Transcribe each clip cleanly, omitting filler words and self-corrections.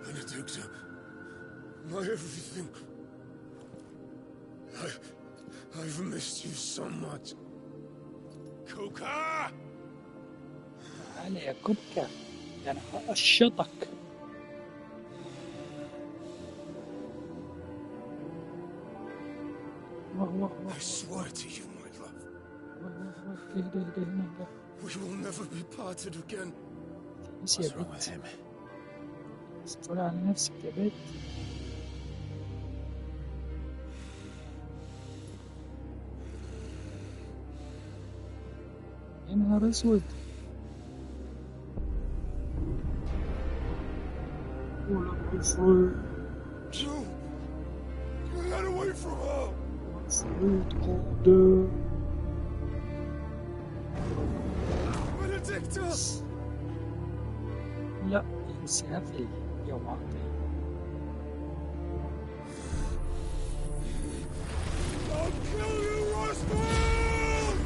Benedicta, my everything. I've missed you so much. Kuka! تعال يا كوكا، أنا هقشطك. I swear to you, my love. اهدى. We will never be parted again. بس يا بنت، استولى على نفسك يا بنت. يا نهار اسود. ولا عفريت. Joe, get away from her. عفريت قادر. Benedicta! لا، السافل يا واطي. I'll kill you, Roswell!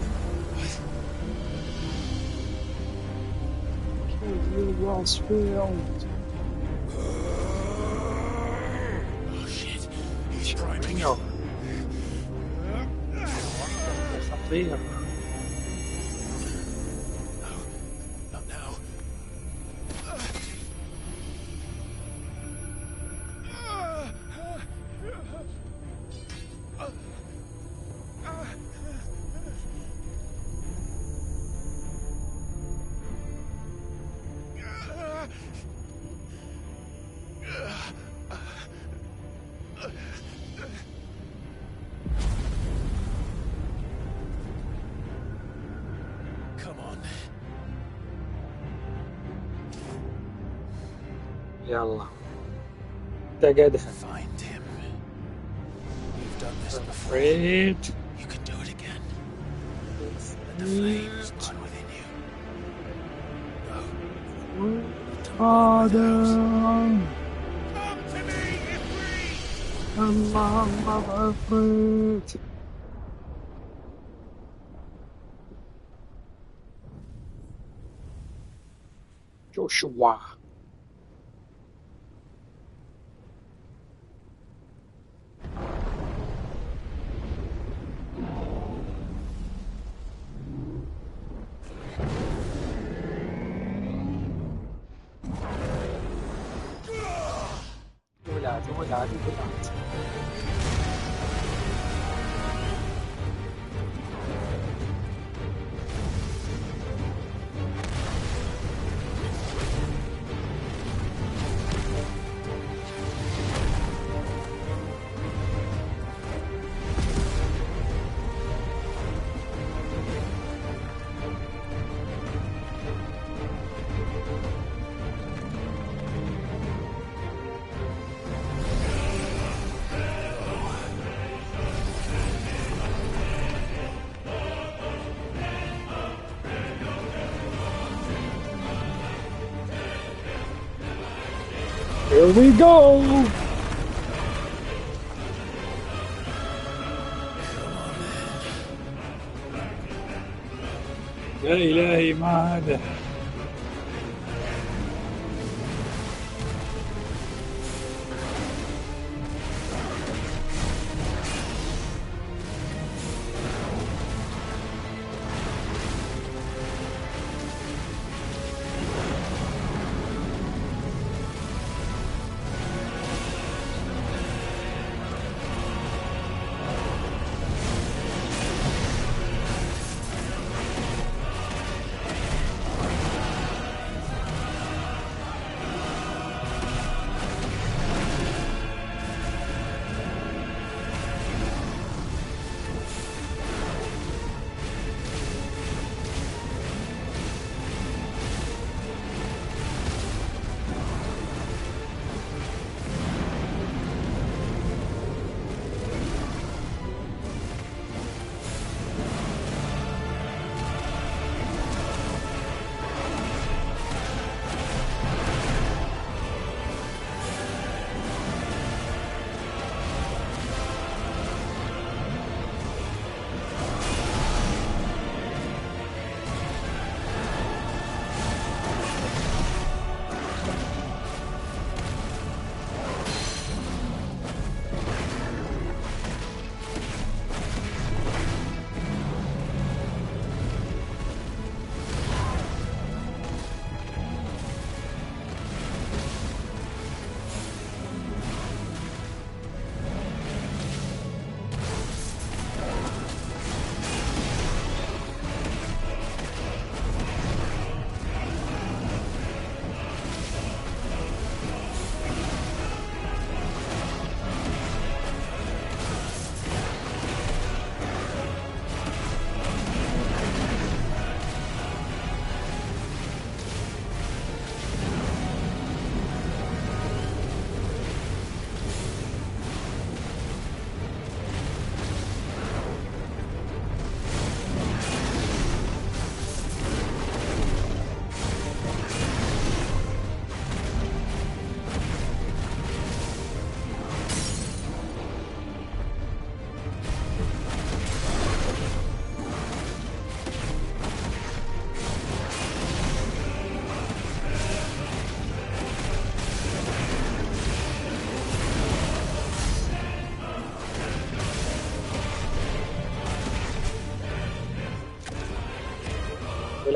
Kill you, Roswell. Oh shit, he's driving. يا خطير. Not now. Come on. يلا تقدر. Find him. You've done this before. عفريت. You can do it again. Let the flames burn within you. Go. قادم. Come to me, Ifrit! الله عفريت. جوشوا. ولاد. Here we go! يا إلهي ما هذا.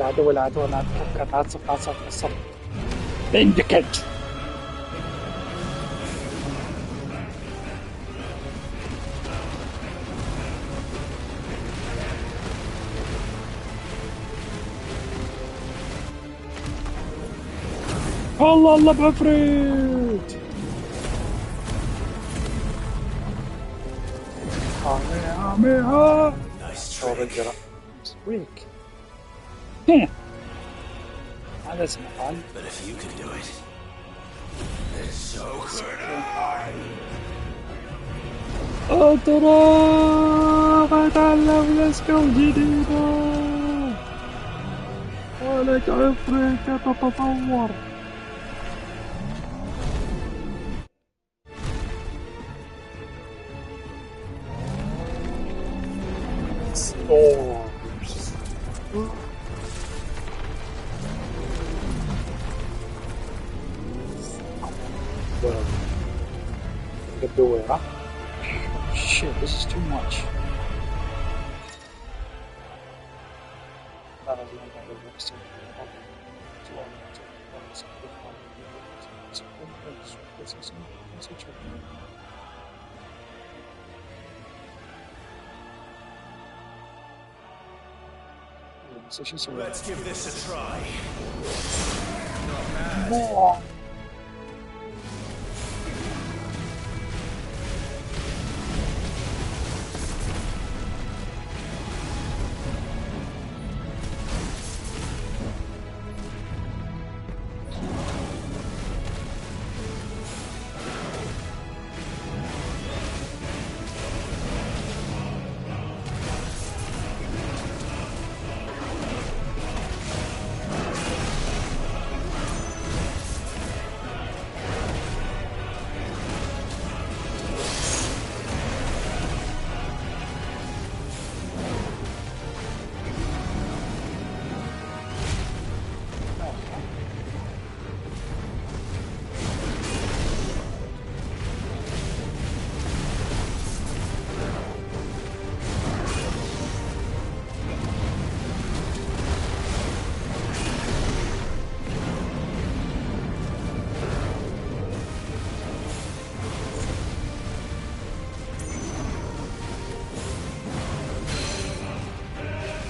العدو العدو لا تفكر لا تصف لا تصف الصف عندك الله الله بعفريت عامي شو رجرة ويك هذا اسمه قال But if you could do it, then so could I. أترى أتعلم لسكو جديدة ولك عفريت تتطور Get the way, huh? Shit, this is too much. Let's give this a try. More.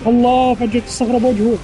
الله فجأة تستغرب وجهه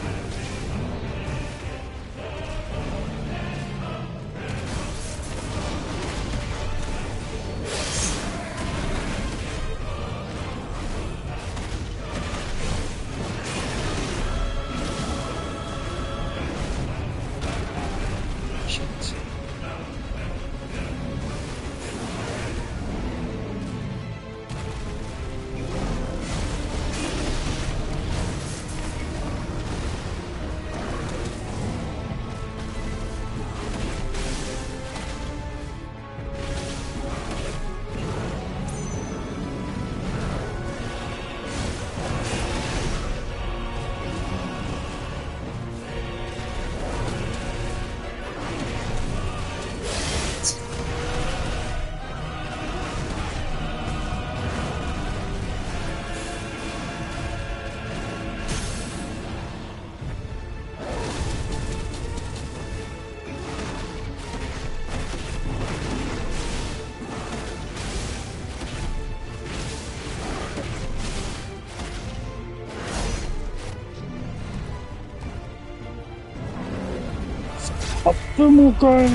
حطمك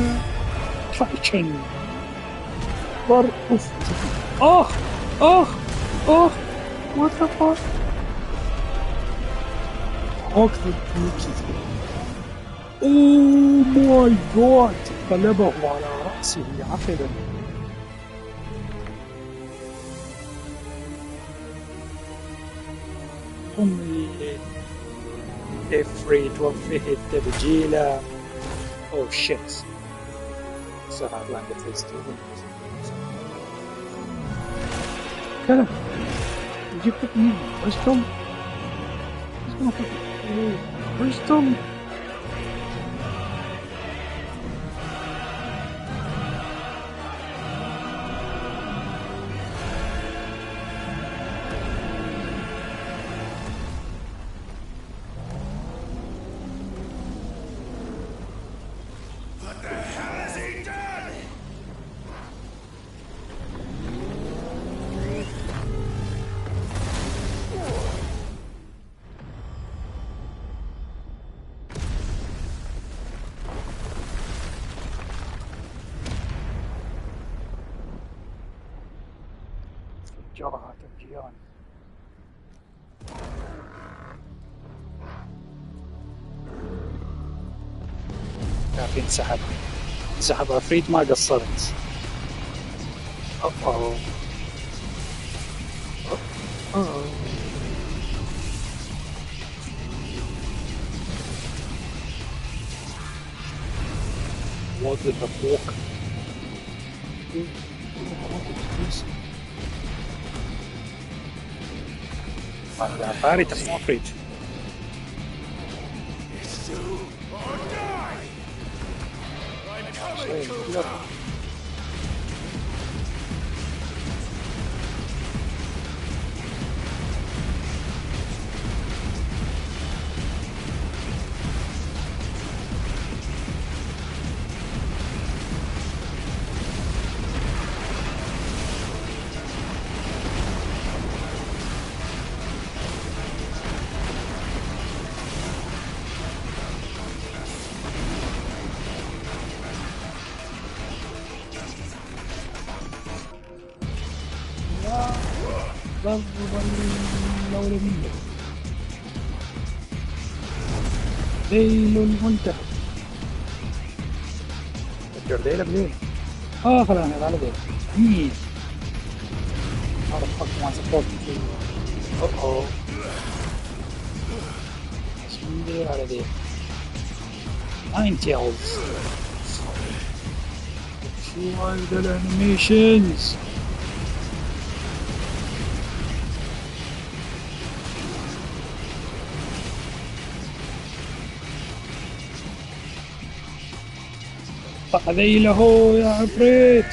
فاكشن برقص اخ اخ اخ what the fuck اكثر بيوتي oh my god قلبه على رأسه عقلا أمي إفري توفيه التبجيلة oh shit so I'd like to face كلام did you put me Bristol? He's gonna put me Bristol? شلون كافي انسحب عفريت ما قصرت. اوه اوه واقف فوق. هذا عفاري تسمع عفريت. ضرب الأولوية. ذيل المنتهى. تذكر ذيله بذيل. خلاص على ذيل. مين؟ هذا الفرق ما سبورت. اوه اسم ذيل على ذيل. 9 تيلز. شو هذا الانيميشنز؟ ذيله يا عفريت.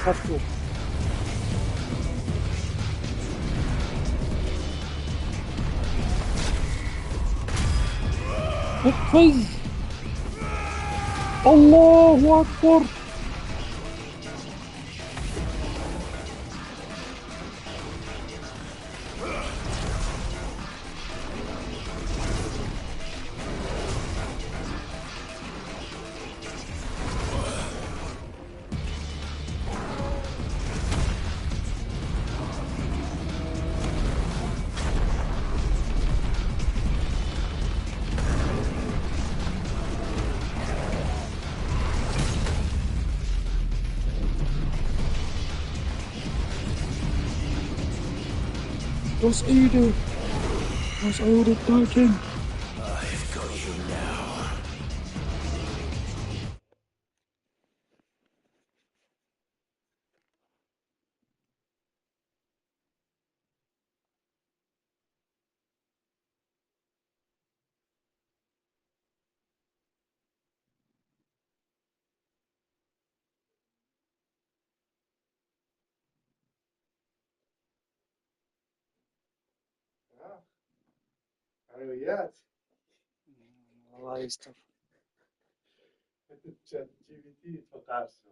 أخذته. اقفز. الله أكبر. What's KiDo? What's all the talking? I've got you now. حلويات. الله يستر. شات جي بي تي توقع شو.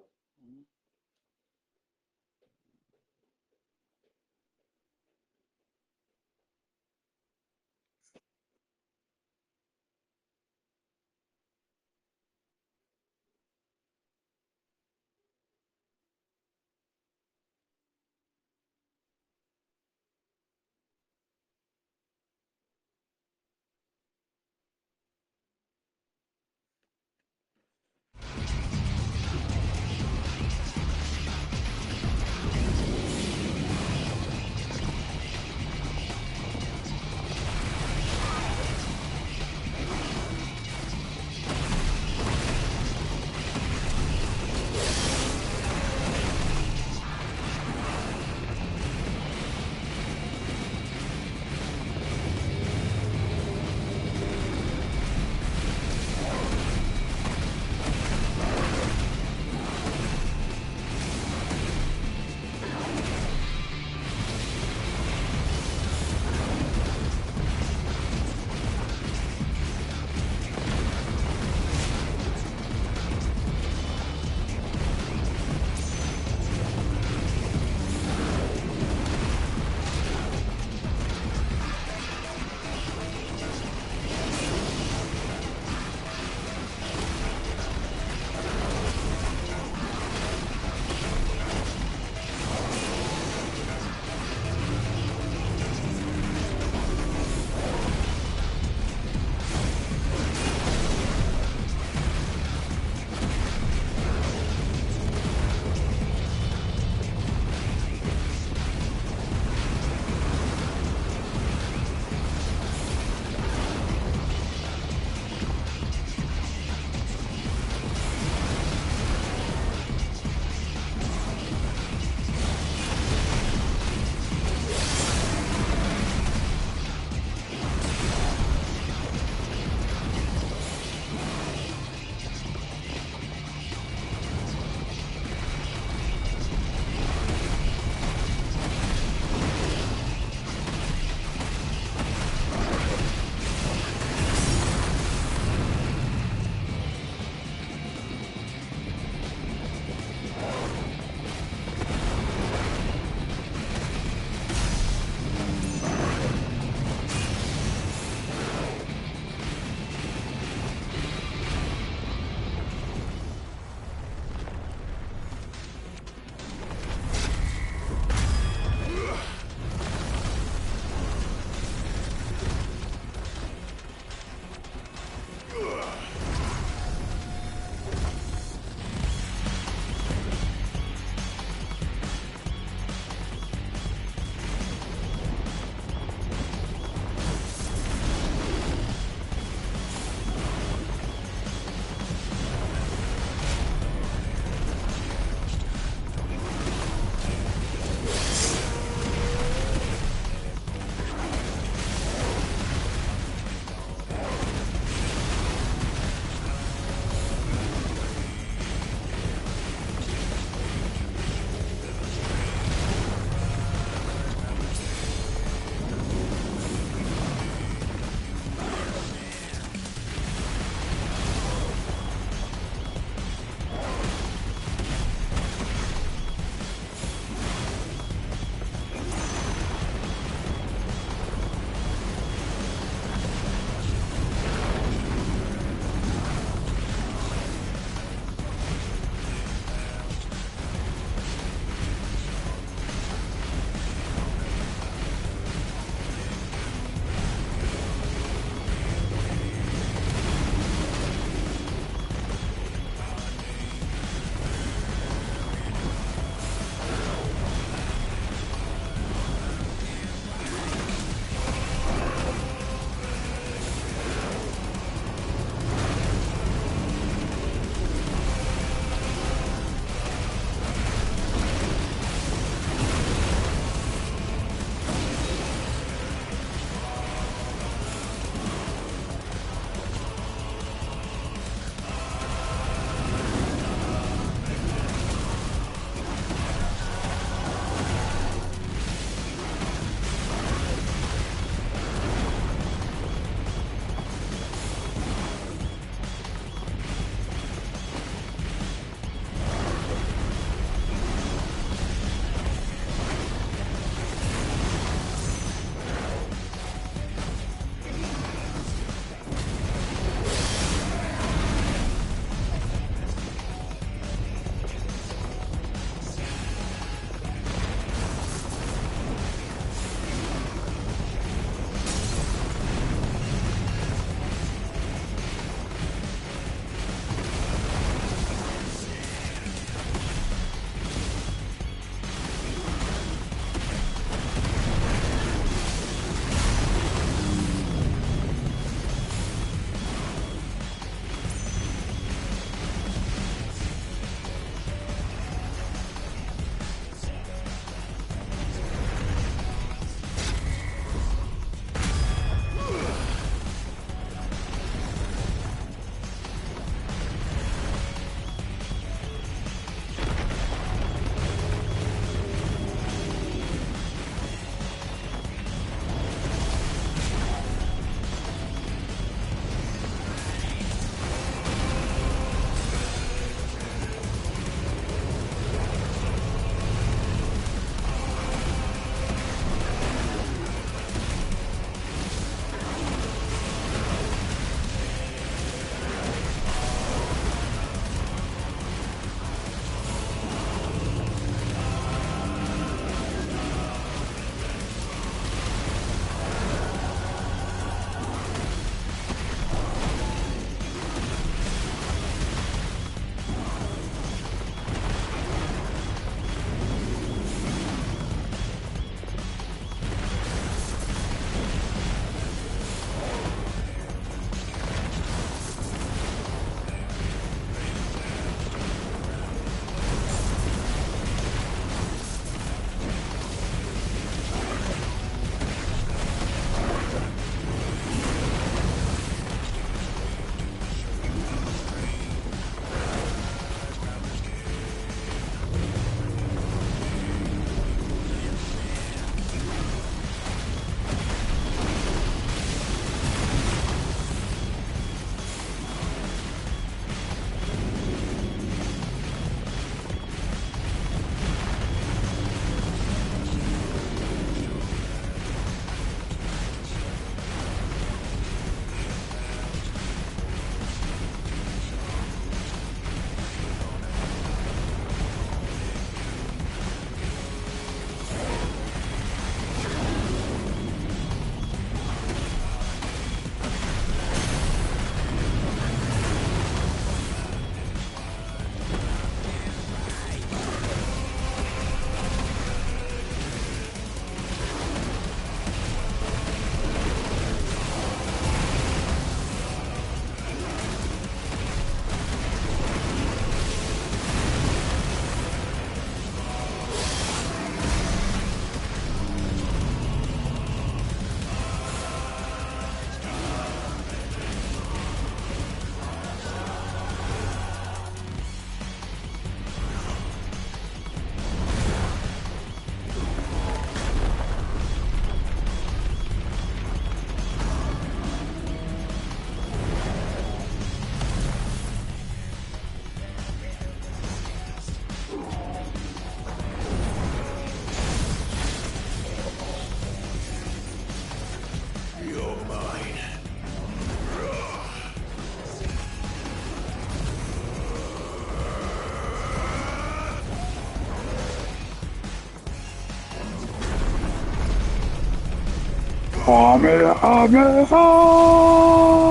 حامي حامي حامي.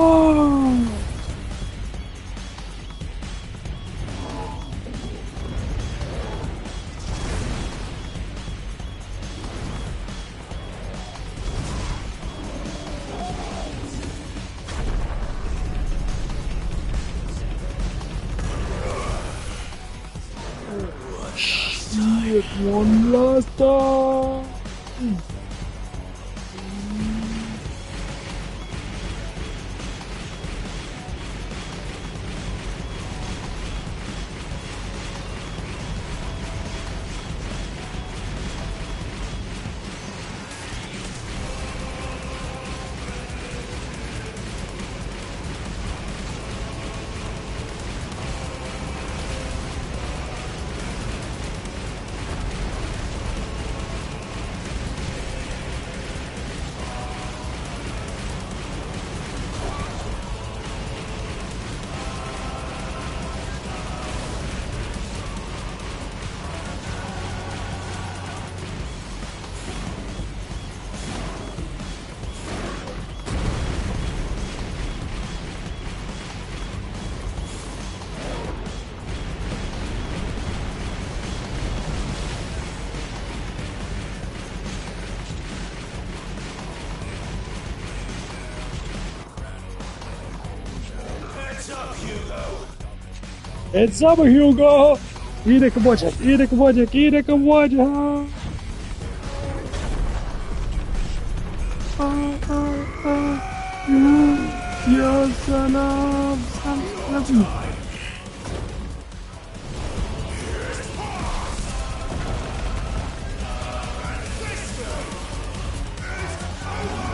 Shit, one last time. It's up, Hugo! ايدك بوجهك ايدك بوجهك ايدك بوجهك. يا سلام سلام.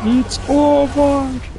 It's over.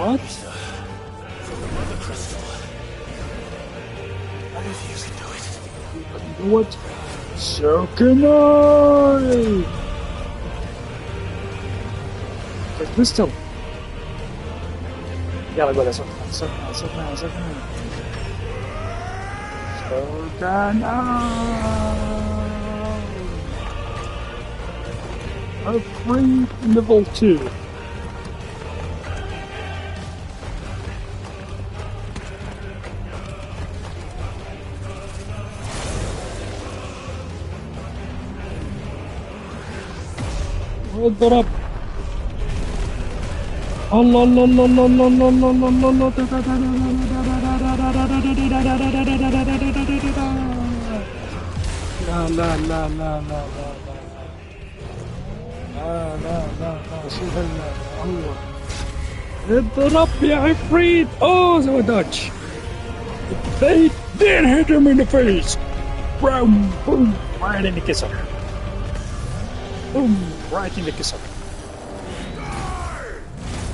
What? From the mother crystal. If you can do it. You know what? So can I! Crystal! يلا قولها صوت معي. So can I! Upgrade level 2. اضرب الله الله الله الله الله الله الله الله لا لا لا لا لا لا شوف الله اضرب يا عفريت. اوه سوى دوج. They did hit him in the face. Boom boom right in the kisser. Boom right in the kisser.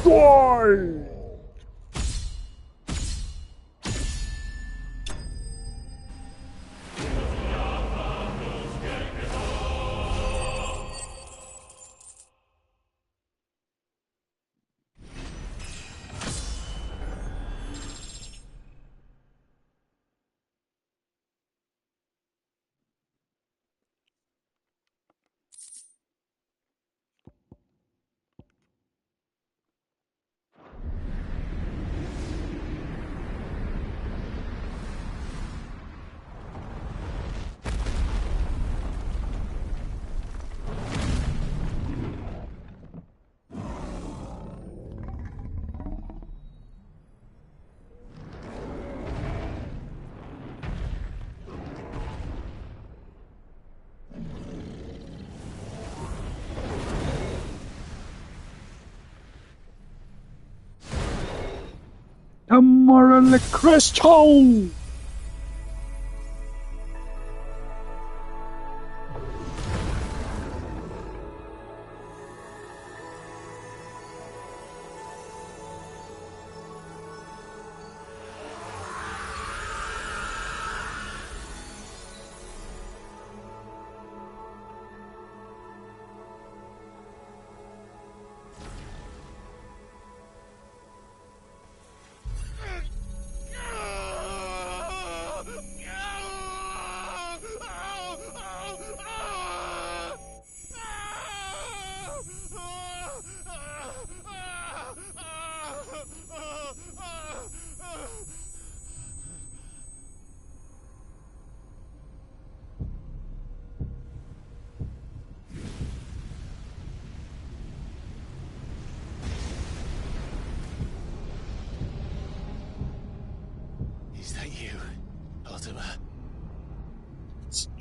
Die! دمر الكريستال.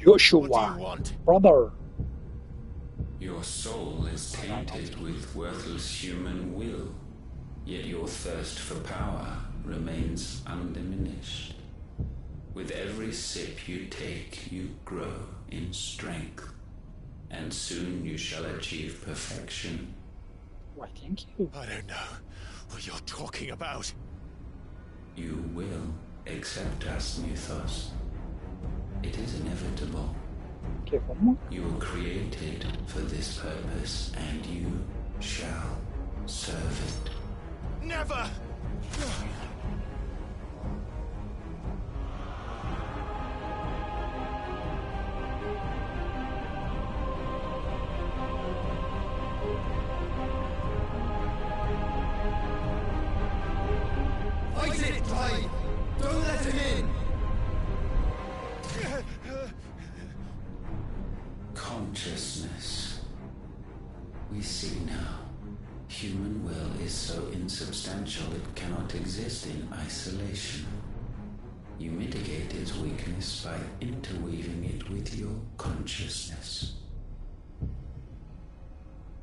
Joshua, brother. Your soul is tainted with worthless human will, yet your thirst for power remains undiminished. With every sip you take, you grow in strength, and soon you shall achieve perfection. Why, thank you. I don't know what you're talking about. You will accept us, Mythos. It is inevitable. Okay, one more. You were created for this purpose, and you shall serve it. Never! Fight it, Clive! Don't let him in! Consciousness. We see now. Human will is so insubstantial it cannot exist in isolation. You mitigate its weakness by interweaving it with your consciousness.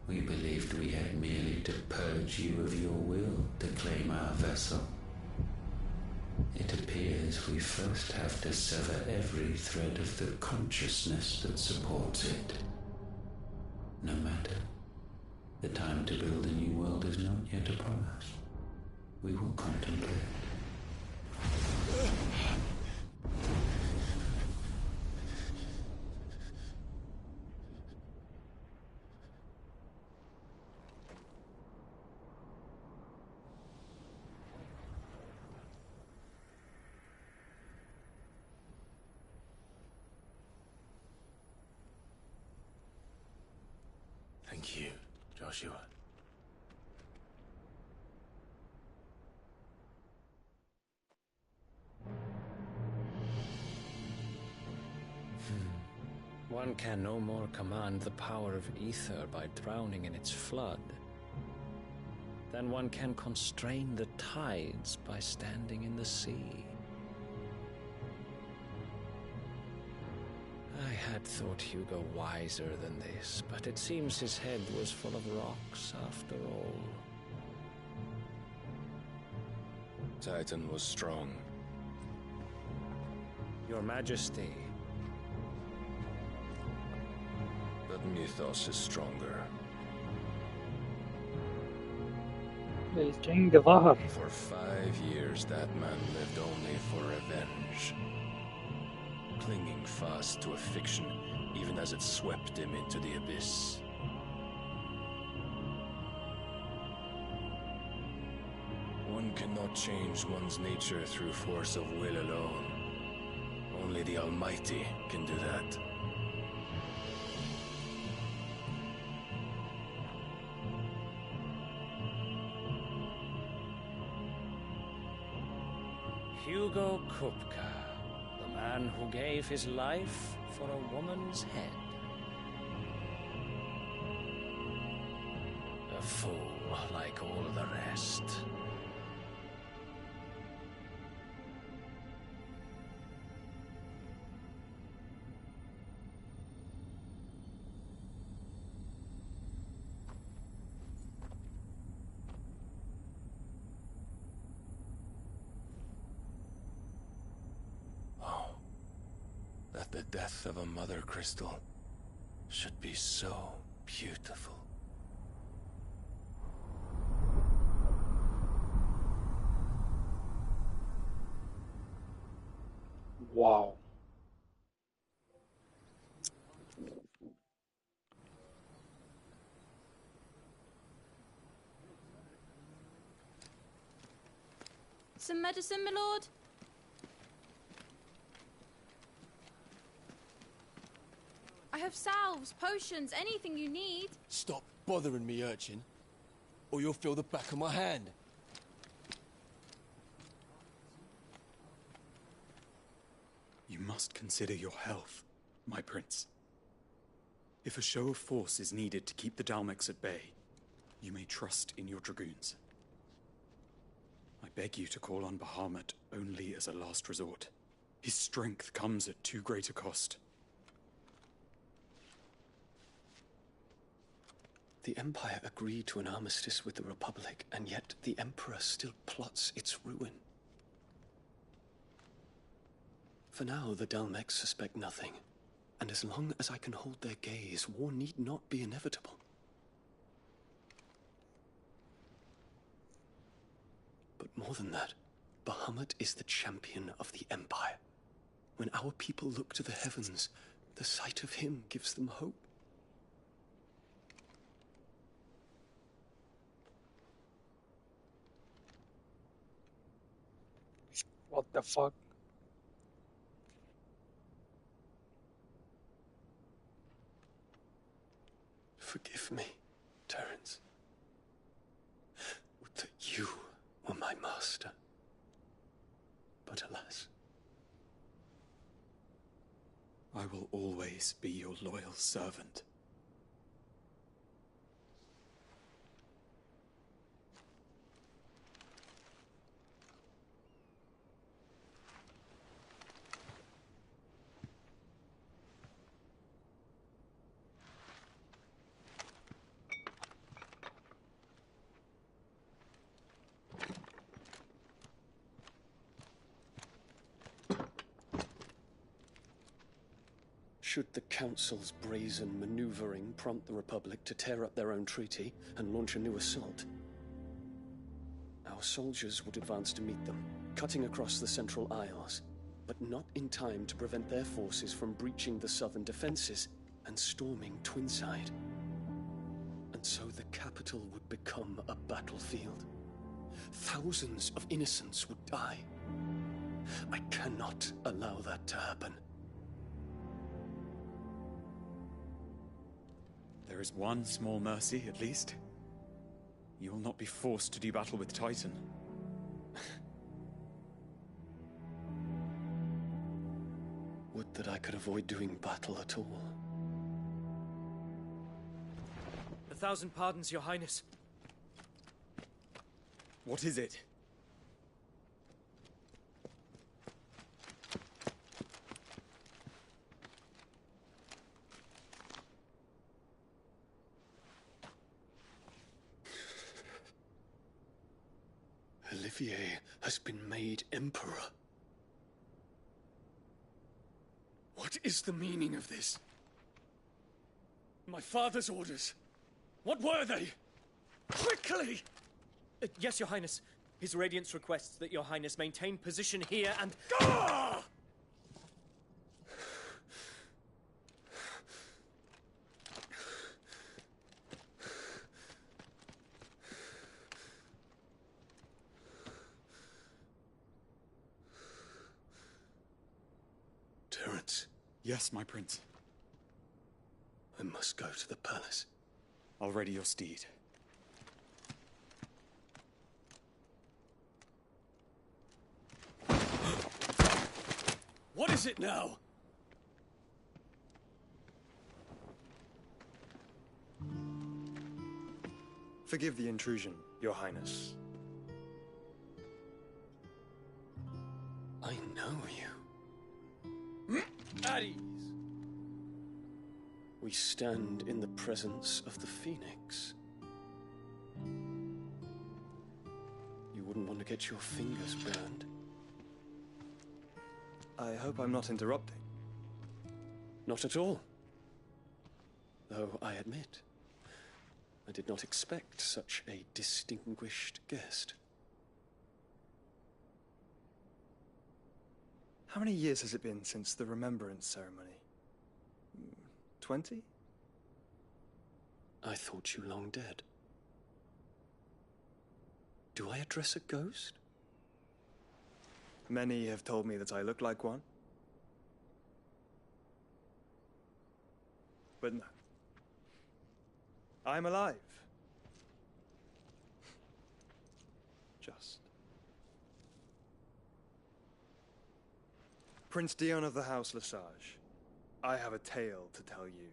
We believed we had merely to purge you of your will to claim our vessel. It appears we first have to sever every thread of the consciousness that supports it. No matter The time to build a new world is not yet upon us. We will contemplate. Thank you, Joshua. One can no more command the power of ether by drowning in its flood than one can constrain the tides by standing in the sea. I had thought Hugo wiser than this, but it seems his head was full of rocks after all. Titan was strong. Your Majesty. But Mythos is stronger. الجنگ ظهر. For 5 years, that man lived only for revenge. Clinging fast to a fiction, even as it swept him into the abyss. One cannot change one's nature through force of will alone. Only the Almighty can do that. Hugo Kupka, the man who gave his life for a woman's head. A fool like all the rest. That the death of a mother crystal should be so beautiful. Wow. Some medicine, my lord? I have salves, potions, anything you need. Stop bothering me, urchin, or you'll feel the back of my hand. You must consider your health, my prince. If a show of force is needed to keep the Dalmex at bay, you may trust in your dragoons. I beg you to call on Bahamut only as a last resort. His strength comes at too great a cost. The Empire agreed to an armistice with the Republic, and yet the Emperor still plots its ruin. For now, the Dalmex suspect nothing, and as long as I can hold their gaze, war need not be inevitable. But more than that, Bahamut is the champion of the Empire. When our people look to the heavens, the sight of him gives them hope. What the fuck? Forgive me, Terence. Would that you were my master. But alas. I will always be your loyal servant. Should the Council's brazen maneuvering prompt the Republic to tear up their own treaty and launch a new assault, our soldiers would advance to meet them, cutting across the Central Isles, but not in time to prevent their forces from breaching the southern defenses and storming Twinside. And so the capital would become a battlefield. Thousands of innocents would die. I cannot allow that to happen. There is one small mercy, at least. You will not be forced to do battle with Titan. Would that I could avoid doing battle at all. 1,000 pardons, Your Highness. What is it? Olivier has been made Emperor. What is the meaning of this? My father's orders. What were they? Quickly! Yes, Your Highness. His Radiance requests that Your Highness maintain position here and... Ah! Terence. Yes, my prince. I must go to the palace. I'll ready your steed. What is it now? Forgive the intrusion, Your Highness. I know you. At ease. We stand in the presence of the Phoenix. You wouldn't want to get your fingers burned. I hope I'm not interrupting. Not at all. Though I admit, I did not expect such a distinguished guest. How many years has it been since the Remembrance Ceremony? 20? I thought you long dead. Do I address a ghost? Many have told me that I look like one. But no. I'm alive. Just. Prince Dion of the House Lesage, I have a tale to tell you.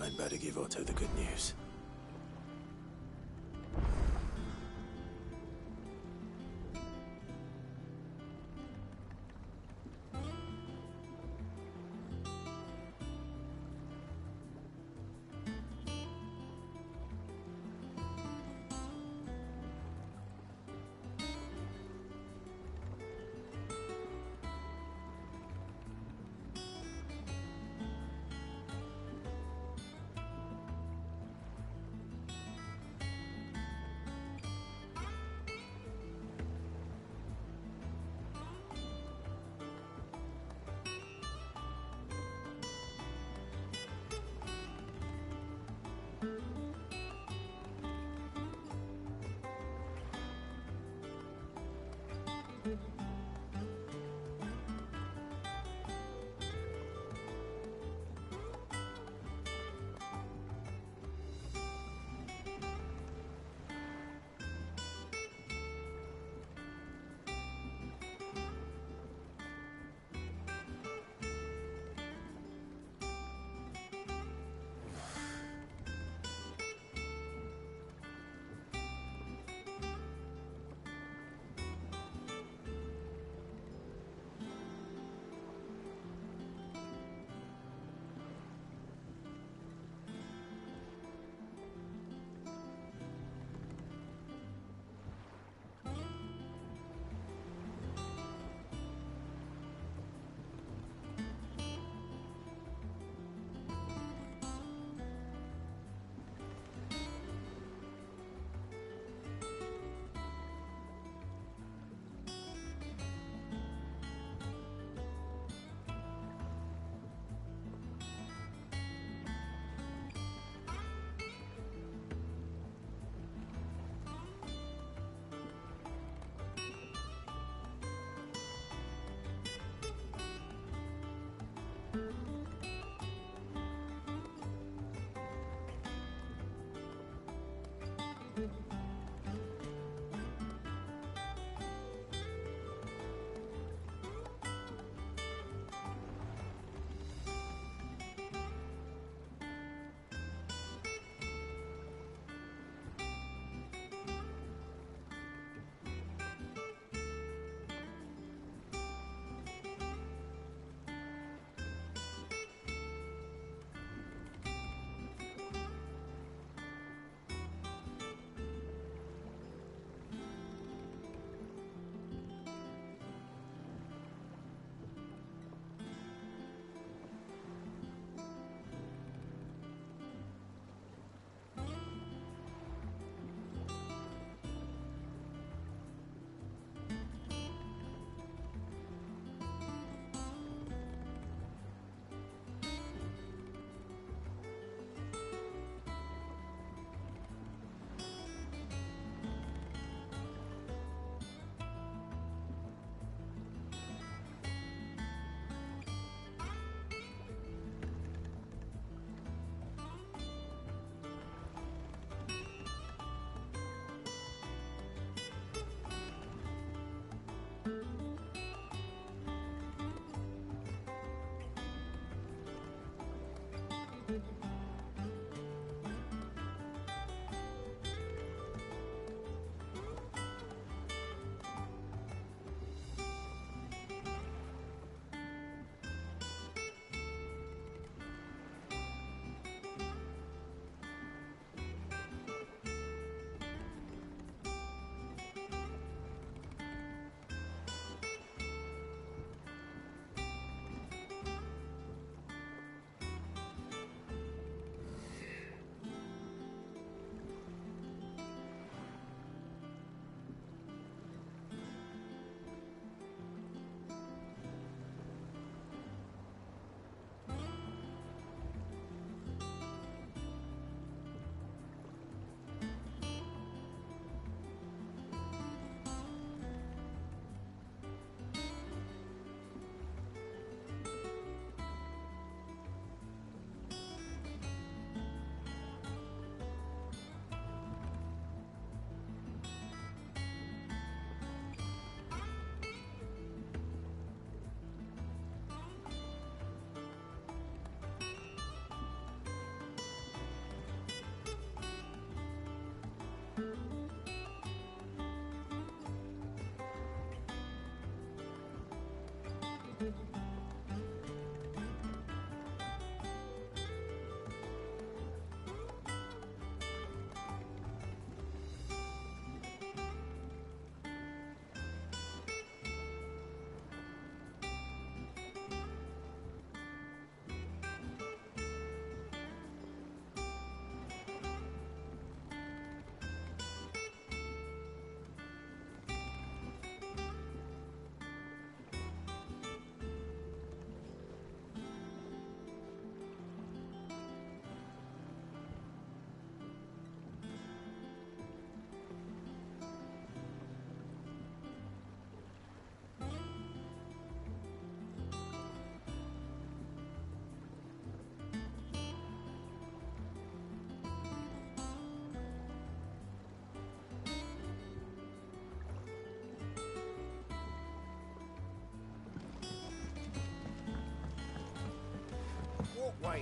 I'd better give Otto the good news.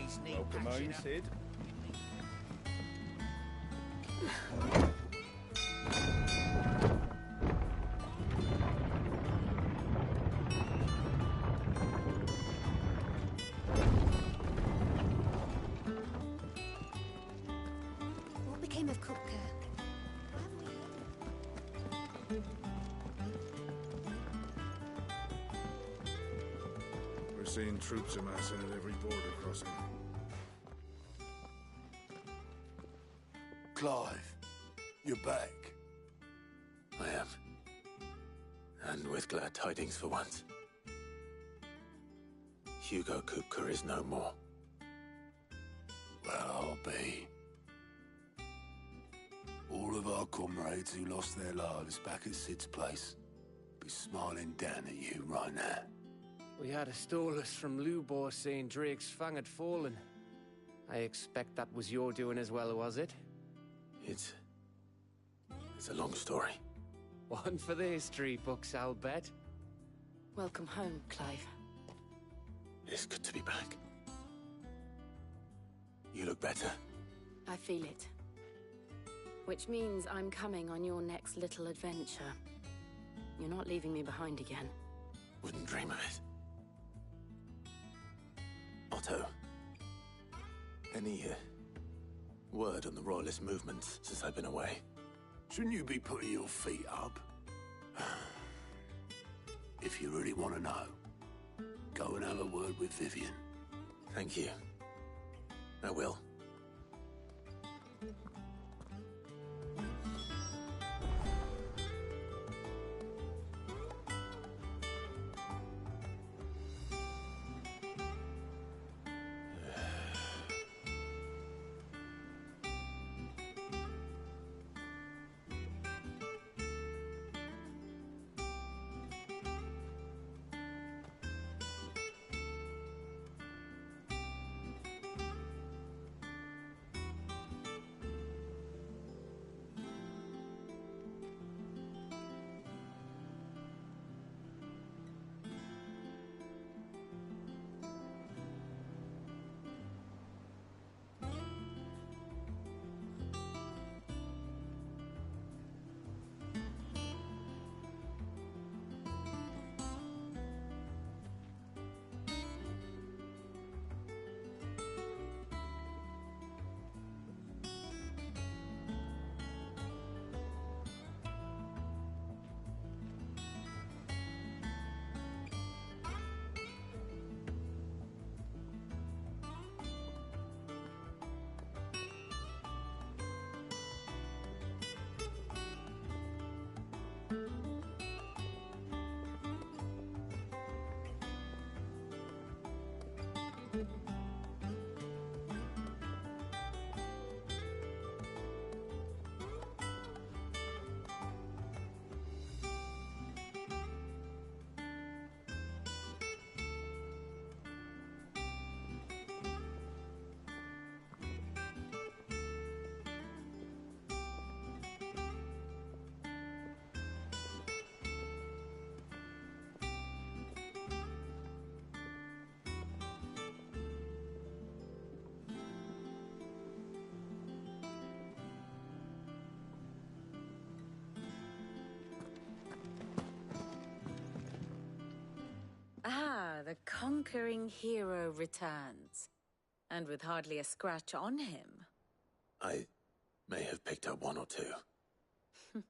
knees need Welcome patching home, up. Sid. What became of Kupka? We're seeing troops amassing at every border crossing. Clive, you're back. I am. And with glad tidings for once. Hugo Kupka is no more. Well, I'll be. All of our comrades who lost their lives back at Sid's place be smiling down at you right now. We had a stolus from Lubor saying Drake's fang had fallen. I expect that was your doing as well, was it? It's a long story. One for the history books, I'll bet. Welcome home, Clive. It's good to be back. You look better. I feel it. Which means I'm coming on your next little adventure. You're not leaving me behind again. Wouldn't dream of it. Otto, any word on the Royalist movements since I've been away? Shouldn't you be putting your feet up? If you really want to know, go and have a word with Vivian. Thank you. I will. Ah, the conquering hero returns. And with hardly a scratch on him. I may have picked up one or two.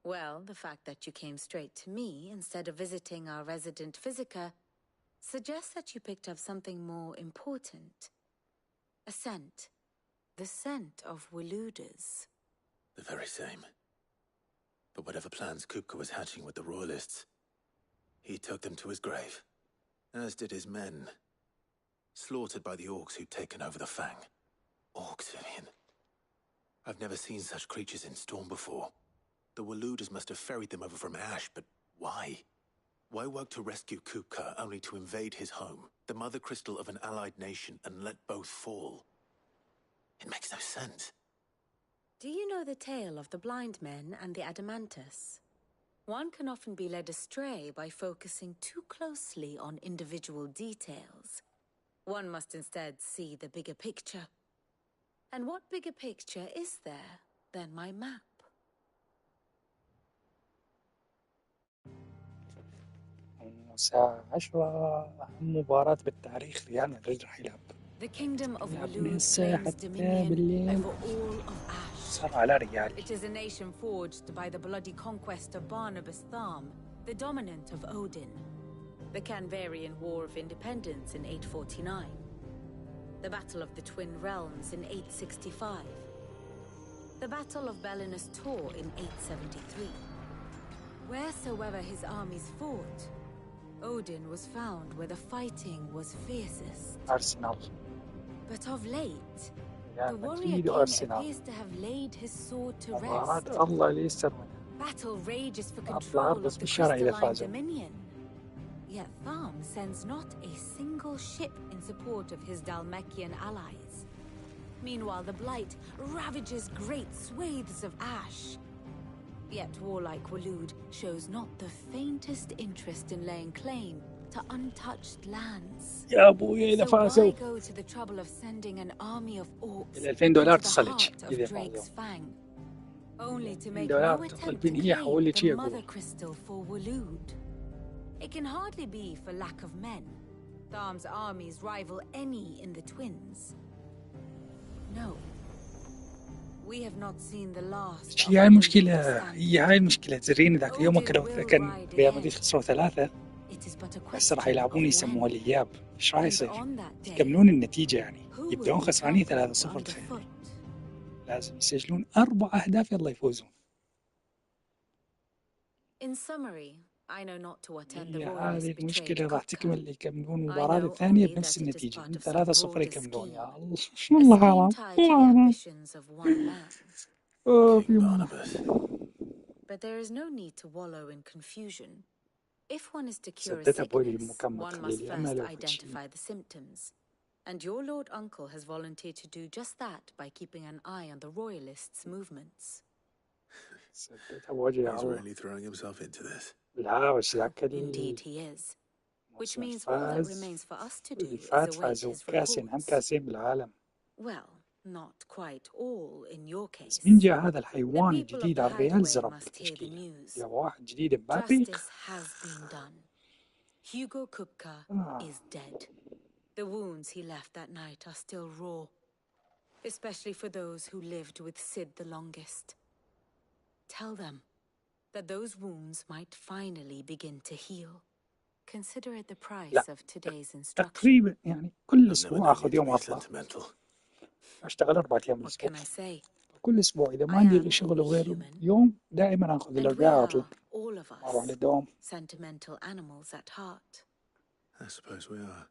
Well, the fact that you came straight to me instead of visiting our resident physiker suggests that you picked up something more important. A scent. The scent of Waludas. The very same. But whatever plans Kupka was hatching with the Royalists, he took them to his grave. As did his men. Slaughtered by the orcs who'd taken over the Fang. Orcs, Vivian. I've never seen such creatures in Storm before. The Waludas must have ferried them over from Ash, but why? Why work to rescue Kupka only to invade his home, the mother crystal of an allied nation, and let both fall? It makes no sense. Do you know the tale of the blind men and the Adamantus? One can often be led astray by focusing too closely on individual details. One must instead see the bigger picture. And what bigger picture is there than my map? الساعة 10 أهم مباراة بالتاريخ ريال مدريد راح يلعب. The kingdom of يلعب من Waloed الساعة claims 6 dominion بالليل. over all of Ash. صار على ريال. It is a nation forged by the bloody conquest of Barnabas Tharm, the dominant of Odin. The Canvarian War of Independence in 849. The Battle of the Twin Realms in 865. The Battle of Belinus Tor in 873. Wheresoever his armies fought, Odin was found where the fighting was fiercest. Arsenal. But of late, the warrior king appears to have laid his sword to rest. الله اللي يستر Battle rages for control of the crystalline dominion. Yet Tharm sends not a single ship in support of his Dhalmekian allies. Meanwhile, the Blight ravages great swathes of Ash. Yet warlike Waloed shows not the faintest interest in laying claim to untouched lands. يا أبوي إذا فازوا. So why go to the trouble of sending an army of orcs $2000 into the تصلج heart of إذا Drake's فازوا. Fang, only to make $2000 no attempt to طالبين هي claim حولي the شيء mother أقول. crystal for Waloed? It can hardly be for lack of men. Tharm's armies rival any in the Twins. No. We have not seen the last. هي هاي المشكلة، هاي المشكلة. زرين ذاك اليوم كان ريال مدريد خسروا 3 بس راح يلعبون يسموها الإياب. إيش راح يصير؟ يكملون النتيجة يعني يبدأون خسرانين 3-0. تخيل لازم يسجلون 4 أهداف يلا يفوزون. In summary, I know not to attend the هذه royalist المشكلة. راح تكمل يكملون I المباراة know الثانية only بنفس that it is النتيجة part من of some 3-0 broader يكملون. scheme. يا الله A والله scheme حرام tied to the ambitions of one man. But there is no need to wallow in confusion. If one is to cure a سددها بويلي sickness, المكمل one must خليلي أما first لو كل شيء. identify the symptoms. And your Lord Uncle has volunteered to do just that by keeping an eye on the royalists' movements. سددها بوجهي يا He's الله. really throwing himself into this. لا بس ذاك Indeed he is. Which means all that remains for us to do is await فازوا his كاسين هم reports. كاسين بالعالم. Well, not quite all in your case. بس من جاء هذا الحيوان The people الجديد of the على الريال hideaway زرب must hear the بالتشكيلة. news. يا واحد جديد مبابي. Justice has been done. Hugo Kupka is dead. The wounds he left that night are still raw, especially for those who lived with Sid the longest. Tell them that those wounds might finally begin to heal. Consider it the price of today's instruction. تقريبا يعني كل أسبوع أخذ يوم عطلة. أشتغل 4 أيام بالأسبوع. Can I say? كل أسبوع إذا ما عندي شغل غير يوم دائما أخذ الأربعاء عطلة. All of أروح us للدوام. sentimental animals at heart. I suppose we are.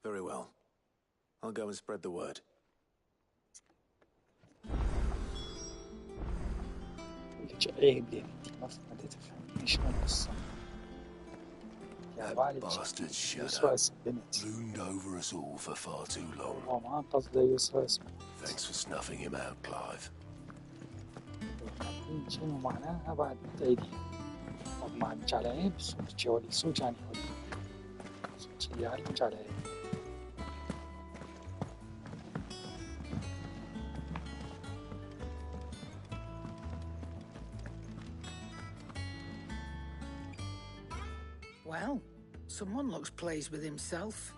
Very well. I'll go and spread the word. عيب يعني ما تفهم إيش القصة. يا والد Bastard يسوى shadow بنت. loomed over us all for far too long. ما قصده يسوى اسمه. Thanks for snuffing him out, Clive. شنو معناها بعد تعيدي. ما عندك على عيب صوتك ولي صوت يعني ولي. صوتك يعلمك على عيب. Well, someone looks pleased with himself.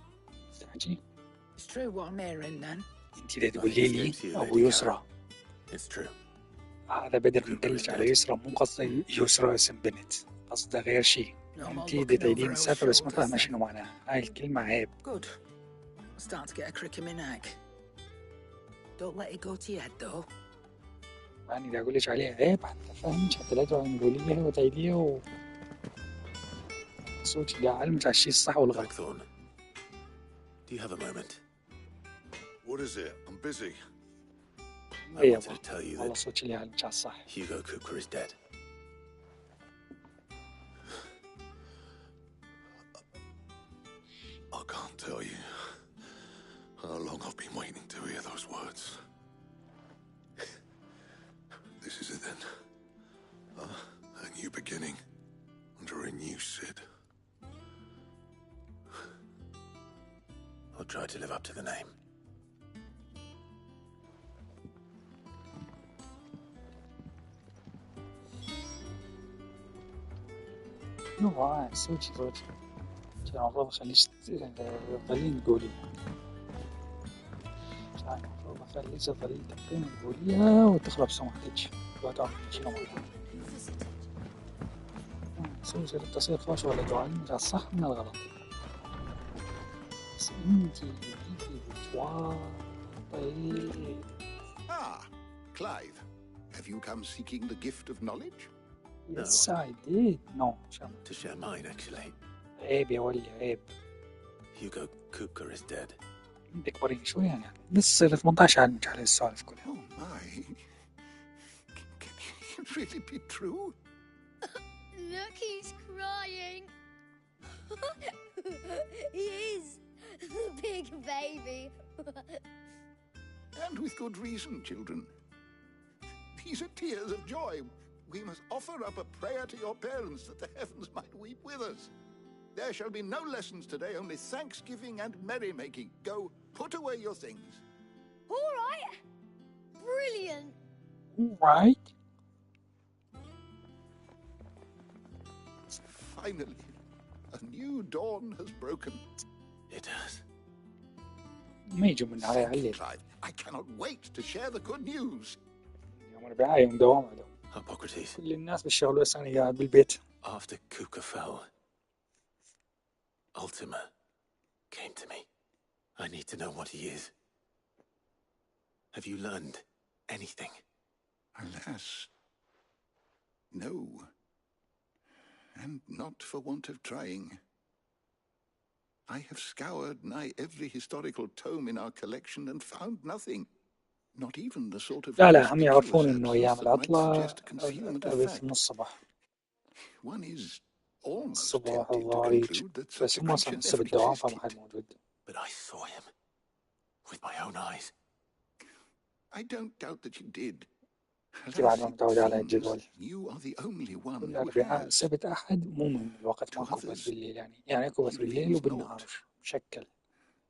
It's true what I'm hearing then. انت اللي تقولي لي ابو يسرى. It's true. هذا بدل من دلش على يسرى مو قصده يسرى اسم بنت. قصده غير شيء. انت اللي تعيدين السالفة بس ما فاهمة شنو معناها. هاي الكلمة عيب. Good. I'm starting to get a crick in my neck. Don't let it go to your head though. يعني إذا أقول لك عليه عيب حتى فهمك حتى لا تقوليها وتعيديها صوتك قاعد علمك على الشيء الصح والغلط. Do you have a moment? What is it? I'm busy. I wanted to tell you والله that صوتك اللي علمك على الصح. Hugo Kupka is dead. I can't tell you how long I've been waiting to hear those words. This is it then. A new beginning under a new Sid. or try to live up to the name. يوه سوتي كان المفروض أخليك تظلين تقوليها. كان المفروض أخليك تظلين تقوليها وتخرب سمعتك. وتعرف شنو مرة. سوسة التصير فاش ولا دعاء من الصح من الغلط. بس انتي بتواطي. Ah, Clive, have you come seeking the gift of knowledge? Yes, I did. No, to share mine, actually. عيب يا ولي عيب. Hugo Kupka is dead. عندك برين شوي يعني. بس 18 علمك على السوالف كلها. Oh my. Can it really be true? Look, he's crying. He is. Big baby. And with good reason, children. These are tears of joy. We must offer up a prayer to your parents that the heavens might weep with us. There shall be no lessons today, only thanksgiving and merrymaking. Go, put away your things. All right. Brilliant. Right. Finally, a new dawn has broken. It has. ما يجوا من عليها الليل. I cannot wait to share the good news. يوم الأربعاء يوم دوام عندهم. Hippocrates. كل الناس بالشغل بس أنا قاعد بالبيت. After Kupka fell, Ultima came to me. I need to know what he is. Have you learned anything? Alas, no. And not for want of trying. I have scoured nigh every historical tome in our collection and found nothing. Not even the sort of لا هم يعرفون إنه أيام العطلة في نص الصباح. One is almost الصباح tempted to الظهر conclude that such بس a ما creature صار never نص بالدوام existed. فما حد موجود. But I saw him with my own eyes. I don't doubt that you did. أنت بعد ما متعود على الجدول. You are the only one كل who أربعاء has. سبت أحد مو من الوقت ماكو بس بالليل يعني أكو بس بالليل وبالنهار مشكل.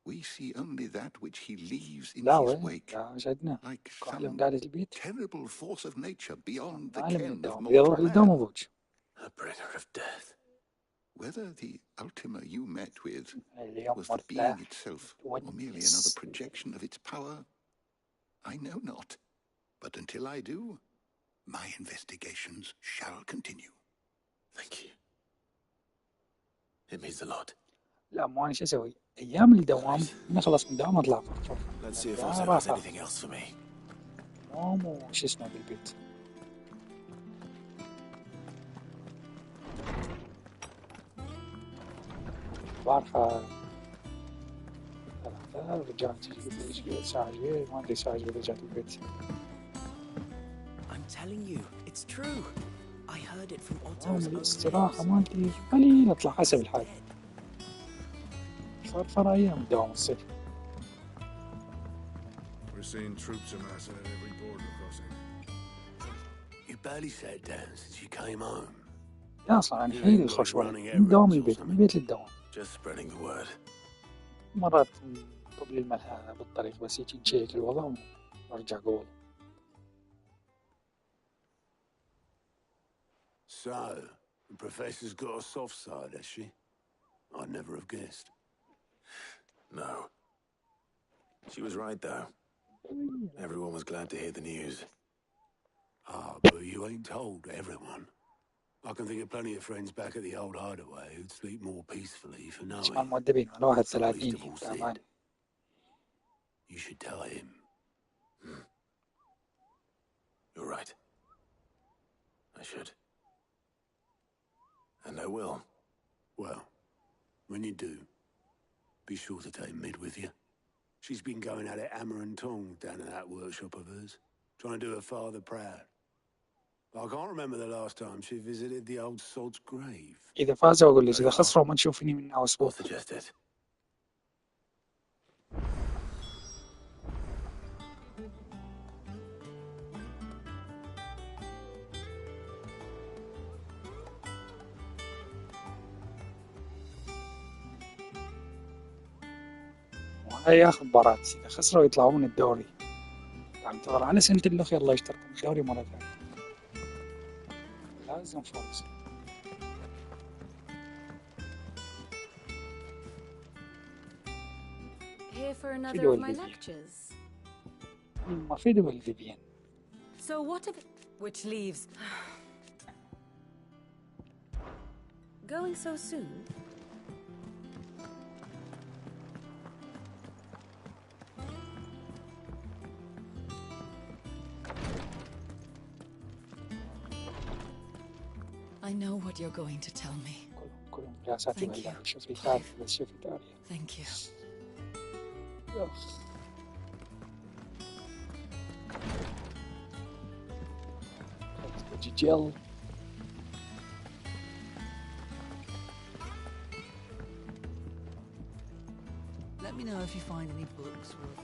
We see only that which he leaves in لا his وين wake, لا شدنا like كحلة من some قاعدة البيت. terrible force of nature beyond the عالم ken of الدوام إذا أروح mortal للدوام man. أضوج. A bringer of death. Whether the Ultima you met with اليوم was the being مرتاح itself or merely another projection of its power, I know not. But until I do, my investigations shall continue. Thank you. It means a lot. لا مو أنا شو أسوي أيام الدوام نخلص من الدوام أطلع فرفر. Let's see if Ozzy has anything else for me. مو شو اسمه بالبيت. بعرفها رجعت ساعة جوي ما أدري ساعة جوي رجعت البيت. I'm telling you, it's true. I heard it from Otto's own الاستراحة مالتي قليل أطلع حسب الحال. فرفر أيام الدوام الصيف. We're seeing troops amassing at every border crossing. You barely sat down since you came home. لا أصلاً أنا حيل الخش ولا من دوام البيت من البيت للدوام. Just spreading the word. مرات قبل الملهى بالطريق بس يجي نشيك الوضع وأرجع قول. So, the professor's got a soft side, has she? I'd never have guessed. No. She was right, though. Everyone was glad to hear the news. Ah, but you ain't told everyone. I can think of plenty of friends back at the old hideaway who'd sleep more peacefully for knowing. اسمع المؤدبين على واحد 30 تعبان. You should tell him. You're right. I should. And I will. Well, when you do, be sure to take Mid with you. She's been going at it hammer and tongs down in that workshop of hers, trying to do her father proud. I can't remember the last time she visited the old sod's grave. إذا فازوا أقول لك إذا خسروا ما تشوفني من أسبوع. Suggested. هاي ياخذ بارات، إذا خسروا يطلعوا من الدوري. عم تغر على سنة الأخ، يلا يشتركوا بالدوري مرة ثانية. لازم فوز. Here for another كيدو of my الفيفيان. lectures. ما في دول الفيفيان. So what if... Which leaves... Going so soon? I know what you're going to tell me. كلهم رئاساتي بالله. شوفي تعرف بس شوفي تعرف. Thank you. جيل. Let me know if you find any books worth.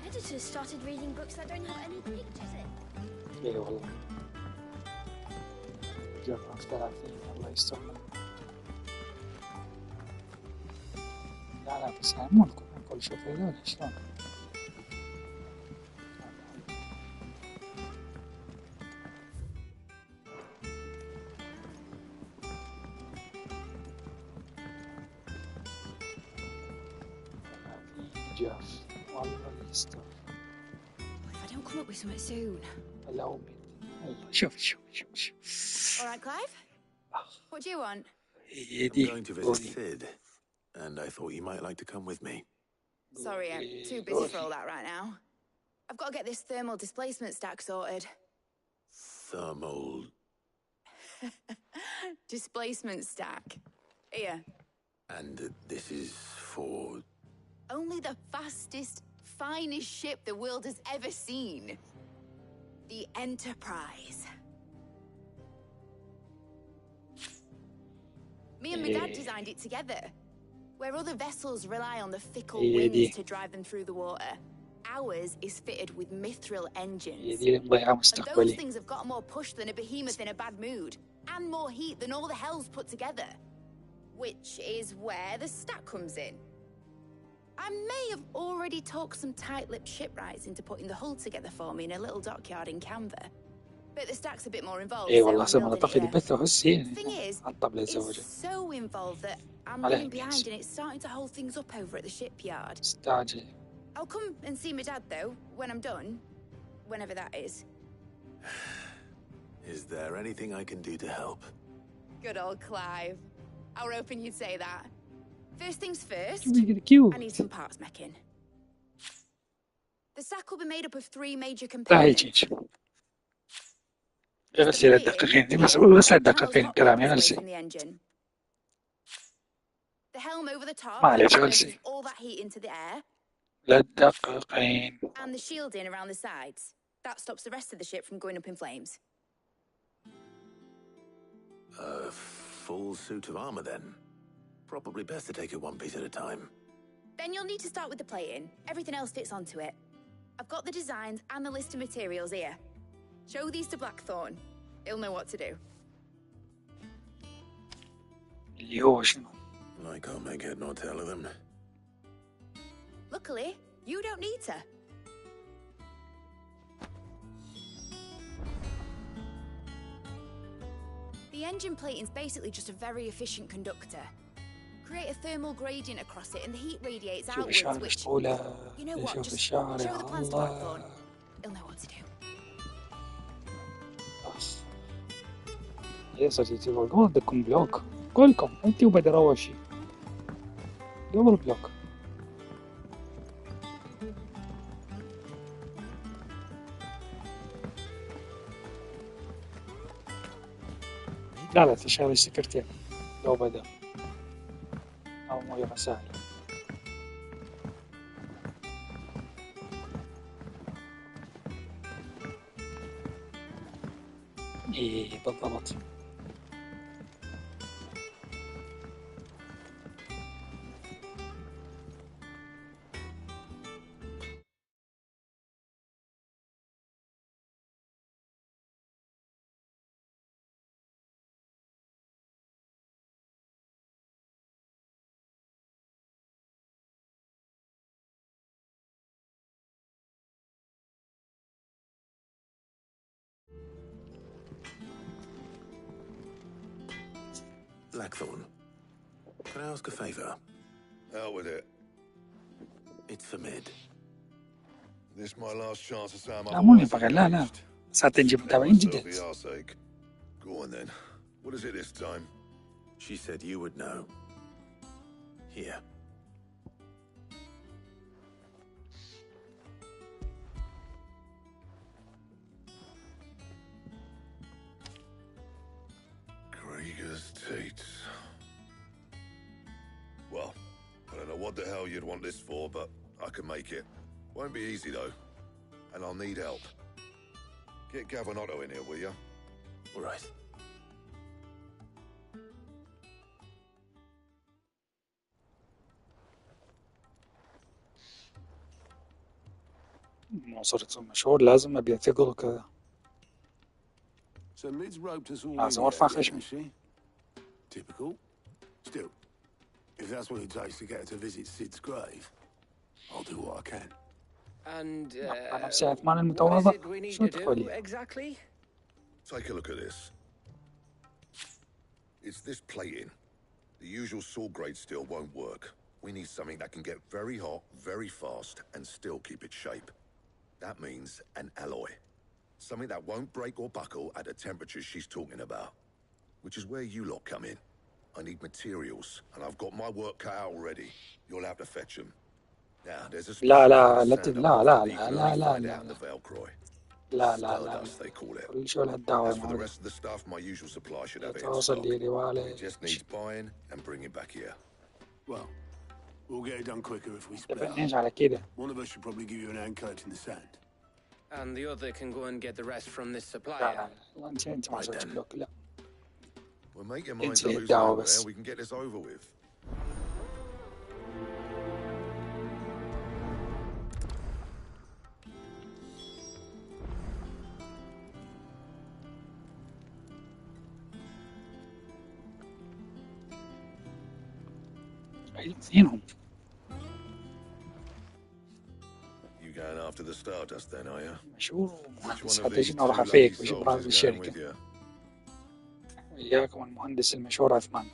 Editors started reading books that don't have any pictures in. اي والله. جرب 30 الله يستر. لا بس يعني مو نقول شوف هذول شلون. جاف والله يستر. If I don't come up with something soon. الله شوف. All right, Clive. What do you want? I'm going to visit Sid, and I thought you might like to come with me. Sorry, I'm too busy for all that right now. I've got to get this thermal displacement stack sorted. Thermal... Displacement stack. Here. And this is for... Only the fastest, finest ship the world has ever seen. The Enterprise. Me and my dad designed it together. Where other vessels rely on the fickle winds to drive them through the water, ours is fitted with mithril engines. And those things have got more push than a behemoth in a bad mood, and more heat than all the hells put together. Which is where the stack comes in. I may have already talked some tight-lipped shipwrights into putting the hull together for me in a little dockyard in Canva. But the stack's a bit more involved. اي والله سمع اعتقد بث هسي The thing is, على الطبلة الزوجة. it's so involved that I'm running behind and it's starting to hold things up over at the shipyard. استعجل. I'll come and see my dad though, when I'm done. Whenever that is. Is there anything I can do to help? Good old Clive. I was hoping you'd say that. First things first, I need some parts meching. The stack will be made up of 3 major components. غسل الدقيقين دي بس الدقيقين كلامي غلسي. The helm over the top معليش releases غلسي. all that heat into the air. للدقيقين. And the shielding around the sides. That stops the rest of the ship from going up in flames. A full suit of armor then? Probably best to take it one piece at a time. Then you'll need to start with the plating. Everything else fits onto it. I've got the designs and the list of materials here. Show these to Blackthorn. He'll know what to do. I can't make head nor tail of them. Luckily, you don't need to. The engine plating's basically just a very efficient conductor. Create a thermal gradient across it and the heat radiates outwards, which... You know what, just show the plans to Blackthorn. He'll know what to do. يا صديقي قول بدكم بلوك. كلكم انت وبدر اول شي. دبل بلوك. لا تشغل السكرتير لو بدأ أو مو رسائل. إيه بالضبط. Blackthorn, can I ask a favor? Out with it. It's for Mid. This my last chance to say I'm لا مو اللي otherwise بغير لا لا engaged. ساعتين نجيب Let متابعين myself جدد. for your sake. Go on then. What is it this time? She said you would know. Here. Krieger's Tates. Well, I don't know what the hell you'd want this for, but I can make it. Won't be easy though. And I'll need help. Get Gavinotto in here, will you? All right. صرت مشهور لازم ابي ثقل كذا. So Mid's roped us all لازم in ارفع there, خشمي. hasn't she? Typical. Still, if that's what it takes to get her to visit Sid's grave, I'll do what I can. And نفسي عثمان what is المتواضع. it we need شو to do تقولي؟ exactly? Take a look at this. It's this plating. The usual saw grade steel won't work. We need something that can get very hot, very fast, and still keep its shape. That means an alloy. Something that won't break or buckle at the temperatures she's talking about. Which is where you lot come in. I need materials, and I've got my work cut out already. You'll have to fetch them. Now, there's a لا لا special لا stand-up لا off لا that you لا can لا only لا find لا out in the Velcroy. لا لا لا Stardust, they call it. كل شو لهالدعوة As for the معلم. rest of the stuff, my usual supply should have it in توصل stock. لي رواله. It just needs buying and bringing back here. Well, we'll get it done quicker if we split تبنيش up. على كده. One of us should probably give you an hand coat in the sand. And the other can go and get the rest from this لا supplier. لا لا انت ما صرت بلوك لا. Well, make your mind انت to اللي lose الدعوة nowhere. بس. We can get this over with. اثنينهم. You going after the Stardust then, are you? مشهور Which one ومهندس of these خريجنا two وراح lucky افيك بجيب راس soldiers going الشركة. with you? وياكم المهندس المشهور عثمان.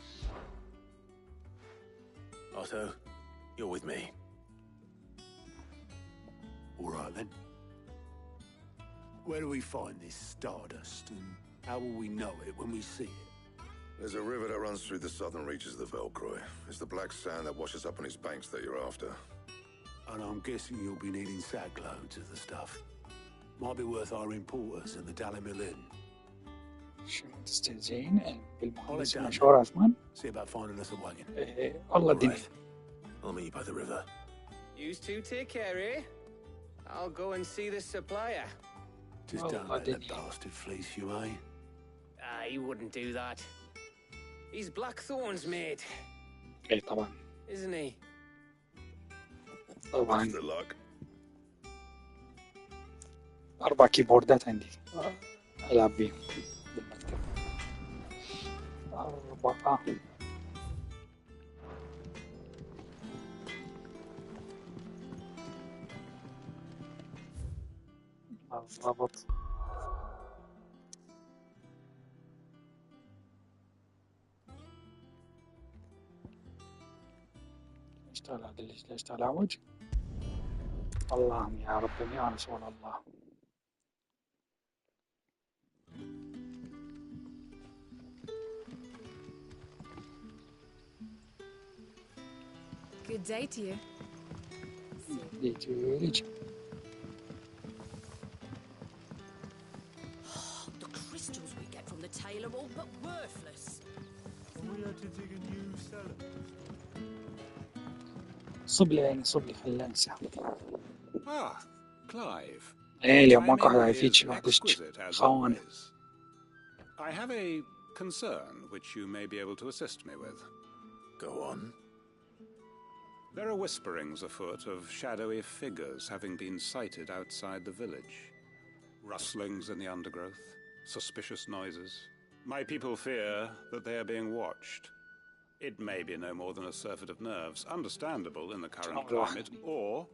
Otto, you're with me. All right then. Where do we find this Stardust, and how will we know it when we see it? There's a river that runs through the southern reaches of the Velcroy. It's the black sand that washes up on its banks that you're after. And I'm guessing you'll be needing sackloads of the stuff. Might be worth hiring porters at the Dalimil Inn. شو تستهزئين بالمهندس المشهور عثمان؟ See about finding us a wagon. والله الدنيا. I'll meet you by the river. You two take care, eh? I'll go and see this supplier. Just don't let that bastard fleece you, eh? He wouldn't do that. He's Blackthorn's mate. ايه طبعا. Isn't he? طبعا. Good luck. 4 كيبوردات عندي العب بيهم بالمكتب. 4. بالضبط. ليش طالع عوج؟ اللهم يا رب يا رسول الله. Good day to you. The crystals we get from the tail are all but worthless. We had to dig a new cellar. صب لي يعني صب لي خلينا انسى. Ah, Clive. ايه اليوم ماكو Timing واحد is يفيد شي واحد exquisite as خون. always. I have a concern which you may be able to assist me with. Go on. There are whisperings afoot of shadowy figures having been sighted outside the village. Rustlings in the undergrowth, suspicious noises. My people fear that they are being watched. It may be no more than a surfeit of nerves, understandable in the current climate, or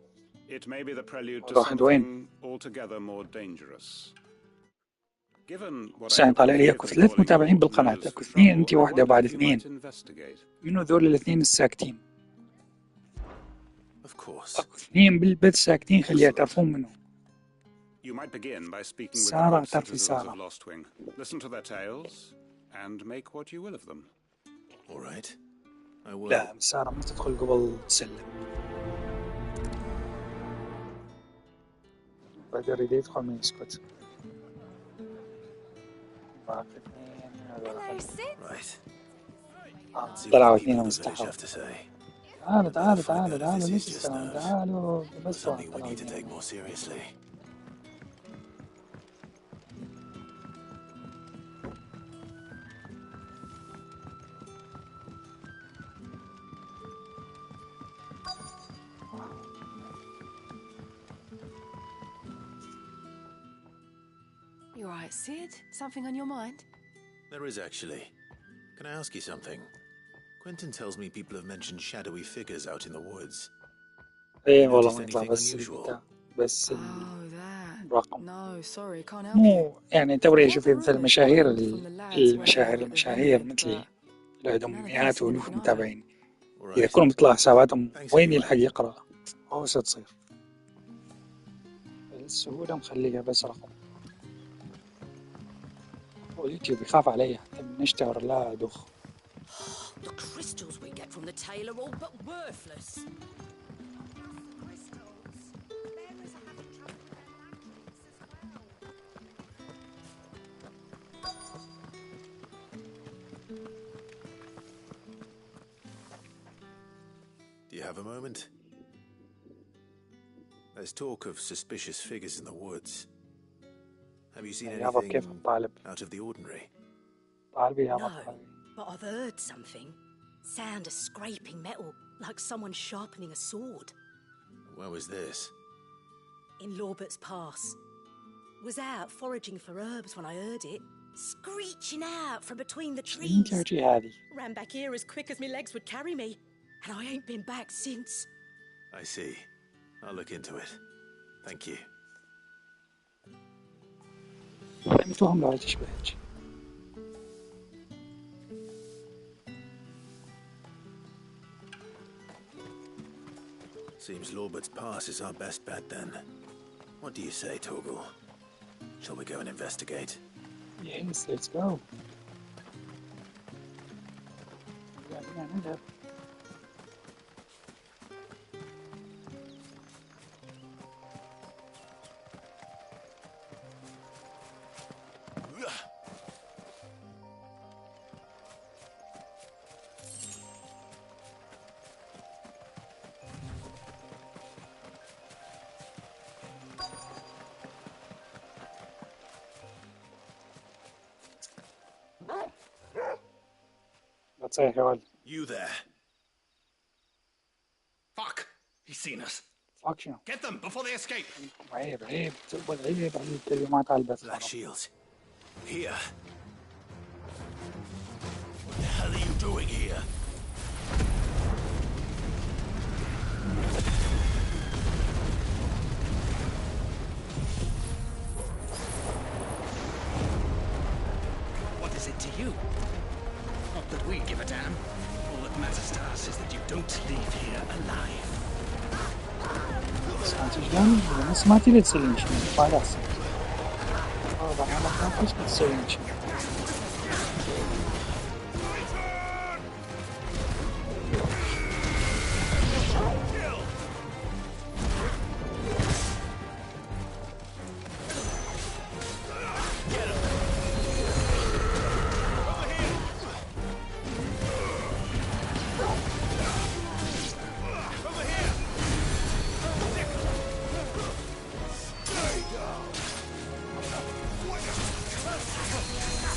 it may be the prelude to something altogether more dangerous. بس يعني طالع لي اكو 3 متابعين بالقناة، اكو 2 انتي واحدة بعد 2. منو ذول الاثنين الساكتين؟ اكو 2 بالبث ساكتين، خليها تعرفون منو. You might begin by speaking with the سارة good تعرفي citizens سارة. of Lostwing. Listen to their tales and make what you will of them. All right. I will. لا سارة ما تدخل قبل تسلم. بعد يريد يدخل ما يسكت. طلعوا 2 مستحوا. تعالوا ليش تستنون؟ تعالوا بس طلعوا 2. You all right, Sid? Something on your mind? There is actually. Can I ask you something? Quentin tells me people have mentioned shadowy figures out in the woods. ايه والله ما Noticed يطلع anything بس unusual? بس Oh, that. الرقم. No, sorry, can't help you. مو يعني توري شوفي مثل المشاهير مثلي اللي عندهم مئات والوف متابعين، إذا كلهم بيطلع حساباتهم وين يلحق يقرأ هو تصير السهولة مخليها بس رقم. واليوتيوب يخاف علي حتى من نشتغل لا أدخ. The crystals we get from the tail are all but worthless. Do you have a moment? There's talk of suspicious figures in the woods. Have you seen anything out of the ordinary? No, but I've heard something. Sound of scraping metal, like someone sharpening a sword. Where was this? In Lorbert's Pass. Was out foraging for herbs when I heard it, screeching out from between the trees. Ran back here as quick as my legs would carry me, and I ain't been back since. I see. I'll look into it. Thank you. فهمتهم لو تشبهك. Seems Lorbert's Pass is our best bet then. What do you say, Torgal? Shall we go and investigate? Yes, let's go. You there? Fuck! He's seen us. Fuck you. Get them before they escape. عيب تقبل عيب على الكلمات على البث. Black shields. Here. What the hell are you doing here? What is it to you? Not that we give a damn. All that matters to us is that you don't leave here alive. سمعتش جامد ولا ما سمعتي لا تسلين شنو خلاص. طبعا ما خافش تسلين شنو.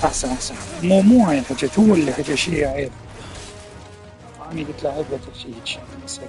أحسن مو هاي حكيت هو اللي حكى شيء عيب. أنا قلت له عيب لا تحكي هيك شيء يصير.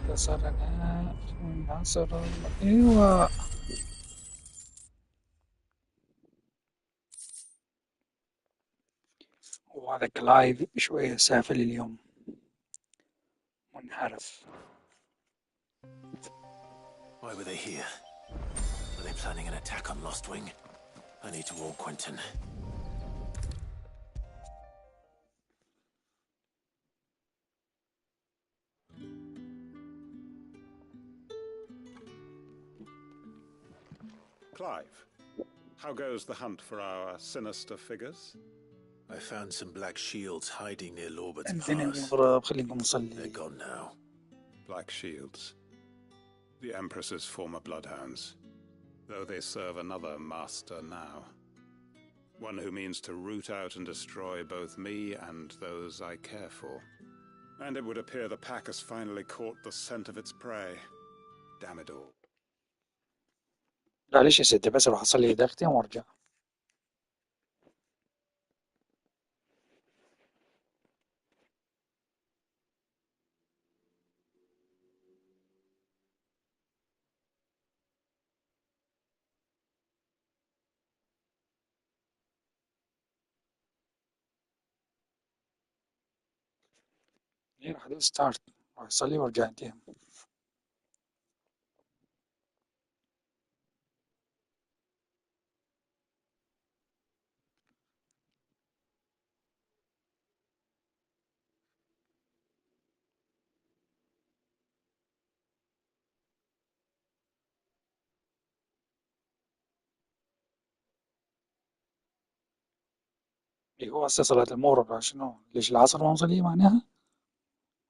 انتصرنا ونصر الله. ايوه وهذا كلايف شوية سافل اليوم منحرف. Why were they here? Were they planning an attack on Lost Wing? I need to warn Quentin. Clive, how goes the hunt for our sinister figures? I found some black shields hiding near Lorbert's عندنا Pass. مضرب خليكم They're نصلي. gone now. Black shields. The Empress's former bloodhounds. Though they serve another master now. One who means to root out and destroy both me and those I care for. And it would appear the pack has finally caught the scent of its prey. Damn it all. معلش يا ستي بس اروح اصلي دقيقتين وارجع. ليه راح ادوس ستارت راح اصلي وارجع انتهي. اللي هو هسه صلاة المغرب شنو؟ ليش العصر ما نصلي معناها؟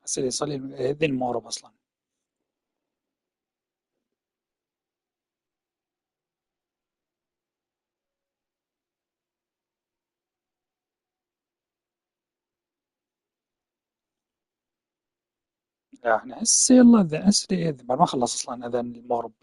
هسه اللي يصلي يأذن المغرب أصلا. لا احنا هسه يلا أذن هسه يأذن بعد ما خلص أصلا أذان المغرب.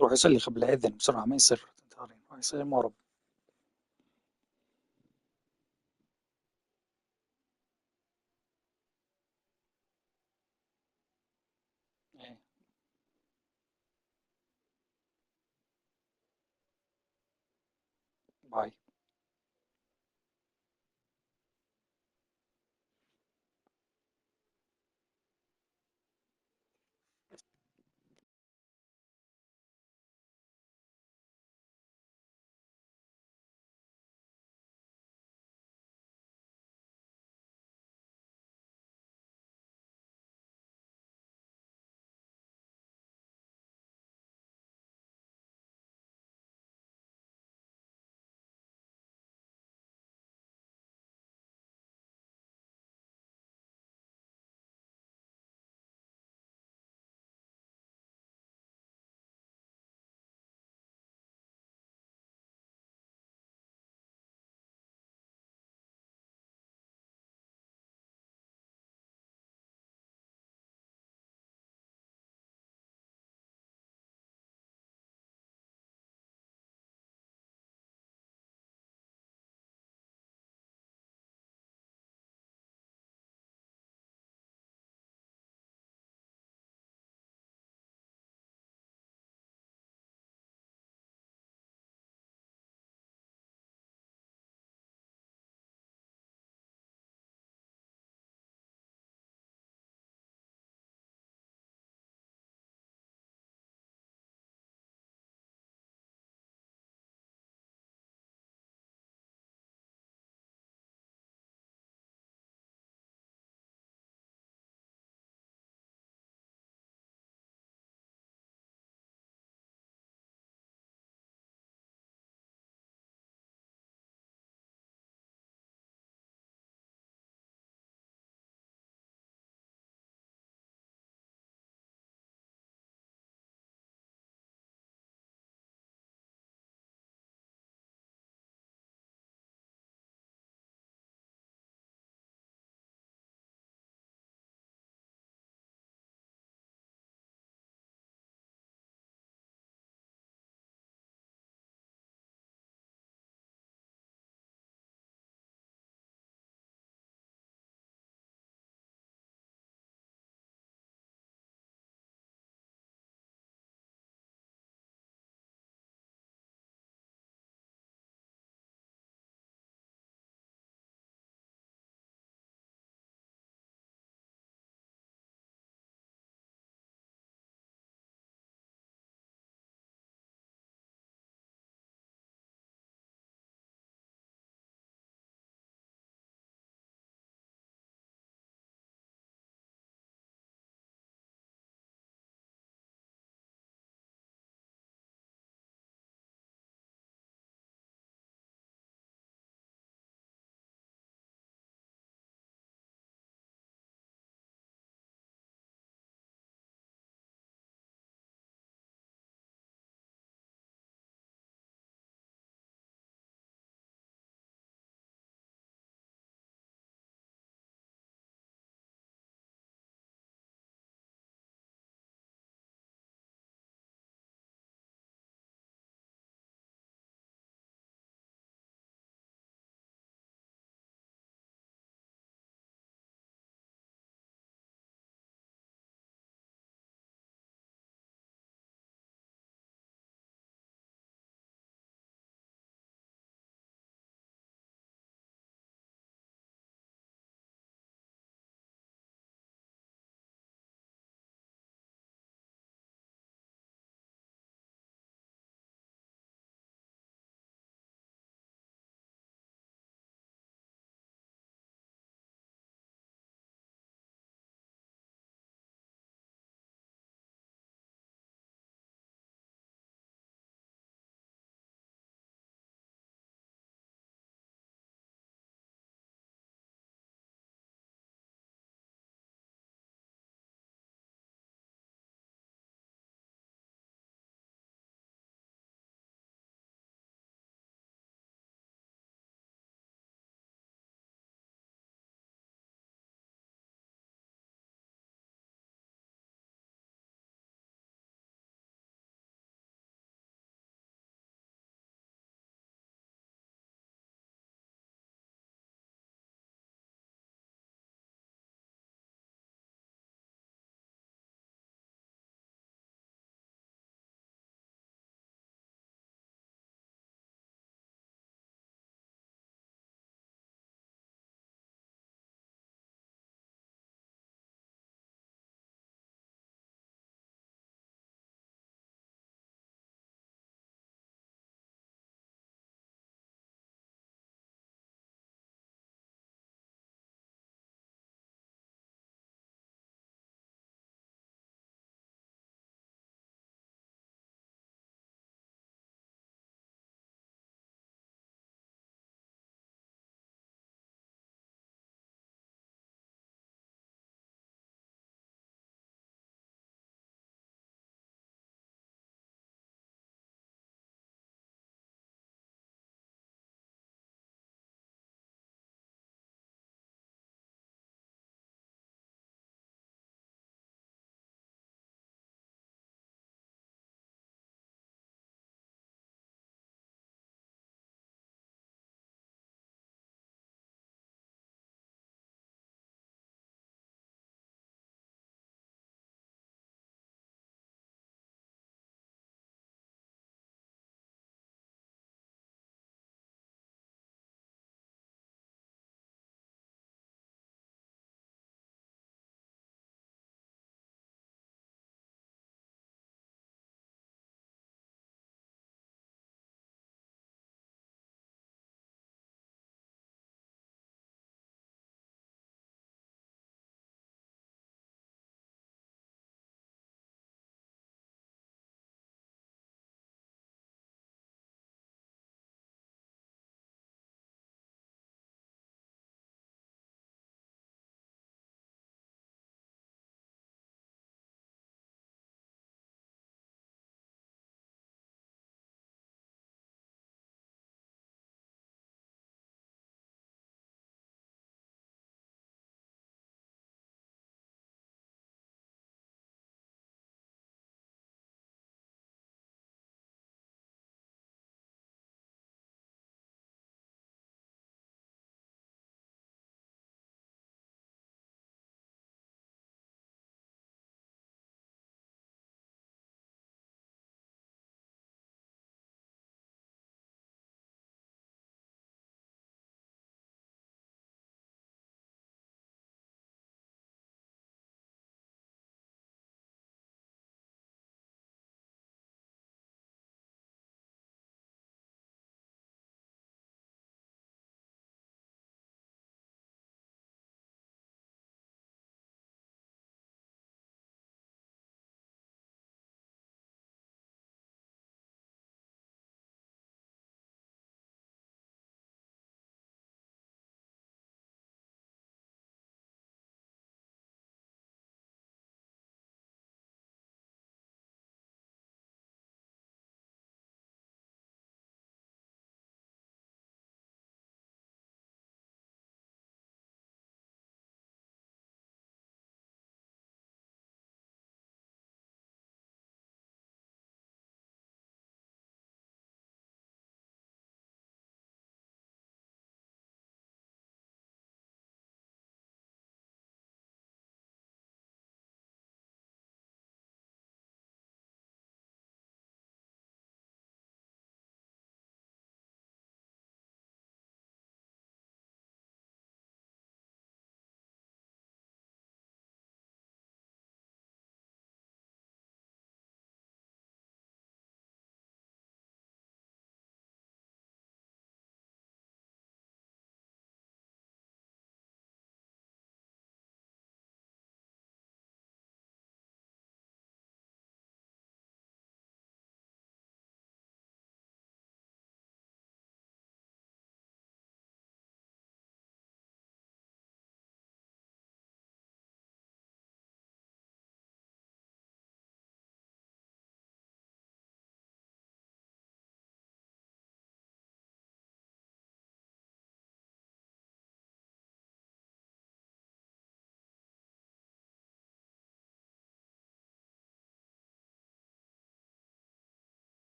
يروح يصلي قبل يأذن بسرعة ما يصير يروح يصلي المغرب. إيه. باي.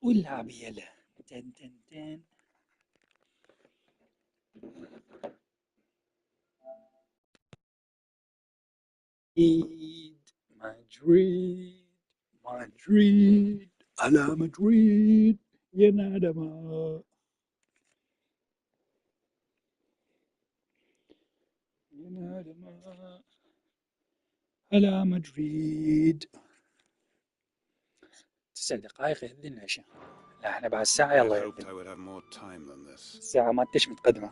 واللعب يلا. تن تن تن. مدريد مدريد على مدريد ينادم ينادم على مدريد. 9 دقائق يأذن العشاء. لا احنا بعد ساعة يلا يأذن. الساعة ما تش متقدمة.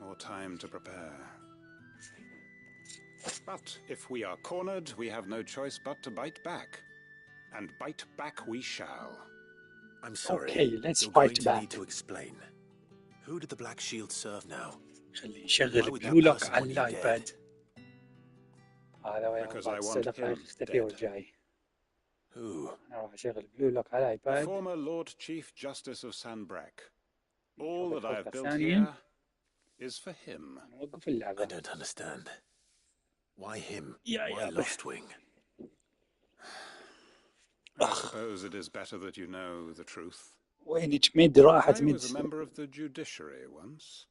More time to prepare. But if we are cornered, we have no choice but to bite back. And bite back we shall. I'm sorry. Okay, let's You're fight going to back. need to explain. Who did the Black Shield serve now? خلي نشغل بلولوك على الايباد. هذا ويا بعد 9 دقائق اختفي ورجعي. Who? أنا راح أشغل بلولوك على الايباد. Former Lord Chief Justice of Sanbreck. All that I have built here is for him. نوقف اللعبة. I don't understand. Why him? Why Lostwing? I suppose it is better that you know the truth. وين تمد راحت I مد. was a member of the judiciary once.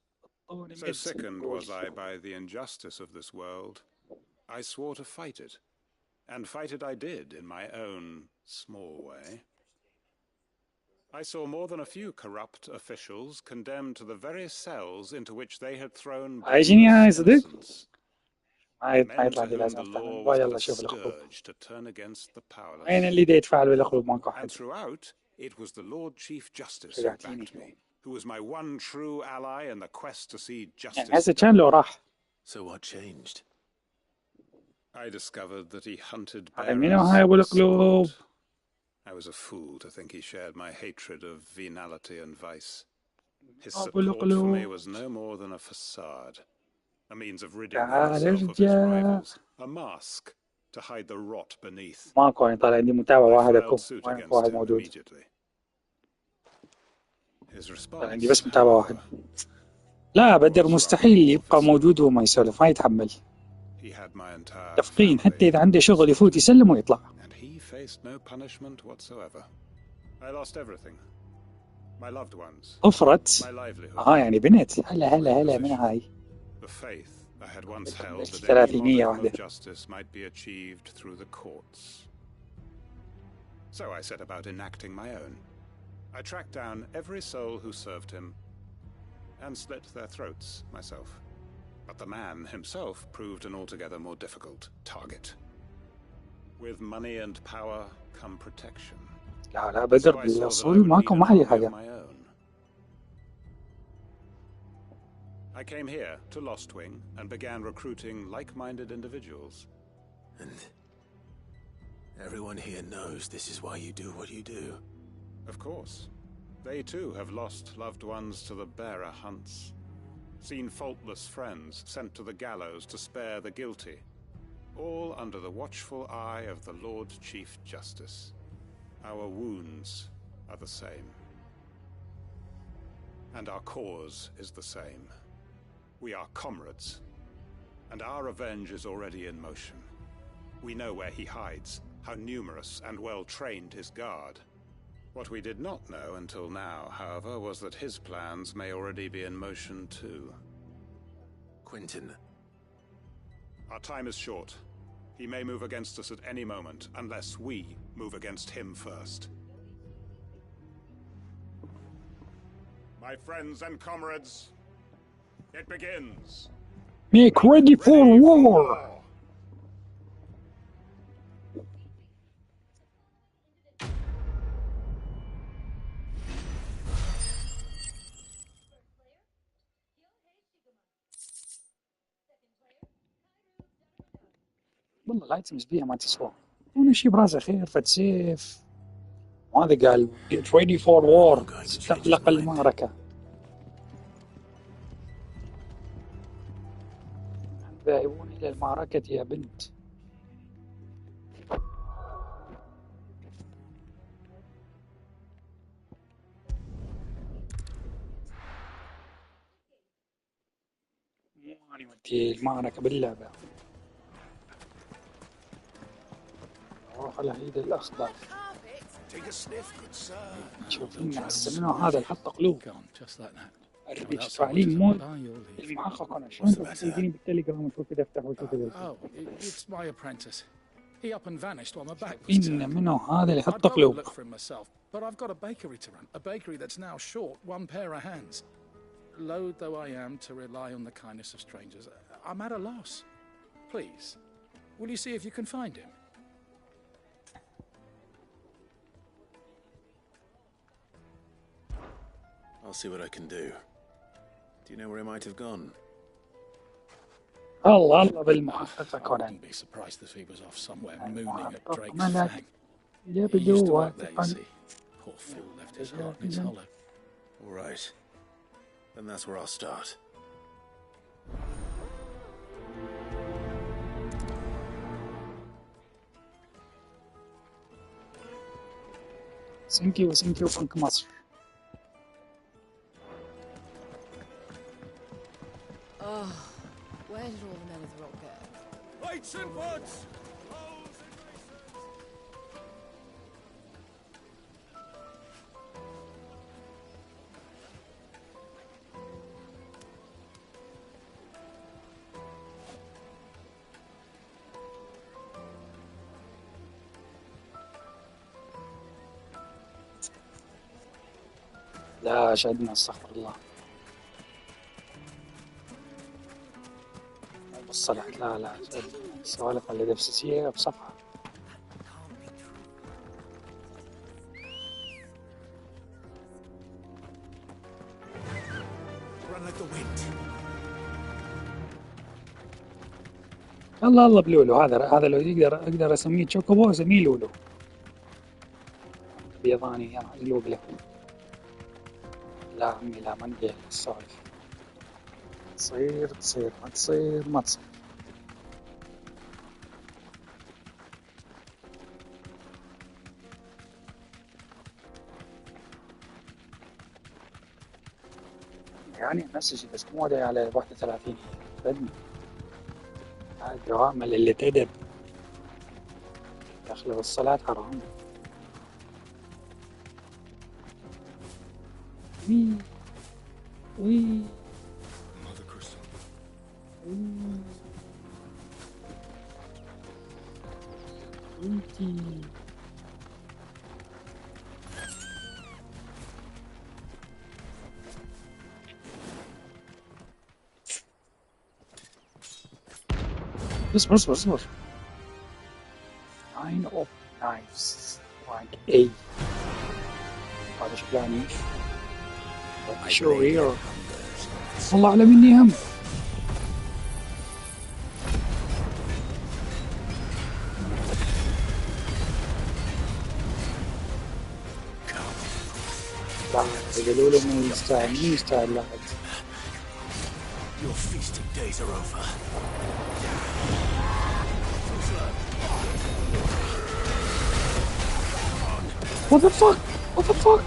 So sickened was I by the injustice of this world, I swore to fight it. And fight it I did in my own small way. I saw more than a few corrupt officials condemned to the very cells into which they had thrown blameless innocents. Men to whom the law was but a scourge to turn against the powerless. And throughout, it was the Lord Chief Justice who backed me, who was my one true ally in the quest to see justice done. So what changed? I discovered that he hunted I bears. I was a fool to think he shared my hatred of venality and vice. His support for me was no more than a facade, a means of ridding himself of his rivals, a mask to hide the rot beneath. ماكو يعني طالع عندي متابع واحد اكو واحد موجود. طالع عندي بس متابع واحد. لا بدر مستحيل يبقى موجود وما يسولف ما يتحمل. تفقين حتى إذا عنده شغل يفوت يسلم ويطلع. And he faced no punishment whatsoever. I lost everything. My loved ones. طفرت. يعني بنت. هلا من هاي. The faith I had once held that ثلاثينية any واحدة. model of justice might be achieved through the courts. So I set about enacting my own. I tracked down every soul who served him and slit their throats myself. But the man himself proved an altogether more difficult target. With money and power come protection. لا بدر بالأصول ماكو معي حاجة. I came here to Lostwing and began recruiting like-minded individuals. And everyone here knows this is why you do what you do. Of course. They too have lost loved ones to the bearer hunts. Seen faultless friends sent to the gallows to spare the guilty. All under the watchful eye of the Lord Chief Justice. Our wounds are the same. And our cause is the same. We are comrades. And our revenge is already in motion. We know where he hides, how numerous and well-trained his guard. What we did not know until now, however, was that his plans may already be in motion too. Quentin. Our time is short. He may move against us at any moment, unless we move against him first. My friends and comrades, it begins. Make ready for war! والله الايتمز بيها ما تسوى. انا شي براسه خير فد سيف. وهذا قال get ready for war. استقلق المعركة. ذاهبون إلى المعركة يا بنت. ماني ودي المعركة باللعبة. روح العيد الأخضر. شوف هسه منو هذا اللي حط قلوب اريد تعليم مود المحقق. انا شلون تجيني بالتليجرام وشوف كذا افتح وشوف كذا. إن منو هذا اللي حط قلوب. But I've got a bakery to run, a bakery that's now short one pair of hands. Loath though I am to rely on the kindness of strangers, I'm at a loss. Please, will you see if you can find him? I'll see what I can do. Do you know where he might have gone? الله بالمحقق كونان. I'd be surprised if he was off somewhere mooning at Drake's fang. يا He used to بدو work there, you see. Poor fool left his heart in his hollow. All right. Then that's where I'll start. سنكي وسنكي وفنك مصر. Oh, where did all the men of the rock go? Lights and buds! لا شدنا استغفر الله. بالصلاة لا سوالف النفسية بصفحة. الله بلولو هذا لو اقدر اسميه تشوكوبو اسميه لولو. بيضاني اقلب له. لا عمي لا ما نقيل السوالف. تصير ما تصير. يعني نفس الشيء بس مو على 31 بدنا الدوام اللي تدب داخل الصلاة حرام. وي اصبر 9 of knives rank A. هذا شكلاني شرير والله على مني هم. قالوا له مو يستاهل لا. Your feasting days are over. What the fuck?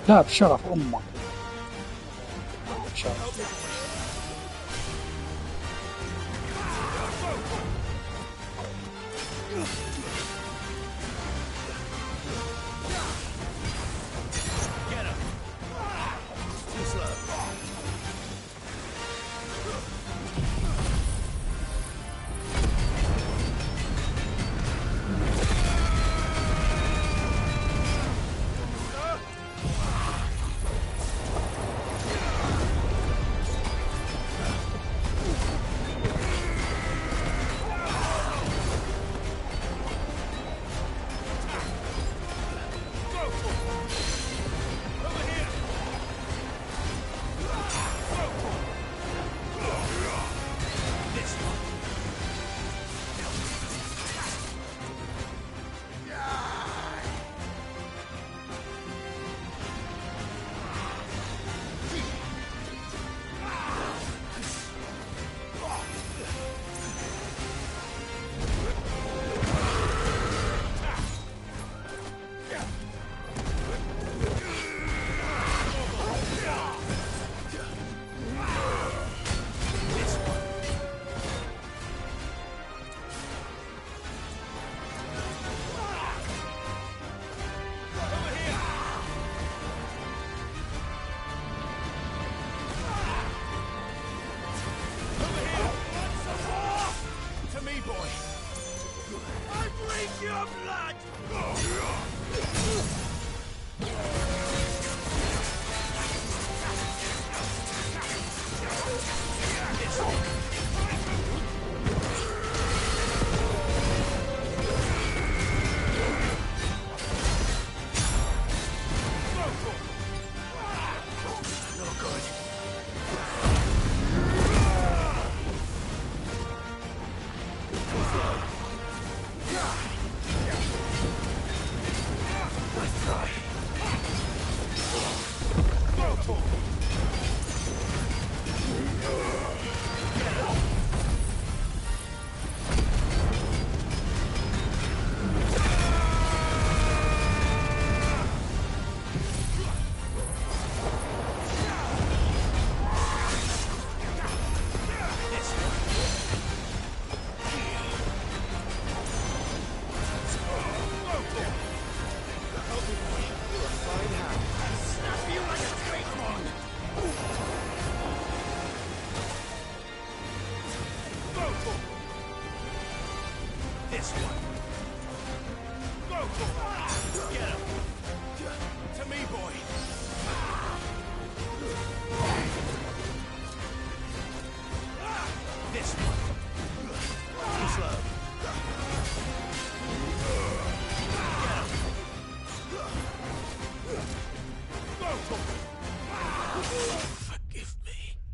لا بشرف أمك بشرف. Get him! Too slow.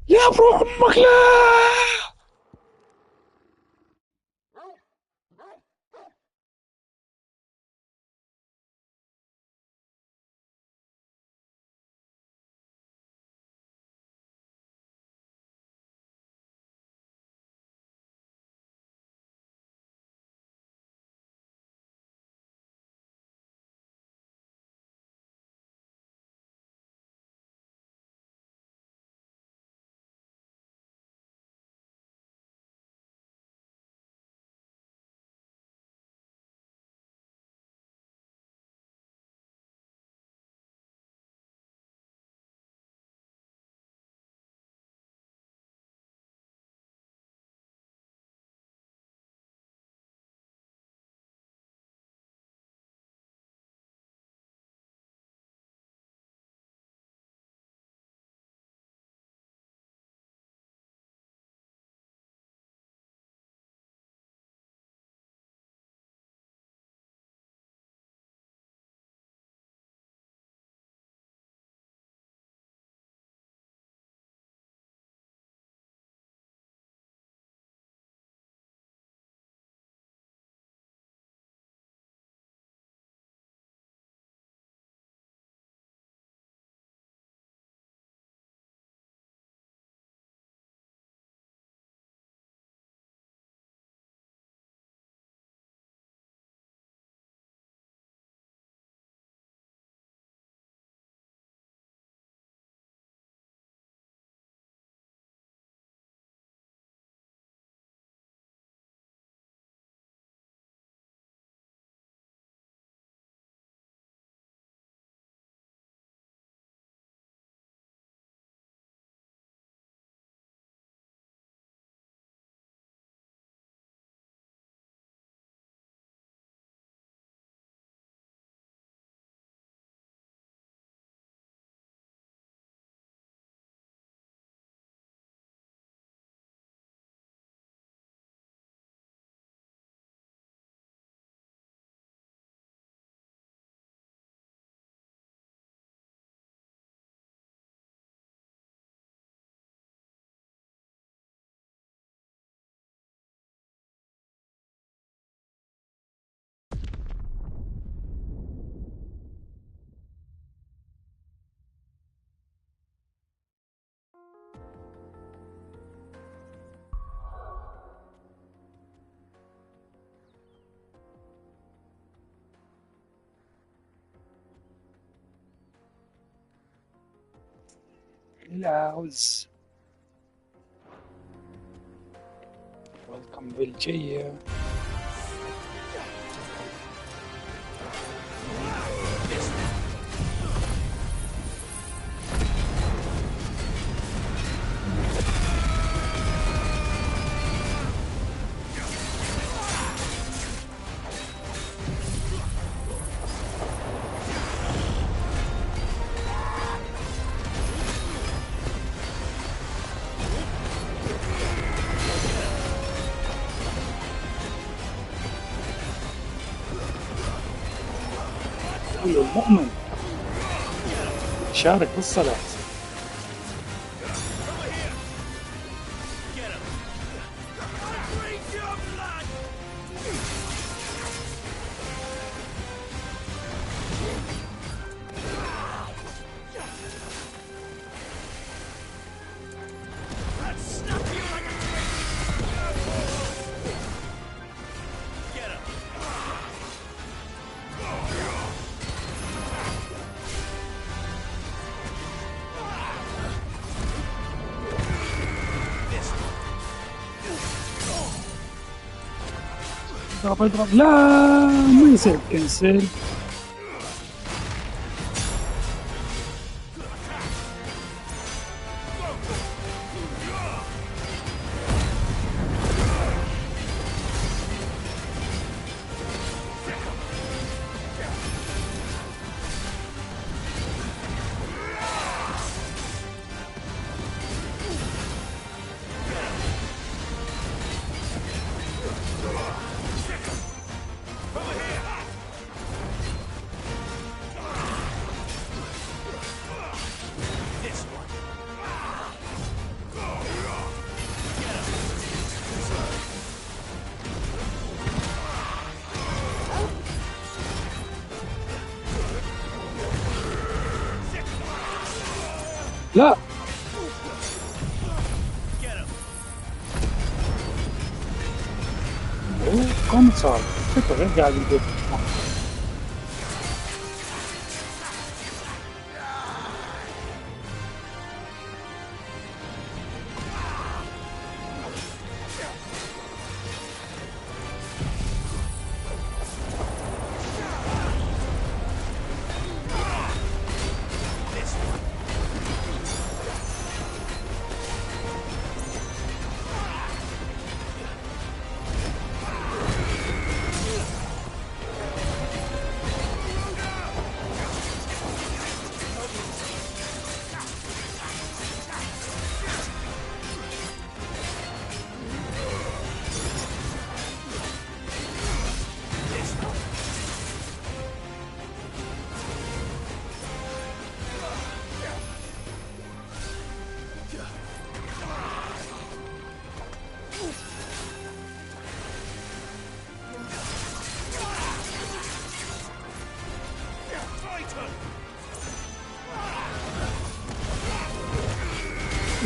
يا بروح امك لا. العاوز ويلكم بكلشي. المؤمن شارك بالصلاة. اضرب لا ما يصير كنسل. لا قام صار شكله غير قاعد يدور.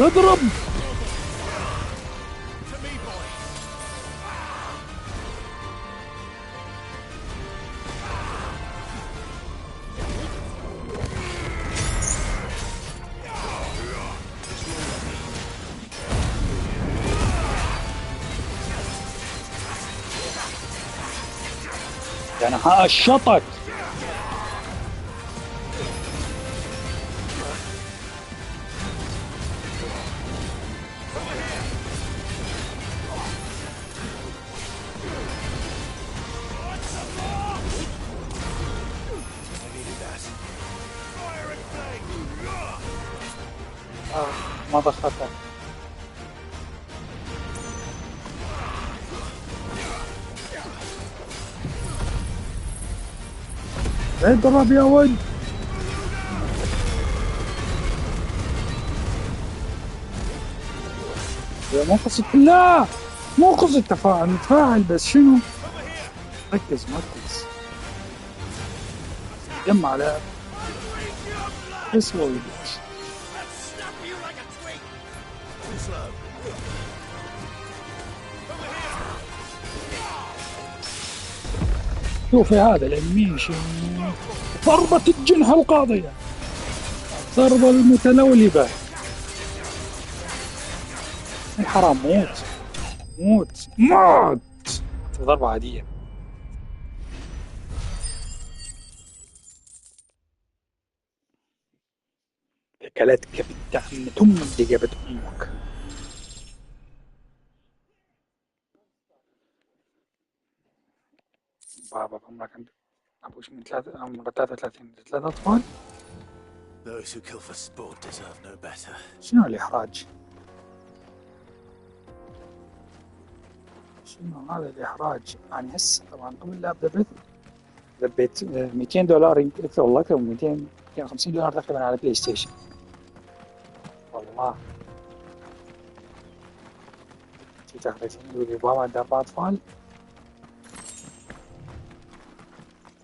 اضرب يعني هقشطك. ما ضختك. اضرب يا ود. مو قصة لا مو قصة تفاعل نتفاعل بس شنو ركز مركز جمع لعب اسوى ويدوش. شوفي هذا الانيميشن ضربة الجنح القاضية الضربة المتلولبة يا حرام موت موت موت. ضربة عادية. أكلتك بالدعم تم اللي جابت أمك. بابا عمرك عندك أبوش من عمرك 33 3 أطفال. Those who kill for sport deserve no better. شنو الإحراج؟ شنو هذا الإحراج؟ يعني هسه طبعا قبل لا أبدأ بث ذبيت $200 يمكن أكثر والله أكثر من $250 تقريبا على بلاي ستيشن. والله في تغريدين يقول لي بابا عنده 4 أطفال.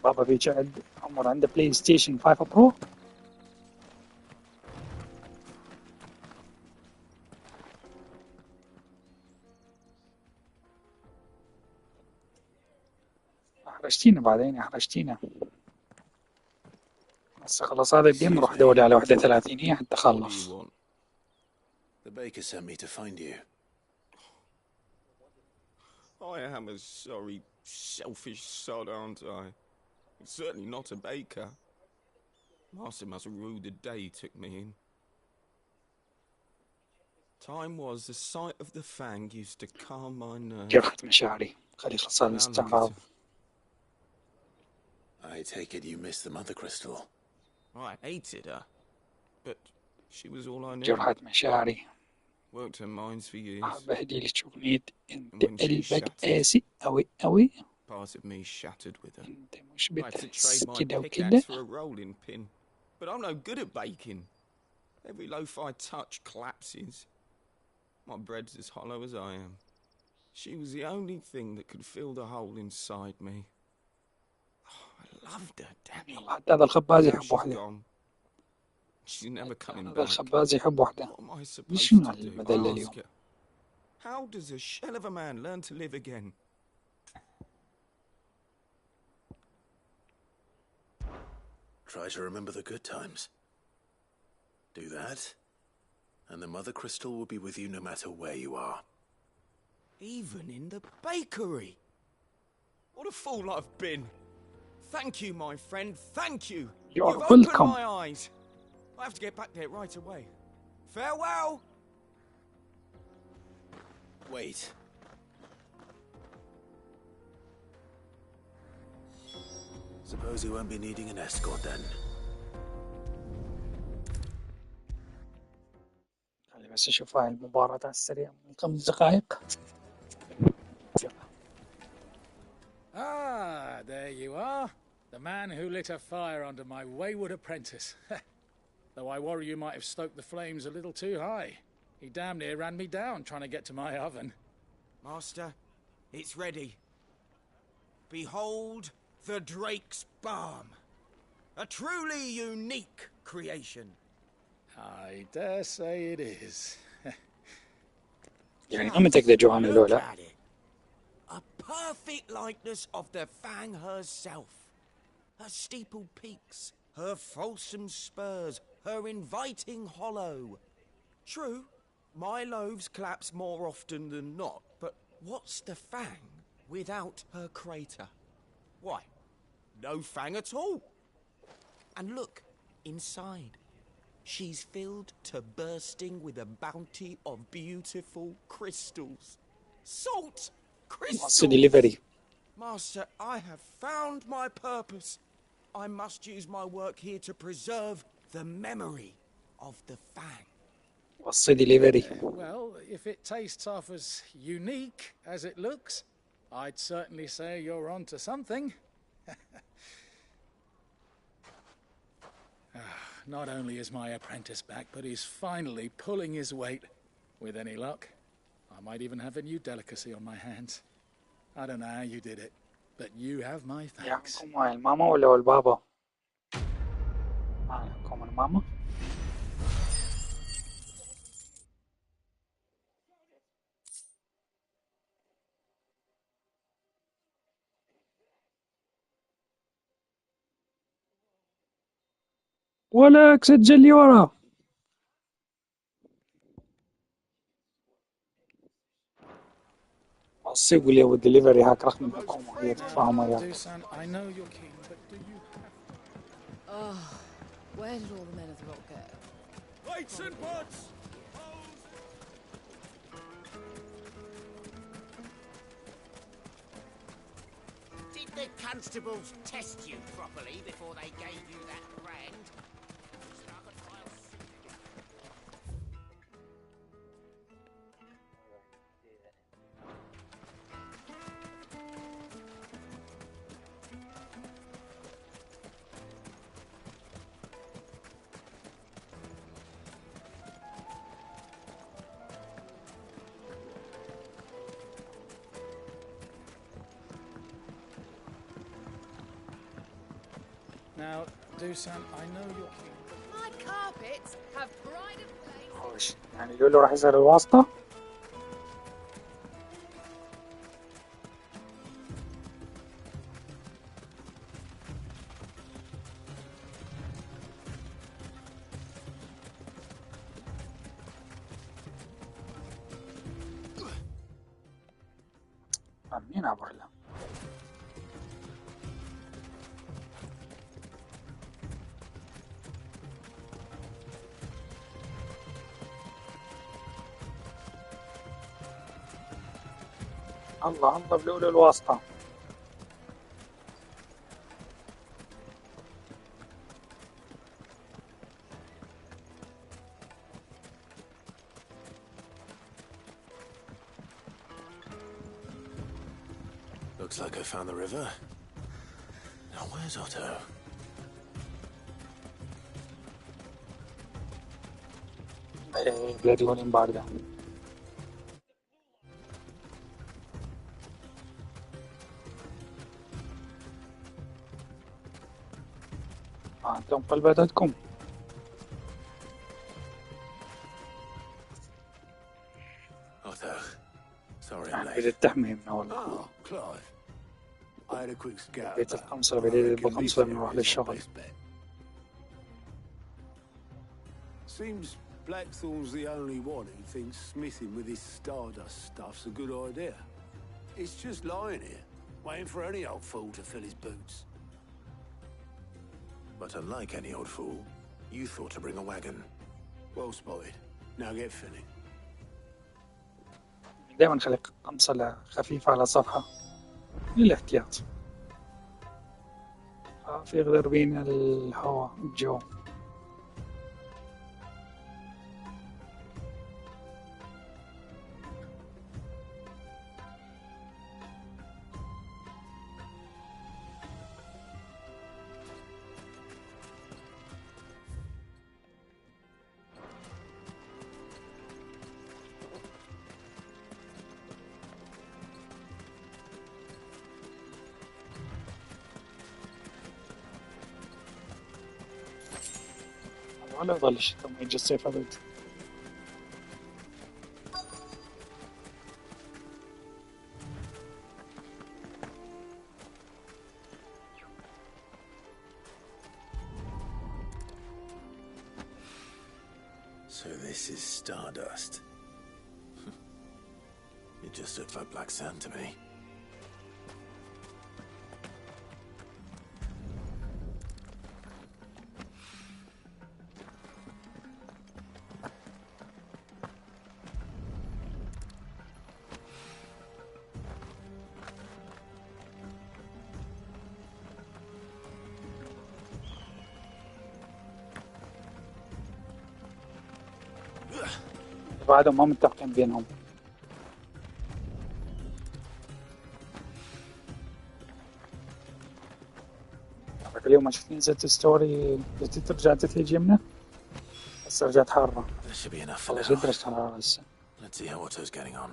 بابا بيقعد عمر عنده بلاي ستيشن 5 برو. أحرجتينا بعدين أحرجتينا. هسه خلاص هذا الجيم نروح دوري على 31 هي حتى خلص. The baker sent me to find you. I am a sorry, selfish sod, aren't I? It's certainly not a baker. Master must have ruled the day he took me in. Time was the sight of the fang used to calm my nerves. جرحت مشاعري. خلي خلص هذا الاستعراض. I take it you missed the mother crystal. I hated her, but she was all I knew. جرحت مشاعري. Worked her mines for years. أحب أهديلك أغنية أنت قلبك قاسي أوي أوي. Part of me shattered with her. أنت مش I had to trade بتحس my كده pickaxe وكده. for a rolling pin, but I'm no good at baking. Every loaf I touch collapses. My bread's as hollow as I am. She was the only thing that could fill the hole inside me. Oh, I loved her, damn it. حتى هذا الخباز يحب She's وحدة. gone. She's never coming هذا back. الخباز يحب وحدة. What am I supposed شنو to do? المذلة اليوم؟ Ask her. How does a shell of a man learn to live again? Try to remember the good times. Do that, and the mother crystal will be with you no matter where you are. Even in the bakery. What a fool I've been. Thank you, my friend. Thank you. You're You've welcome. opened my eyes. I have to get back there right away. Farewell. Wait. Suppose you won't be needing an escort then. خلي بس أشوف هاي المباراة على السريع من 5 دقائق. Ah, there you are. The man who lit a fire under my wayward apprentice. Though I worry you might have stoked the flames a little too high. He damn near ran me down trying to get to my oven. Master, it's ready. Behold the Drake's Balm. A truly unique creation. I dare say it is. يعني ما تقدر جوعان الأولى. A perfect likeness of the Fang herself. Her steepled peaks, her fulsome spurs, her inviting hollow. True, my loaves collapse more often than not, but what's the Fang without her crater? Why, no Fang at all. And look, inside. She's filled to bursting with a bounty of beautiful crystals. Salt crystals! What's the delivery? Master, I have found my purpose. I must use my work here to preserve the memory of the Fang. What's the delivery? Well, if it tastes half as unique as it looks, I'd certainly say you're onto something. Not only is my apprentice back, but he's finally pulling his weight. With any luck, I might even have a new delicacy on my hands. I don't know how you did it, but you have my thanks. يحكم مع الماما ولا هو البابا؟ يحكم الماما. ولا سجل لي وراه. وصي قولي هو دليفري هاك رقم الحكومة هي تتفاهم وياك. Dusan, I know you're keen, but do you have... Oh, where did all the men of the rock go? Lights and buds! Did the constables test you properly before they gave you that brand? Now, Dusan, I know you're keen, but... My carpets have pride of place. خوش يعني لولو راح يسأل الواسطة. مين عبر له؟ الله الله بلولو الواسطة. Looks like I found the river. Now where's Otto? بلادي هون باردة. أنتم قلباتكم. Otto, sorry I'm يعني late. بدأت تحمي من أول. Oh, Clive. I had a quick scout. بيت الخمسة بدأت بالخمسة بنروح للشغل. Seems Blackthorn's the only one who thinks smithing with his stardust stuff's a good idea. It's just lying here, waiting for any old fool to fill his boots. But unlike any old fool, you thought to bring a wagon. Well spotted. Now get filling. دائما خليك قمصة خفيفة على صفحة للاحتياط. في غدر بين الهواء الجو. ولا يظل الشتاء ما يجي الصيف أبد. So this is stardust. It just looked like black sand to me. بعدهم ما متفقين بينهم. اليوم ما شفت نزلت ستوري رجعت تهجي منه بس رجعت حارة. والله جد درجة حرارة هسه. Let's see how Otto's getting on.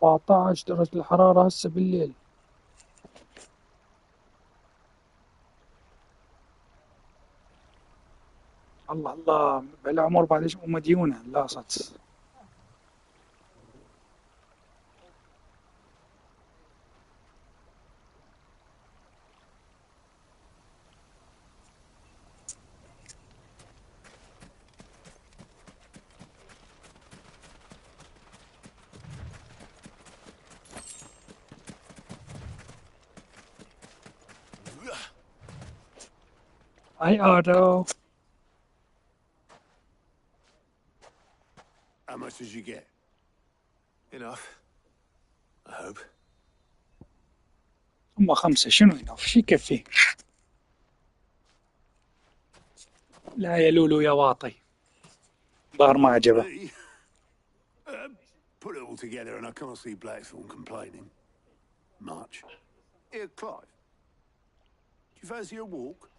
14 درجة الحرارة هسه بالليل. الله الله بالعمر بعد ايش مديونة لاصت. Hi, Otto. How much did you get? Enough. I hope. هم 5 شنو enough شي يكفي. لا يا لولو يا واطي. ظهر ما عجبه. Put it all together and I can't see Blackthorn complaining. Much. Here, Clive. Do you fancy a walk?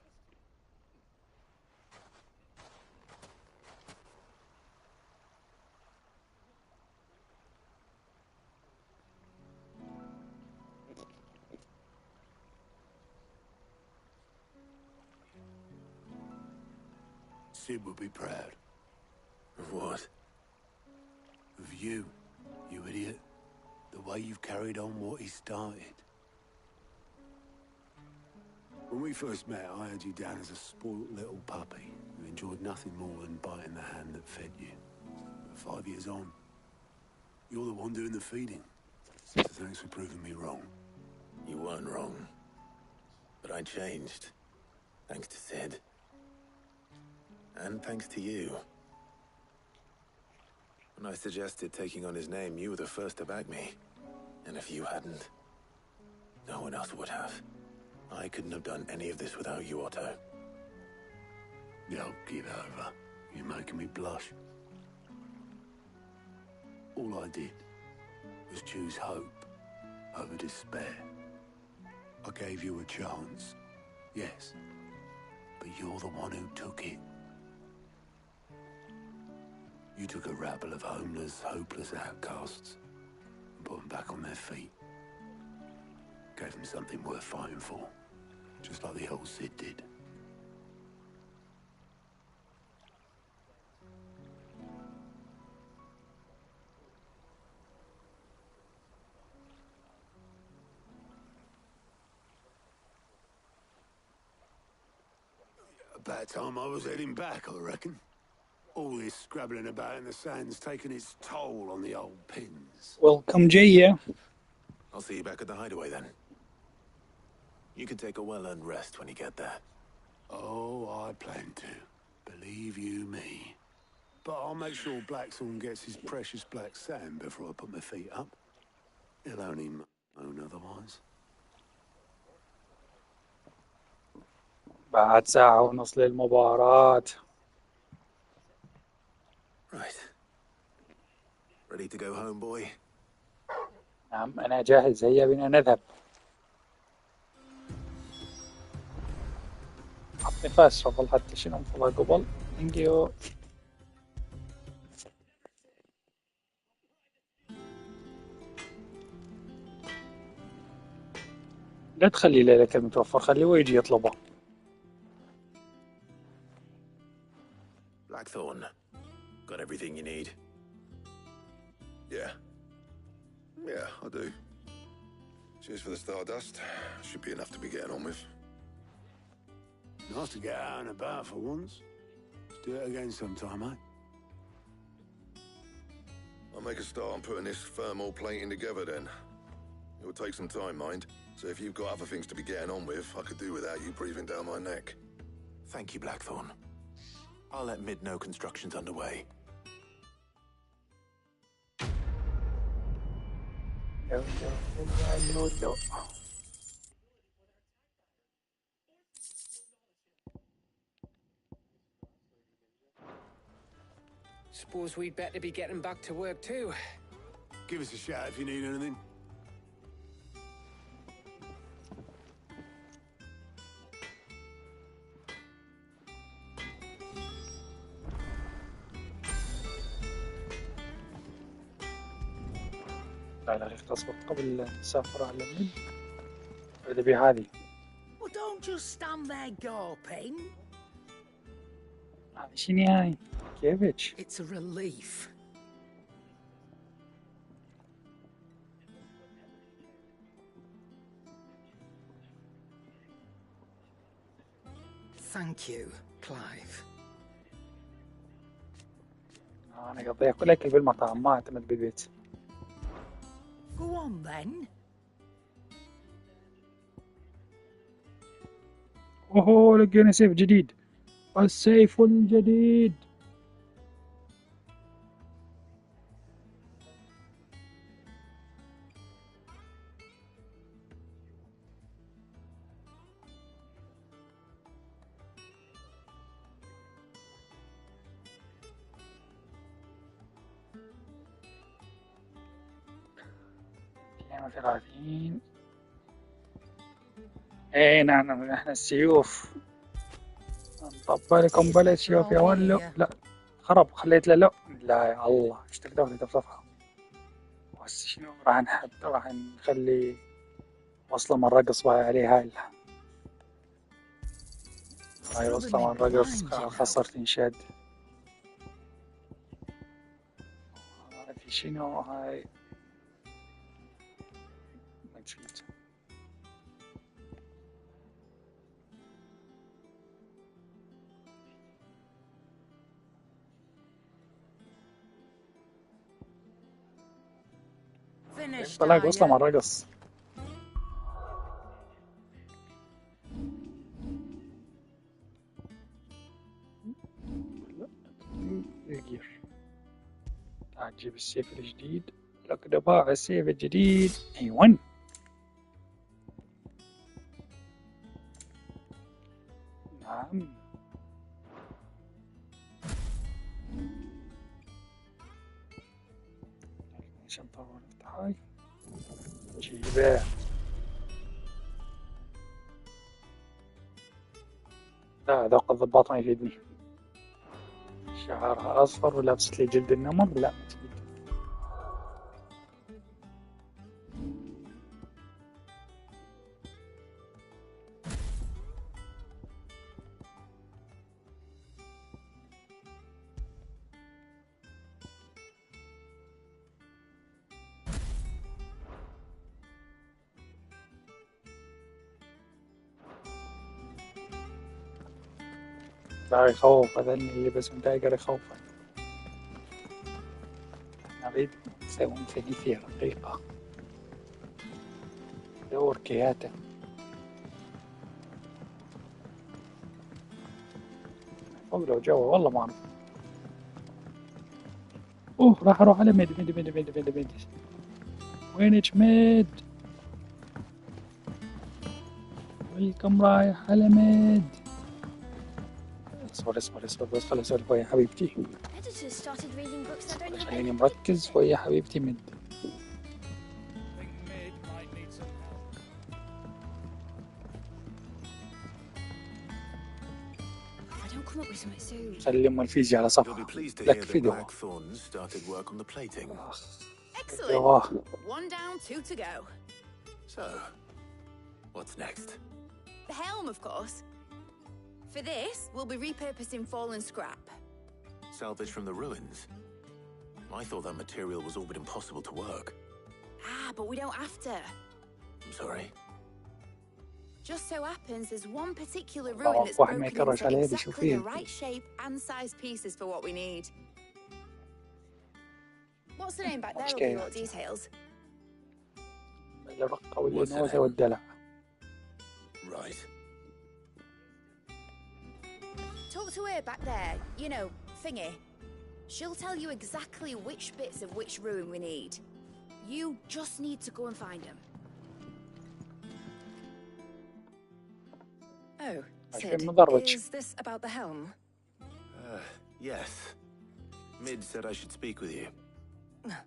Sid would be proud. Of what? Of you, you idiot. The way you've carried on what he started. When we first met, I had you down as a spoilt little puppy who enjoyed nothing more than biting the hand that fed you. But 5 years on, you're the one doing the feeding. So thanks for proving me wrong. You weren't wrong. But I changed. Thanks to Sid. And thanks to you. When I suggested taking on his name, you were the first to back me. And if you hadn't, no one else would have. I couldn't have done any of this without you, Otto. Don't give over. You're making me blush. All I did was choose hope over despair. I gave you a chance, yes, but you're the one who took it. You took a rabble of homeless, hopeless outcasts and put them back on their feet. Gave them something worth fighting for, just like the old Sid did. About time I was heading back, I reckon. All this scrabbling about in the sand's taken its toll on the old pins. Welcome, Jaya. I'll see you back at the hideaway then. You can take a well-earned rest when you get there. Oh, I plan to. Believe you me. But I'll make sure Blackthorn gets his precious black sand before I put my feet up. He'll only moan otherwise. بعد ساعة ونص للمباراة. Right. Ready to go home, boy? نعم أنا جاهز هيا بنا نذهب. عطني فاست شغل حتى شنو انفضى قبل. Thank you. لا تخلي ليلك المتوفر خليه ويجي يطلبه. Blackthorn, got everything you need? Yeah. Yeah, I do. Cheers for the stardust. Should be enough to be getting on with. Nice to get out and about for once. Let's do it again sometime, eh? I'll make a start on putting this thermal plating together then. It will take some time, mind. So if you've got other things to be getting on with, I could do without you breathing down my neck. Thank you, Blackthorn. I'll let Mid know construction's underway. Suppose we'd better be getting back to work too. Give us a shout if you need anything. لا لا تصبر قبل نسافر على المد. إذا بهذه. Well, don't just stand there gawping. هذه شنو هاي؟ كيفك؟ It's a relief. Thank you, Clive. أنا قضي أكل أكل بالمطعم ما أعتمد بالبيت. Go on then. اوه لقينا سيف جديد. السيف الجديد. ثلاثين. ايه نعم احنا السيوف. نطبق لكم بلا سيوف يا ولو. لا خرب خليت له لا لا يا الله ايش تقدر تفضفها. بس شنو راح نخلي وصلة من رقص باي عليه هاي وصلة من رقص خسر تنشد. في شنو هاي نسيت. طلع وصلة من رقص. الجير. تعال نجيب السيف الجديد. لك دباع السيف الجديد. ايوان. نعم. ايش نطور نفتح هاي. جيبه. لا ذوق الضباط ما يفيدني. شعرها أصفر ولابست لي جلد النمر. لا ما تفيد. لا يخوف هذا اللي بس متاجر يخوفك. نريد نسوي فيه رقيقة. دور كياته. فوق لو جوا والله ما أعرف. راح أروح على ميد. وينك ميد؟ ويلكم رايح على ميد. اصبر بس خليني اسولف ويا حبيبتي. خليني مركز ويا حبيبتي مد. سلم الفيزياء على صفحة. لك فيديو. Excellent. One down, two to go. So, what's next? The helm, of course. For this, we'll be repurposing fallen scrap. Salvage from the ruins? I thought that material was all but impossible to work. But we don't have to. I'm sorry? Just so happens there's one particular ruin that's broken into exactly the right shape and size pieces for what we need. What's the name back there? Will give you all details. الرقة والنوزة والدلع. Right. Talk to her back there, you know, thingy. She'll tell you exactly which bits of which ruin we need. You just need to go and find them. Oh, Sid, is this about the helm? Yes. Mid said I should speak with you.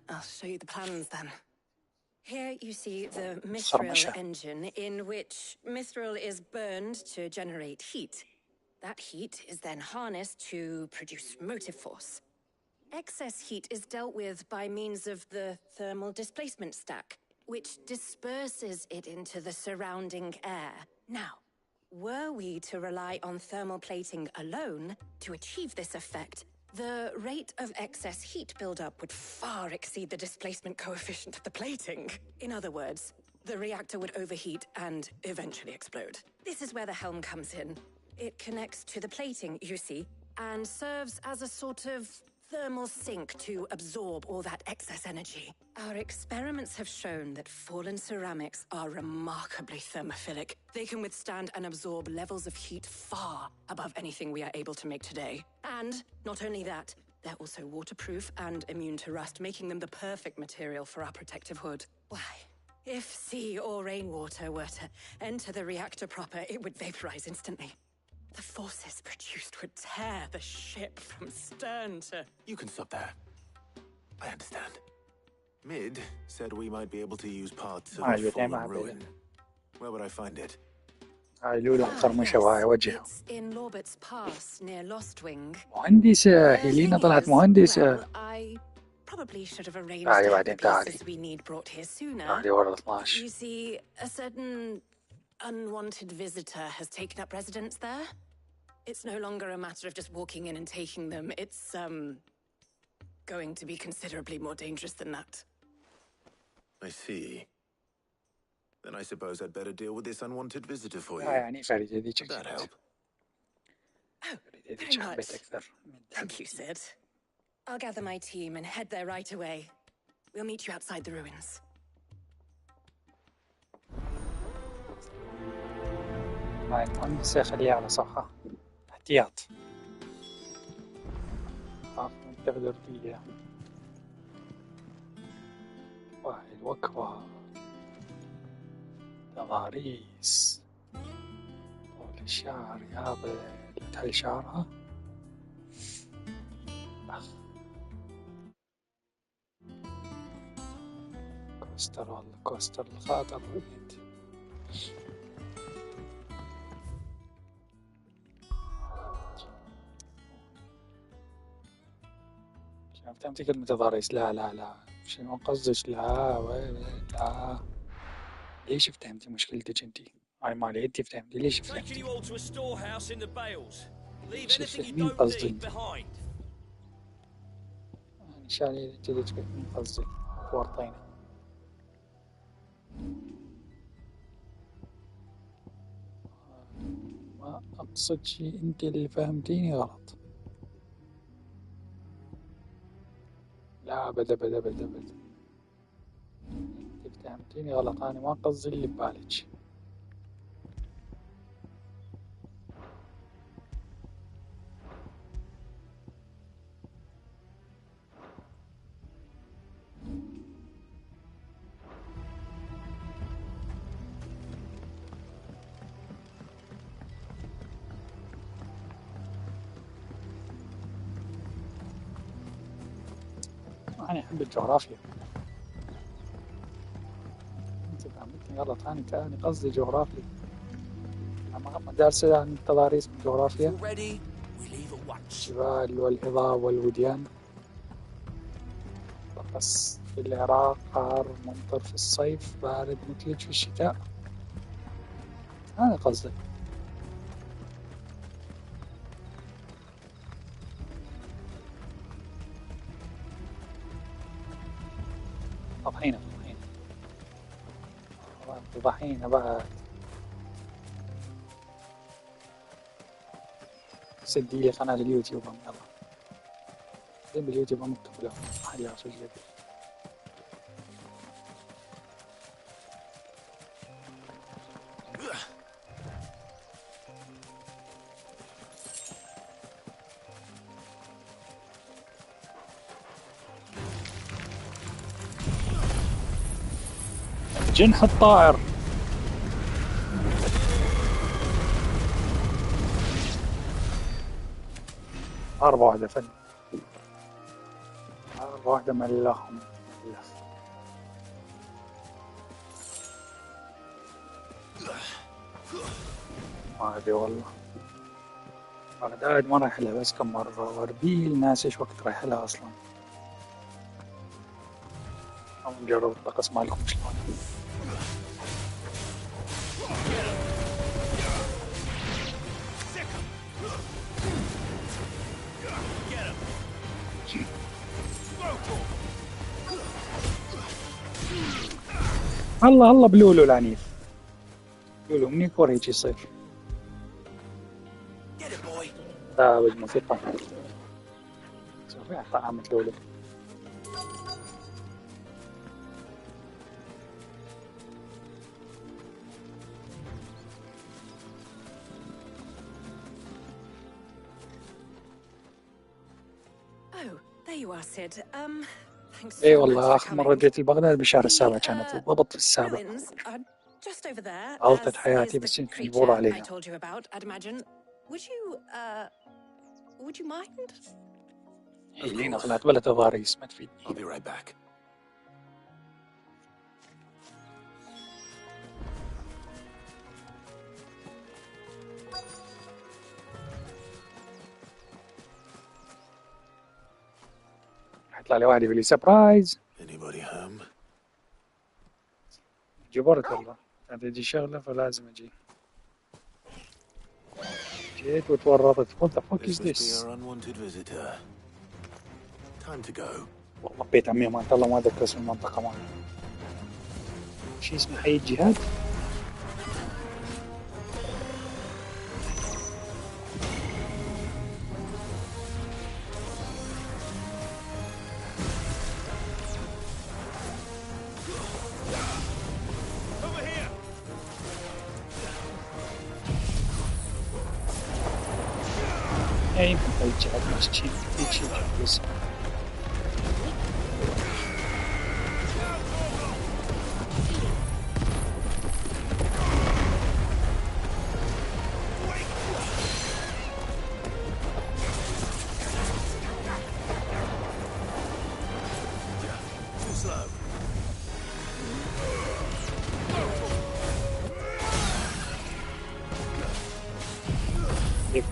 I'll show you the plans then. Here you see the mithril engine in which mithril is burned to generate heat. That heat is then harnessed to produce motive force. Excess heat is dealt with by means of the thermal displacement stack, which disperses it into the surrounding air. Now, were we to rely on thermal plating alone to achieve this effect, the rate of excess heat buildup would far exceed the displacement coefficient of the plating. In other words, the reactor would overheat and eventually explode. This is where the helm comes in. It connects to the plating, you see, and serves as a sort of thermal sink to absorb all that excess energy. Our experiments have shown that fallen ceramics are remarkably thermophilic. They can withstand and absorb levels of heat far above anything we are able to make today. And not only that, they're also waterproof and immune to rust, making them the perfect material for our protective hood. Why, if sea or rainwater were to enter the reactor proper, it would vaporize instantly. The forces produced would tear the ship from stern to... You can stop there. I understand. Mid said we might be able to use parts of a fallen ruin. Where would I find it? It's in Lorbert's Pass near Lostwing. مهندسة هيلينا طلعت مهندسة. I probably should have arranged to have the pieces we need brought here sooner. You see, a certain unwanted visitor has taken up residence there. It's no longer a matter of just walking in and taking them. It's, going to be considerably more dangerous than that. I see. Then I suppose I'd better deal with this unwanted visitor for you. Would that help? Oh, very much. Thank you, Sid. I'll gather my team and head there right away. We'll meet you outside the ruins. هاي المهندسة خليها على صفحة احتياط. خاف من التغيير. وهاي الوكوة تضاريس طول الشعر يابا تهل شعرها كوستر الخاطر ولد فهمتي كلمة تضاريس لا شنو قصدك لا ليش فهمتي مشكلتك انتي؟ أنا مالي انتي فهمتي ليش فهمتي؟ ليش تفهمين قصدي انتي؟ أنا شالي انتي تفهمين قصدي ورطينا. ما أقصد شي انتي اللي فهمتيني غلط. لا أبد انتي فهمتيني غلط. أنا ما قصدي اللي ببالك. أنا أحب الجغرافيا. أنت فهمتني غلط. أنا قصدي جغرافيا. أما مدارس عن التضاريس بالجغرافيا الجبال والهضاب والوديان. طقس في العراق حار ممطر في الصيف بارد مثلج في الشتاء. هذا قصدي. ضحينا بعد. سدي لي قناة اليوتيوب يلا. زين باليوتيوب مكتوب له أحد يعرف الجديد. جنح الطائر. أربعة واحدة فن. أربعة واحدة ملخهم ما أدري والله. بغداد ما رايح لها بس كم مرة. واربيل ناس إيش وقت رايح لها أصلا. نجرب الطقس مالكم شلون. الله بلولو العنيف. لولو من يكور هيك يصير. لا بالموسيقى طعم اللولو. اي والله اخر مرة جيت لبغداد بالشهر السابع كانت بالضبط في السابع. غلطة حياتي بس يمكن يبور عليها. لينا طلعت بلا تضاريس ما تفيد. I'll be right back. حيطلع لي واحد يقول لي سبرايز. Anybody home? جبرت والله كانت تجي شغلة فلازم اجي. جيت وتورطت. What the fuck is this? Unwanted visitor. Time to go. والله بيت عمي ما الله ما ذكر اسم المنطقة مالي. شي اسمه حي الجهاد. يمكن حي الجهاد بس شي بس.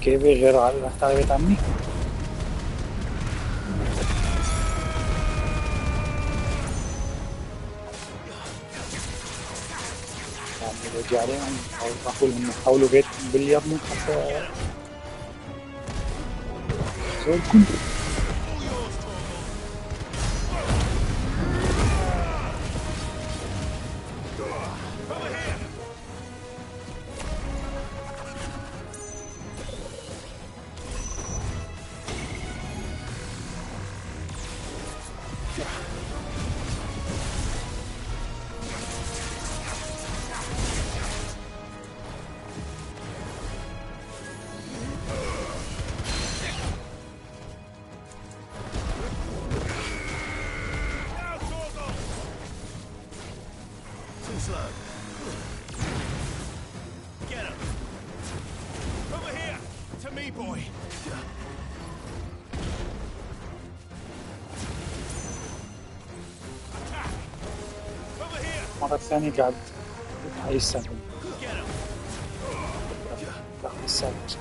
كيف غير على بيت عمي؟ يعني رجع عليهم أو أقول إنه حاولوا بيت باليوم حتى زولكم. مرة ثانية قاعد هاي السالفة داخل السالفة.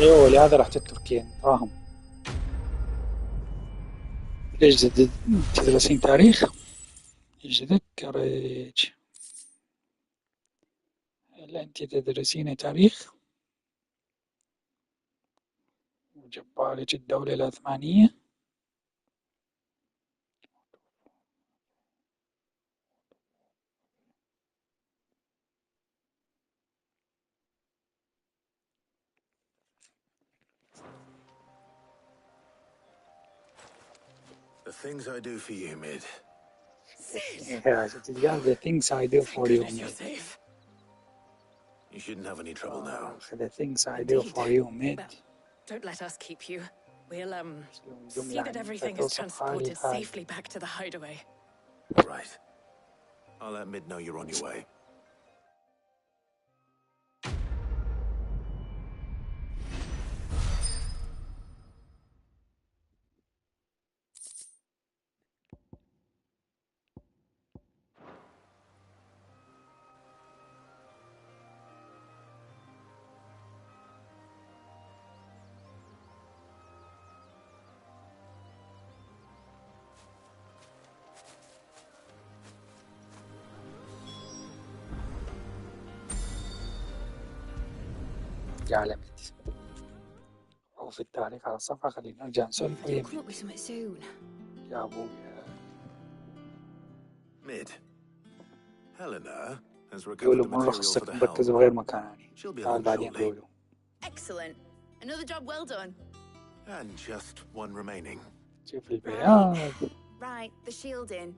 ايوه لهذا رحت التركيا راهم. ليش تدرسين تاريخ؟ ايش ذكرك؟ هل انت تدرسين تاريخ؟ وجبالك الدولة العثمانية؟ The things I do for you, Mid. Yeah, the things I do for you, Mid. You shouldn't have any trouble now. The things I do for you, Mid. Don't let us keep you. We'll see that everything is transported safely back to the hideaway. Right. I'll let Mid know you're on your way. علامات وفي التعليق على الصفحة. خلينا نرجع نسولف ويا يا أبويا. Mid. Helena has recovered لولو the من material for رخصتك the مركز helm. بغير مكاني. She'll be تعال home بعدين shortly. لولو. Excellent. Another job well done. And just one remaining. شوف البياض. Right, the shielding.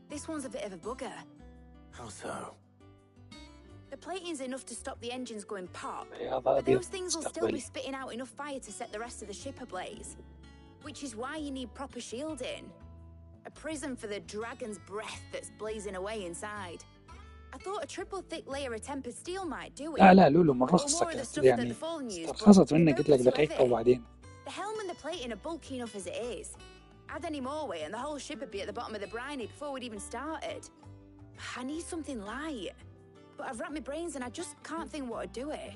This one's a bit of a bugger. How so? The plating's enough to stop the engines going pop, بياض but أبيض those things will still be مستقبلي. spitting out enough fire to set the rest of the ship ablaze. Which is why you need proper shielding. A prism for the dragon's breath that's blazing away inside. I thought a triple thick layer of tempered steel might do it. لا لولو من رخصتك يعني استرخصت منك قلت لك دقيقة وبعدين. The helm and the plating are bulky enough as it is. Add any more weight and the whole ship would be at the bottom of the briny before we'd even started. I need something light. But I've racked my brains and I just can't think what would do it.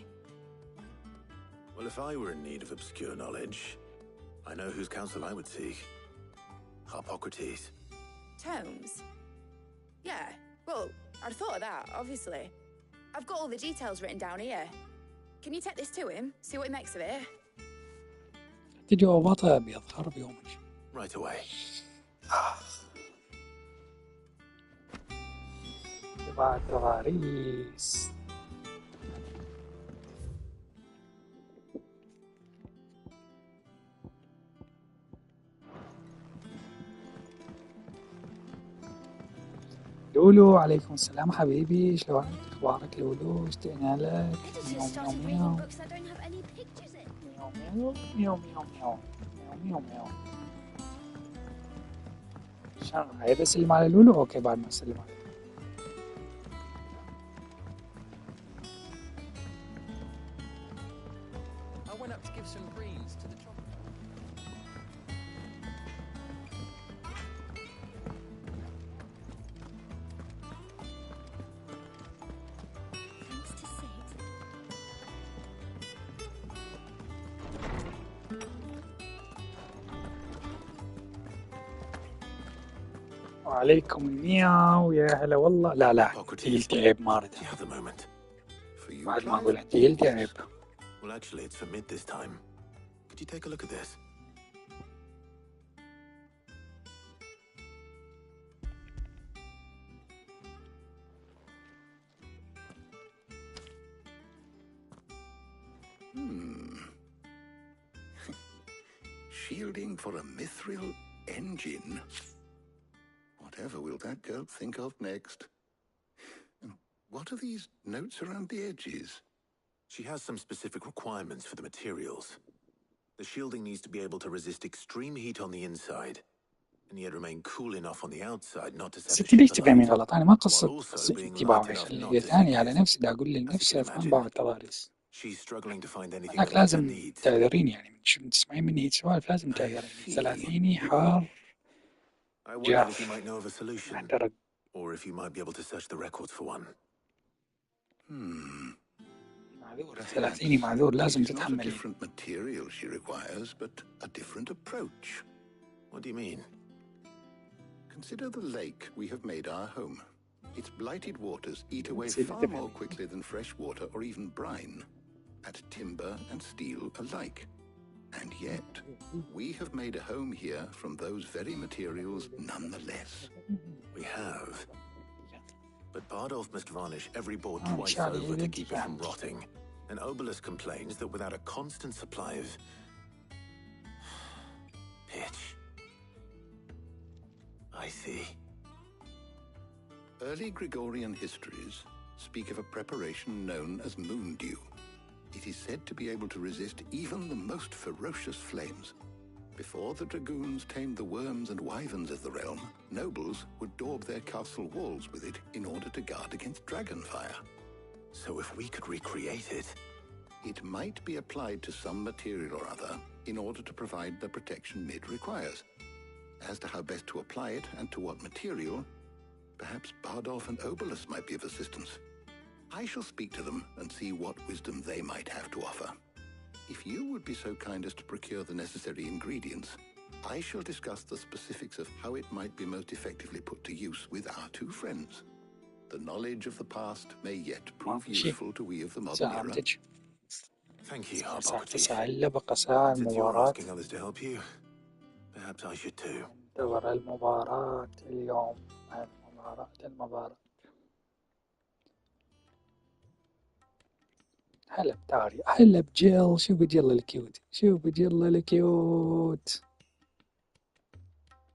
Well, if I were in need of obscure knowledge, I know whose counsel I would seek. Harpocrates. Tomes? Yeah, well, I'd thought of that, obviously. I've got all the details written down here. Can you take this to him, see what he makes of it? جواباتها بيظهر بيومك. Right away. بعد غاريس. لولو عليكم السلام حبيبي، شلونك؟ اخبارك لولو؟ اشتقنا لك. ميو ميو ميو ميو ميو ميو ميو ميو. شلون هاي بسلم على لولو؟ اوكي بعد ما اسلم عليه. I went up to give some greens to the tropical. وعليكم المياو يا هلا والله. لا تقيل تعب ما اريد بعد ما اقول تقيل تعب. Well, actually, it's for mid this time. Could you take a look at this? Shielding for a mithril engine. Whatever will that girl think of next? And what are these notes around the edges? She has some specific requirements for the materials. The shielding needs to be able to resist extreme heat on the inside, and yet remain cool enough on the outside not to set the ستي ليش ship تفهمين alight, غلط؟ أنا ما while قصة also being اتباع light enough not خلية to ثانية sink على it. نفسي دا أقول As you لنفسي can أفهم imagine, بعض التضاريس. she's struggling to find anything لك that meets her لازم needs. تعذرين يعني من تسمعين مني سوالف لازم تعذرين. ثلاثيني حار I wondered if you جاف might know of a solution, محترق. or if you might be able to search the records for one. معذور ثلاثيني معذور لازم It's not a تتحملين. different material she requires, but a different approach. What do you mean? Consider the lake we have made our home. Its blighted waters eat away See, far depending. more quickly than fresh water or even brine, at timber and steel alike. And yet, we have made a home here from those very materials nonetheless. We have. But Bardolph must varnish every board Oh, twice Charlie, over you to did keep it from that. rotting. And Obelisk complains that without a constant supply of pitch. I see. Early Gregorian histories speak of a preparation known as moon dew. It is said to be able to resist even the most ferocious flames. Before the dragoons tamed the worms and wyverns of the realm, nobles would daub their castle walls with it in order to guard against dragon fire. So if we could recreate it... It might be applied to some material or other in order to provide the protection Mid requires. As to how best to apply it and to what material, perhaps Bardolph and Obelisk might be of assistance. I shall speak to them and see what wisdom they might have to offer. If you would be so kind as to procure the necessary ingredients, I shall discuss the specifics of how it might be most effectively put to use with our two friends. The knowledge of the past may yet prove useful to we of the modern era. Thank you, ساعة Hippocrates. 9 إلا بقى ساعة Since you're المباراة. asking others to help you, perhaps I should too. دور المباراة اليوم. المباراة. هلا بتاري، هلا بجيل. شوف جيل الكيوت، شوف جيل الكيوت.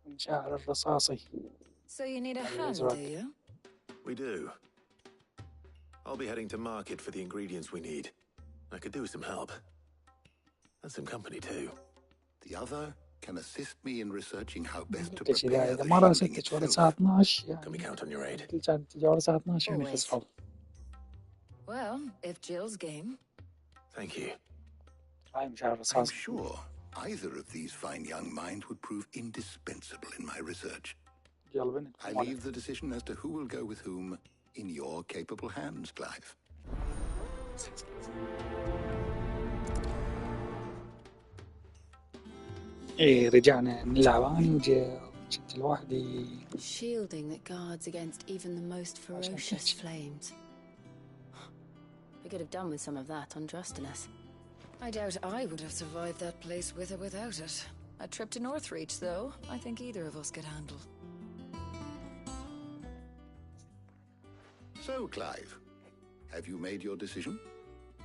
من شعر الرصاصي. So you need a hand, do you? We do. I'll be heading to market for the ingredients we need. I could do with some help. And some company too. The other can assist me in researching how best to بكلشي prepare إذا the مرة shielding ستة ورا itself. الساعة 12 Can we يعني count on your aid? كل ساعة تجي ورا الساعة 12 يعني Always. خسروا. Well, if Jill's game. Thank you. هاي مشاعر I'm الرصاصي. sure either of these fine young minds would prove indispensable in my research. I leave the decision as to who will go with whom in your capable hands, Clive. إيه رجعنا نلعب أنا وجيل. كنت لوحدي. Shielding that guards against even the most ferocious flames. We could have done with some of that on Justinus. I doubt I would have survived that place with or without it. A trip to Northreach, though, I think either of us could handle. So, Clive, have you made your decision?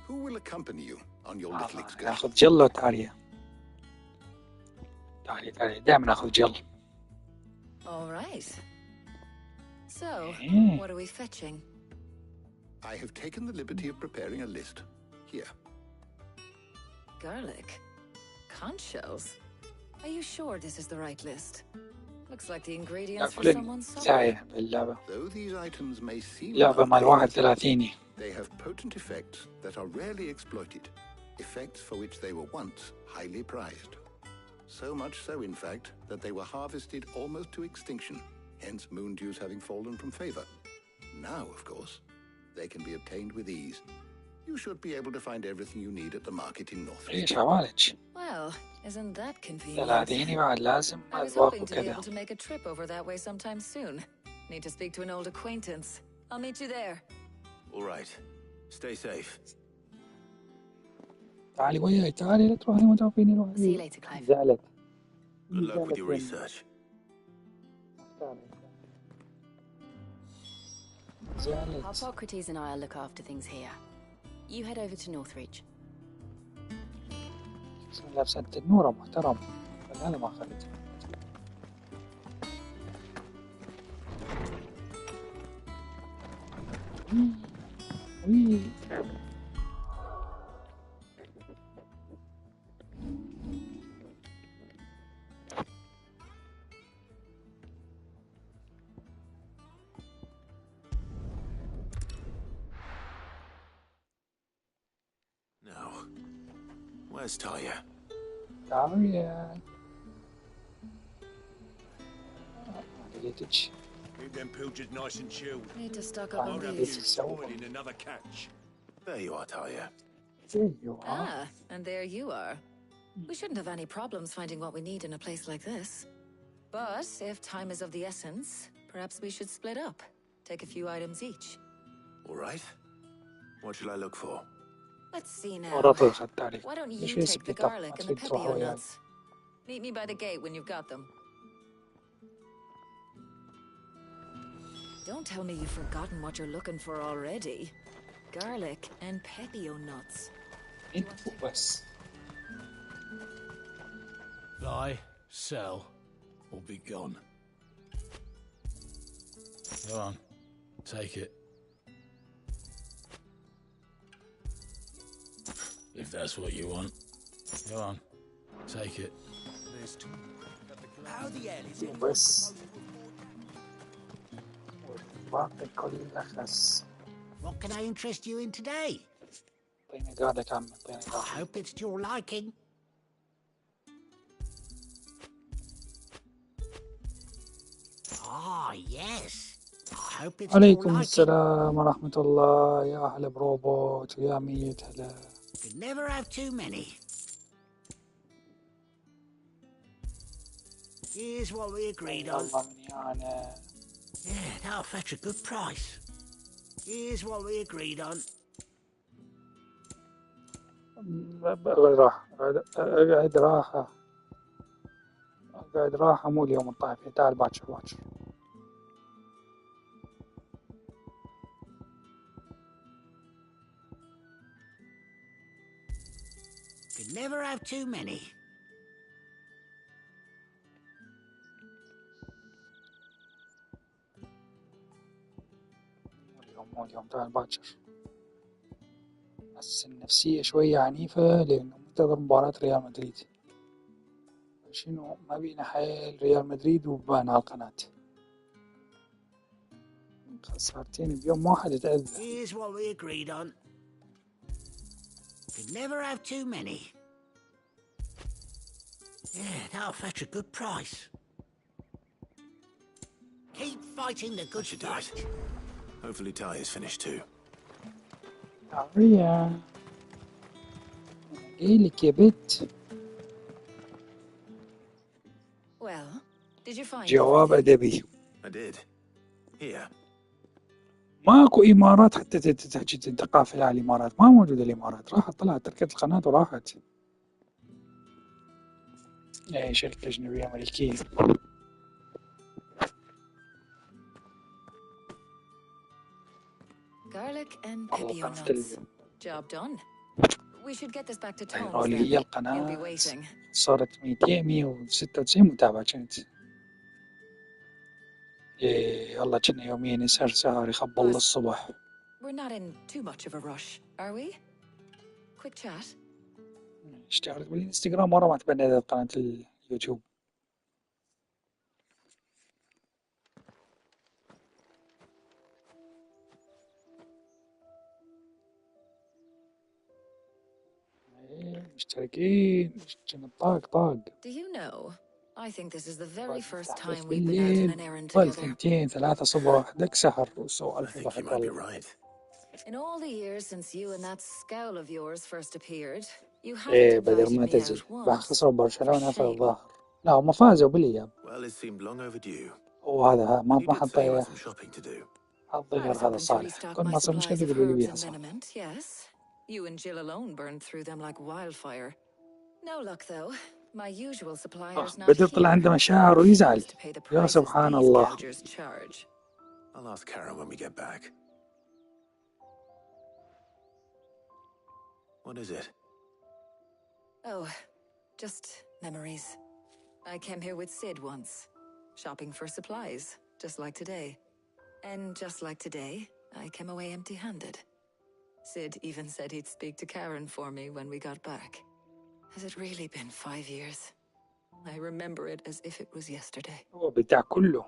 Who will accompany you on your little excursion? ناخذ جيل ولا تاريا؟ تاريا دائما ناخذ جيل. All right. So, what are we fetching? I have taken the liberty of preparing a list. Here. Garlic? Conch shells? Are you sure this is the right list? Looks like the ingredients for someone's supper. Though these items may seem لعبة مع الواحد 30. they have potent effects that are rarely exploited, effects for which they were once highly prized. So much so, in fact, that they were harvested almost to extinction, hence moon dews having fallen from favor. Now, of course, they can be obtained with ease. You should be able to find everything you need at the market in Northreach. Well, isn't that convenient? I was hoping to be able to make a trip over that way sometime soon. Need to speak to an old acquaintance. I'll meet you there. All right. Stay safe. تعالي وياي، تعالي لا تروحي وما تعرفيني روحي. See you later, Clive. زعلت. Good luck with your research. Hippocrates and I'll look after things here. You head over to Northreach. بسم الله بسنة النورة محترم. هذا ما أخذت. Where's Talia? Talia. Keep them pilchards nice and chilled. Need to stock up on these. Spoiling another catch. There you are, Talia. There you are. Ah, and there you are. We shouldn't have any problems finding what we need in a place like this. But if time is of the essence, perhaps we should split up. Take a few items each. All right. What should I look for? Let's see now. Why don't you take the garlic and the pepio nuts? Meet me by the gate when you've got them. Don't tell me you've forgotten what you're looking for already. Garlic and pepio nuts. Buy, sell, or be gone. Go on, take it. If that's what you want. Go on, take it. How the hell is it? بس باقي كل أخس. What can I interest you in today? طيني قاعدة عم طيني I hope it's to your liking. Ah, yes. I hope it's to your عليكم liking. السلام ورحمة الله. يا أهلا بروبوت ويا ميت هلا. You never have too many. Here's what we agreed on. Yeah, that'll fetch a good price. Here's what we agreed on. اقعد راحة مو اليوم الطايف فيه. تعال باكر. Could never have too many. مو اليوم تعال باكر. بس النفسية شوية عنيفة لأنه منتظر مباراة ريال مدريد. شنو ما بينا حيل ريال مدريد وبان على القناة. خسارتين بيوم ما حد يتأذى. Here's what we agreed on. Could never have too many. Yeah, that'll fetch a good price. Keep fighting the good fight. Hopefully Ty is finished too. تعرية جايلك يا بت. Well, did you find جواب أدبي. I did. Here. ماكو إمارات حتى تحكي تقافل على الإمارات. ما موجودة الإمارات. راحت طلعت تركت القناة وراحت. أي شركة أجنبية أمريكية. garlic and pepio nuts? Job done. We should get this back to Tom's اللي then. هي He'll be القناة waiting. صارت 196 متابعة كانت. يلا كنا يومين يسهر سهر يخبل للصبح. We're not in too much of a rush, are we? Quick chat. اشتغلت بالانستغرام مرة ما تبنيت قناة اليوتيوب. مشتركين طاق. Do you know? I think this is the very first time we've been out on بالليل an errand ظل together. 2-3 صبح دك سهر وسوالف I think you وضحك might be والله. right. In all the years since you and that scowl of yours first appeared, you ايه haven't بدر invited ما me تزل. out راح once. خسروا برشلونة في الظاهر. لا هم فازوا بالإياب. Well, it seemed long overdue. وهذا ما You did say you had حط some shopping to do. حظ I غير was هذا hoping to صالح. restock كل my ما صار مشكلة supplies of يقولوا لي herbs بيها and صالح. liniment, yes. You and Jill alone burned through them like wildfire. No luck though. My usual supplier's not بدر طلع here. عنده مشاعر ويزعل. To pay the يا prices سبحان these الله. gougers charge. I'll ask Karen when we get back. What is it? Oh, just memories. I came here with Sid once, shopping for supplies, just like today. And just like today, I came away empty-handed. Sid even said he'd speak to Karen for me when we got back. Has it really been 5 years? I remember it as if it was yesterday. هو بتاع كله.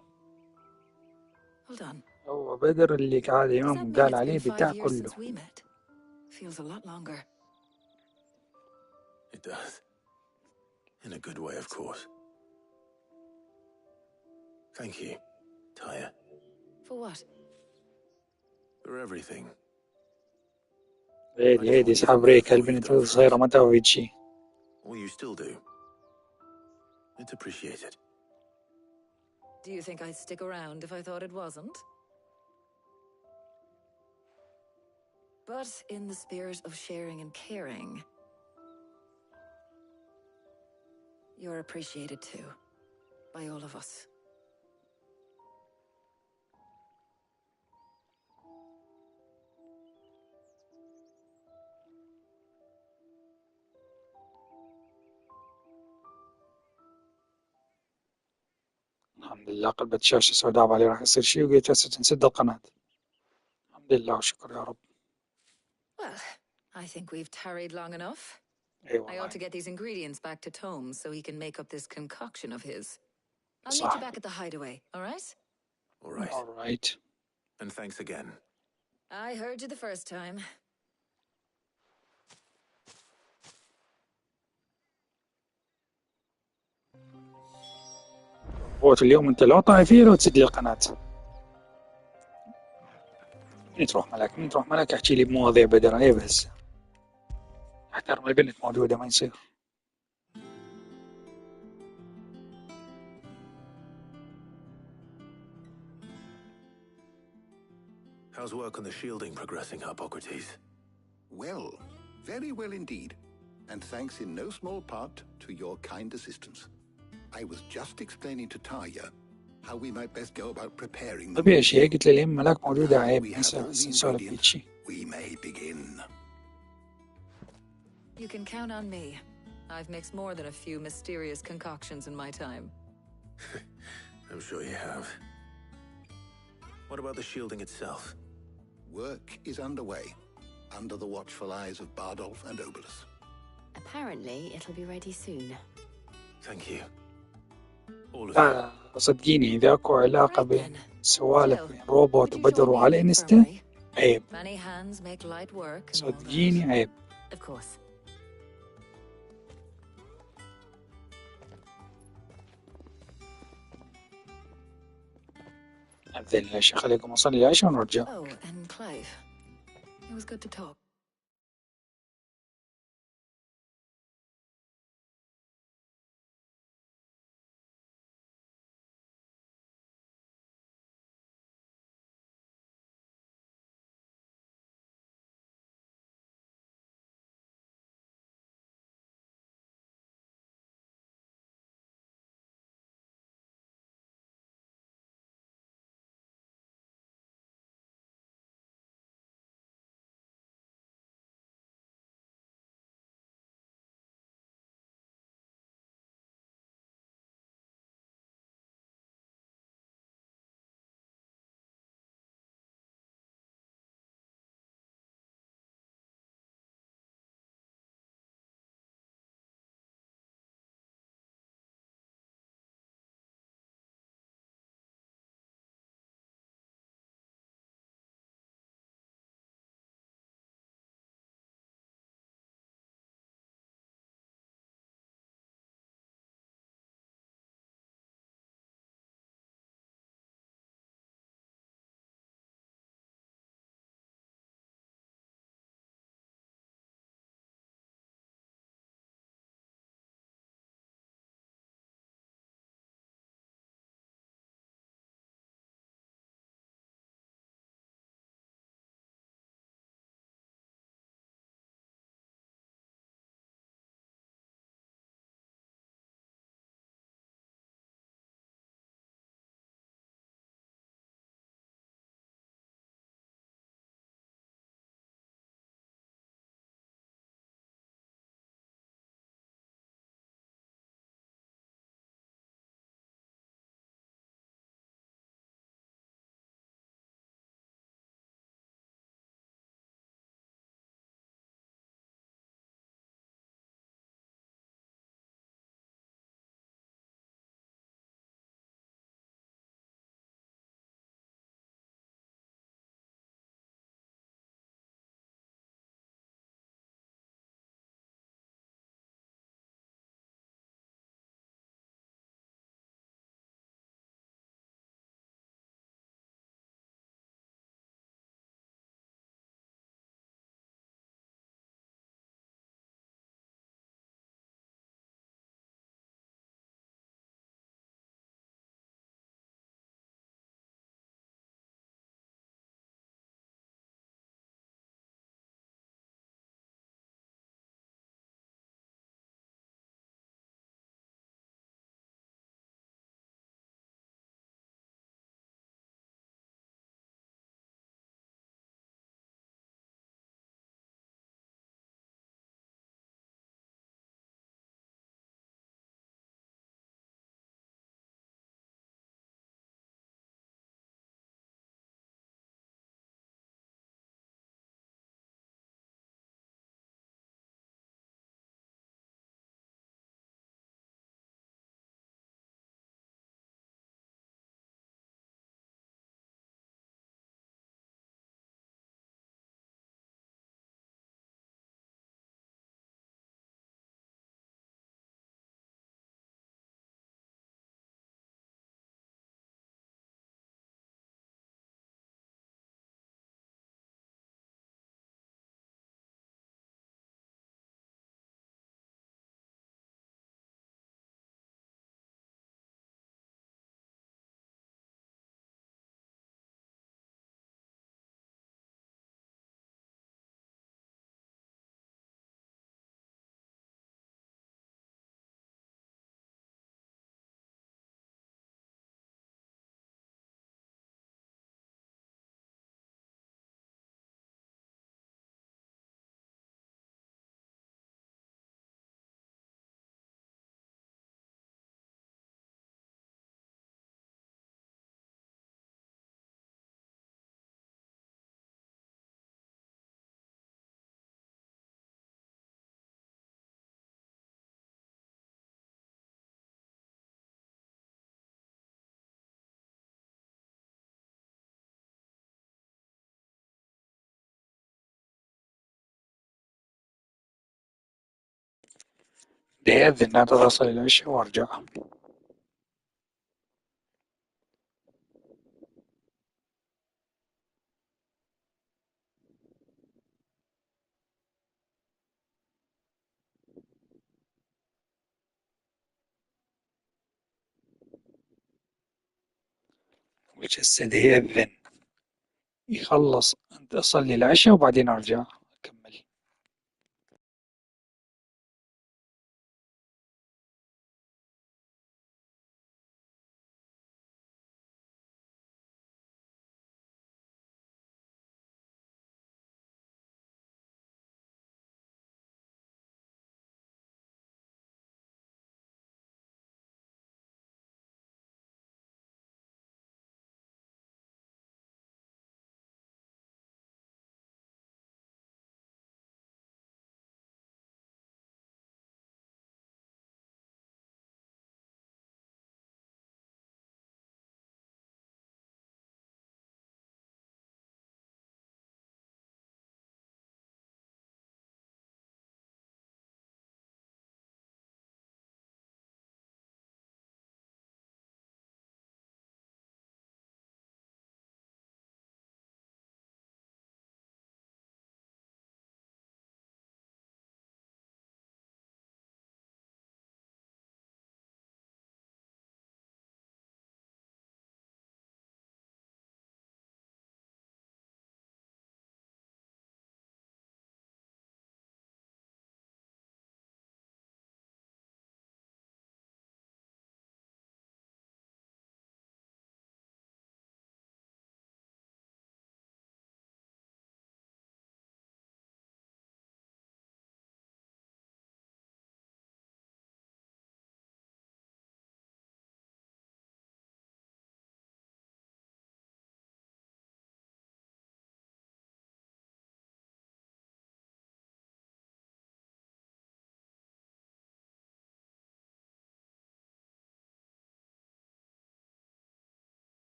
Hold on. هو بدر اللي قاعد يوم قال عليه بتاع كله. Since we met. Feels a lot longer. It does. In a good way, of course. Thank you, Taya. For what? For everything. هيدي اسحب ريك البنت الصغيرة ما تعرف شيء. All you still do. It's appreciated. Do you think I'd stick around if I thought it wasn't? But in the spirit of sharing and caring, you're appreciated too, by all of us. الحمد لله قلبت شاشة سوداء علي راح يصير شيء وقيت هسه نسد القناة. الحمد لله وشكر يا رب. Well, I think we've tarried long enough. أيوة I ought to get these ingredients back to Tomes so he can make up this concoction of his. I'll meet صح. you back at the hideaway, all right? All right. All right. And thanks again. I heard you the first time. فوت اليوم انت لو طايف فيه لو تسد لي القناة. من تروح ملاك احكي لي بمواضيع بدر عليه بس. احترم البنت موجودة ما يصير. How's work on the shielding progressing, Hippocrates? Well, very well indeed. and thanks in no small part to your kind assistance. I was just explaining to Taya how we might best go about preparing the طبيعي شيء قلت له اليوم ملاك موجودة Now عيب we have نسى all the نسولف ingredients. بكلشي. We may begin. You can count on me. I've mixed more than a few mysterious concoctions in my time. I'm sure you have. What about the shielding itself? Work is underway, under the watchful eyes of Bardolph and Obolus. Apparently, it'll be ready soon. Thank you. All of you. صدقيني إذا أكو علاقة بين سوالف بين روبوت وبدر وعلى إنستا عيب. Many hands make light work. صدقيني عيب. Of course. أذن يا شيخ عليكم أصلي العشاء ونرجع. Oh, and Clive. It was good to talk. ليأذن هذا أصل العشاء وأرجع. وجسد يأذن يخلص أصلي العشاء وبعدين أرجع أكمل.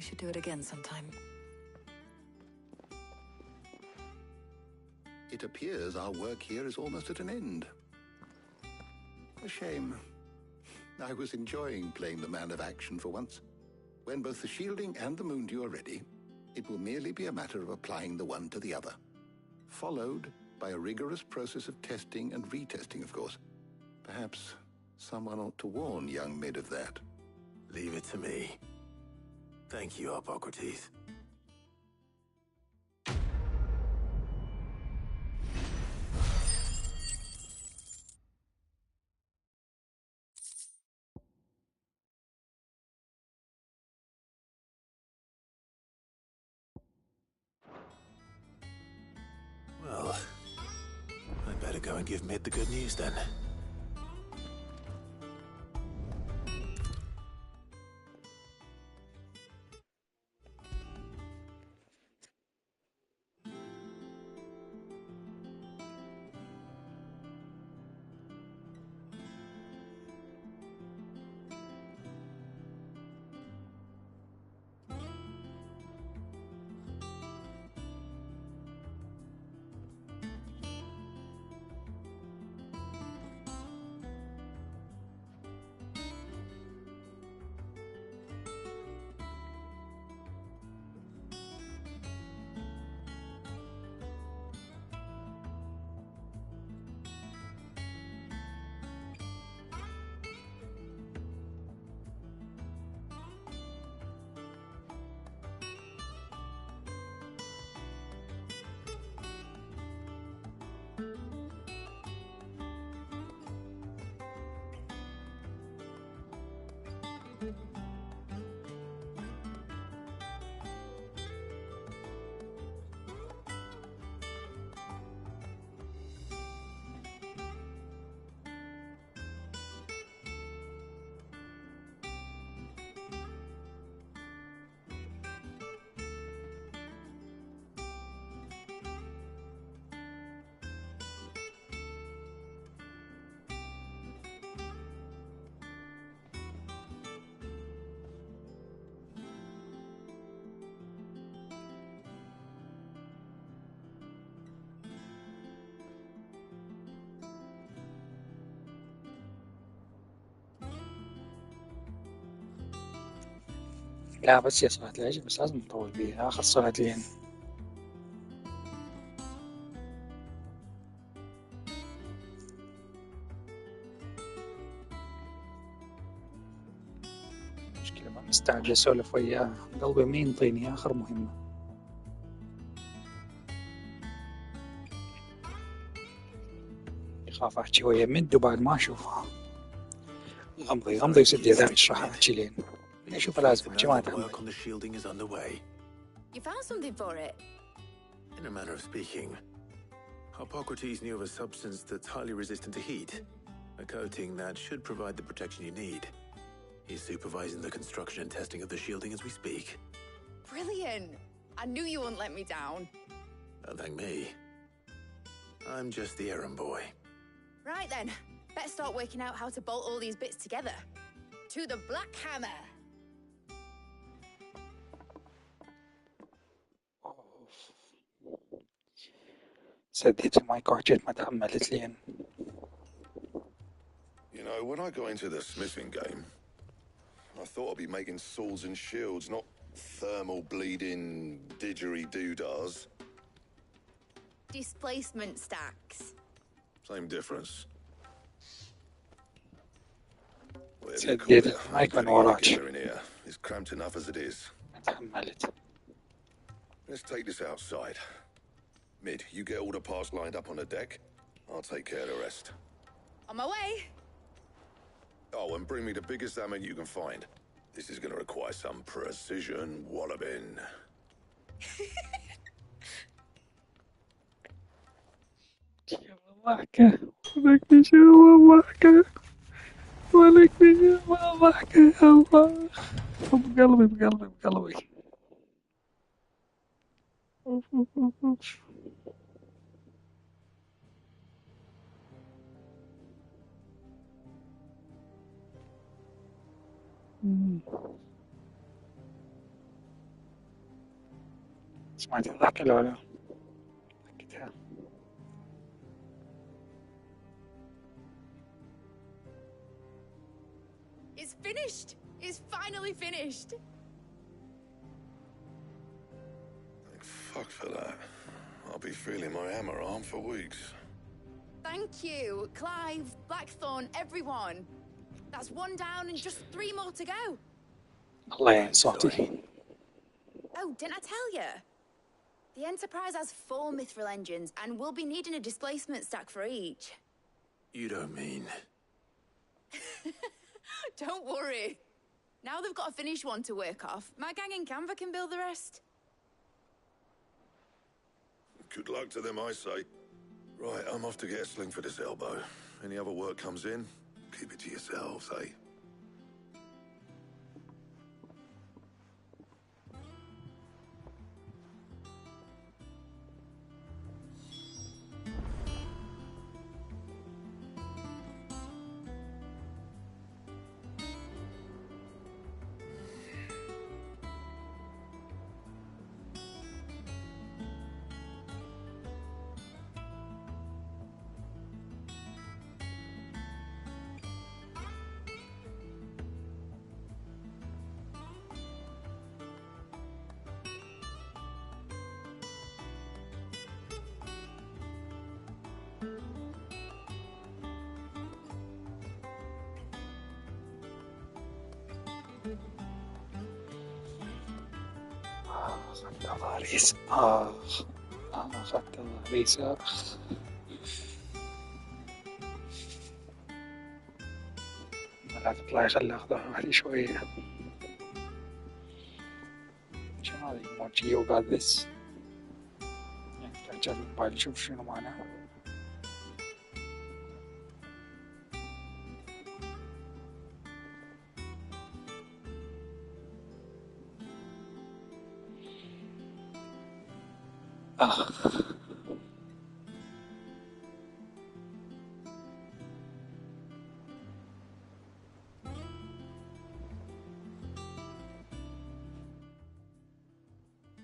We should do it again sometime. It appears our work here is almost at an end. A shame. I was enjoying playing the man of action for once. When both the shielding and the moondew are ready, it will merely be a matter of applying the one to the other, followed by a rigorous process of testing and retesting, of course. Perhaps someone ought to warn young Mid of that. Leave it to me. Thank you, Hippocrates. Well, I'd better go and give Mid the good news then. لا بس هي صارت العجل بس لازم نطول بيها آخر صارتين. مشكلة ما مستعجل أسولف وياه، قلبي مين ينطيني آخر مهمة. يخاف أحكي ويا مد وبعد ما أشوفها غمضي وسد يدك اشرح أحكي لين أشوفها لازم أحكي ما أتحمل. You found something for it? In a manner of speaking, Hippocrates knew of a substance that's highly resistant to heat, a coating that should provide the protection you need. He's supervising the construction and testing of the shielding as we speak. Brilliant! I knew you wouldn't let me down. Don't thank me. I'm just the errand boy. Right then, let's start working out how to bolt all these bits together. To the Black Hammer! سديت المايك وحكيت ما تحملت لين. You know, when I got into the smithing game, I thought I'd be making swords and shields, not thermal bleeding didgeridoo-dahs. Displacement stacks. Same difference. سديت المايك من وراك. In here. It's cramped enough as it is. ما تحملت. Let's take this outside. Mid, you get all the parts lined up on the deck. I'll take care of the rest. On my way. Oh, and bring me the biggest hammer you can find. This is going to require some precision walloping. ضحكة ولك نشوف ضحكة ولك نشوف ضحكة الله بقلبي سمعت الضحكة ولا ضحكتها؟ It's finished! It's finally finished! Thank fuck for that. I'll be feeling my hammer arm for weeks. Thank you, Clive, Blackthorn, everyone. That's one down and just 3 more to go. الله يعين صوتي. Oh, didn't I tell you? The Enterprise has 4 mithril engines and we'll be needing a displacement stack for each. You don't mean... Don't worry. Now they've got a finished one to work off. My gang in Canva can build the rest. Good luck to them, I say. Right, I'm off to get a sling for this elbow. Any other work comes in, keep it to yourselves, eh? أخذت ضاريس أخذت ضاريس لا تطلع خلي أخذها واحدة شوية شنو هذه موجي وقال ذس يعني تحتاج الموبايل شوف شنو معناه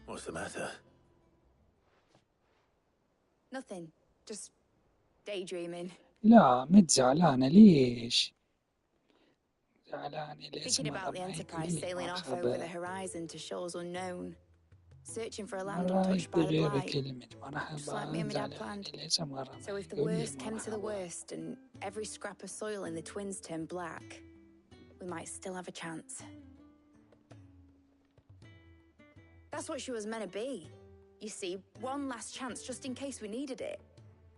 What's the matter? Nothing. Just daydreaming. لا متزعلانة ليش؟ زعلانة ليش؟ Thinking about the Enterprise sailing off over the horizon to shores unknown. Searching for a land untouched by the blight. Just like me and my dad planned. So if the worst came to the worst and every scrap of soil in the twins turned black, we might still have a chance. That's what she was meant to be. You see, one last chance just in case we needed it.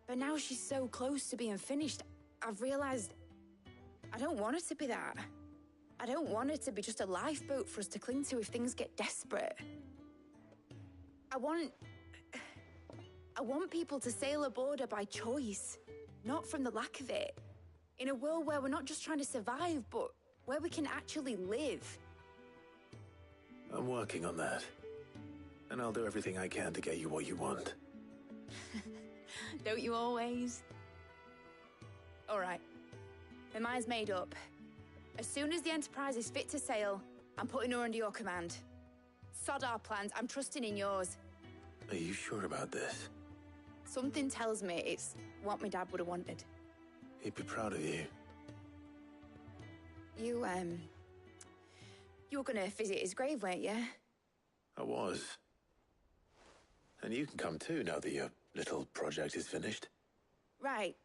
But now she's so close to being finished, I've realized I don't want it to be that. I don't want it to be just a lifeboat for us to cling to if things get desperate. I want people to sail aboard her by choice, not from the lack of it. In a world where we're not just trying to survive, but where we can actually live. I'm working on that. And I'll do everything I can to get you what you want. Don't you always? All right. My mind's made up. As soon as the Enterprise is fit to sail, I'm putting her under your command. Sod our plans, I'm trusting in yours. Are you sure about this? Something tells me it's what my dad would have wanted. He'd be proud of you. You were gonna visit his grave, weren't you? I was. And you can come too now that your little project is finished. Right.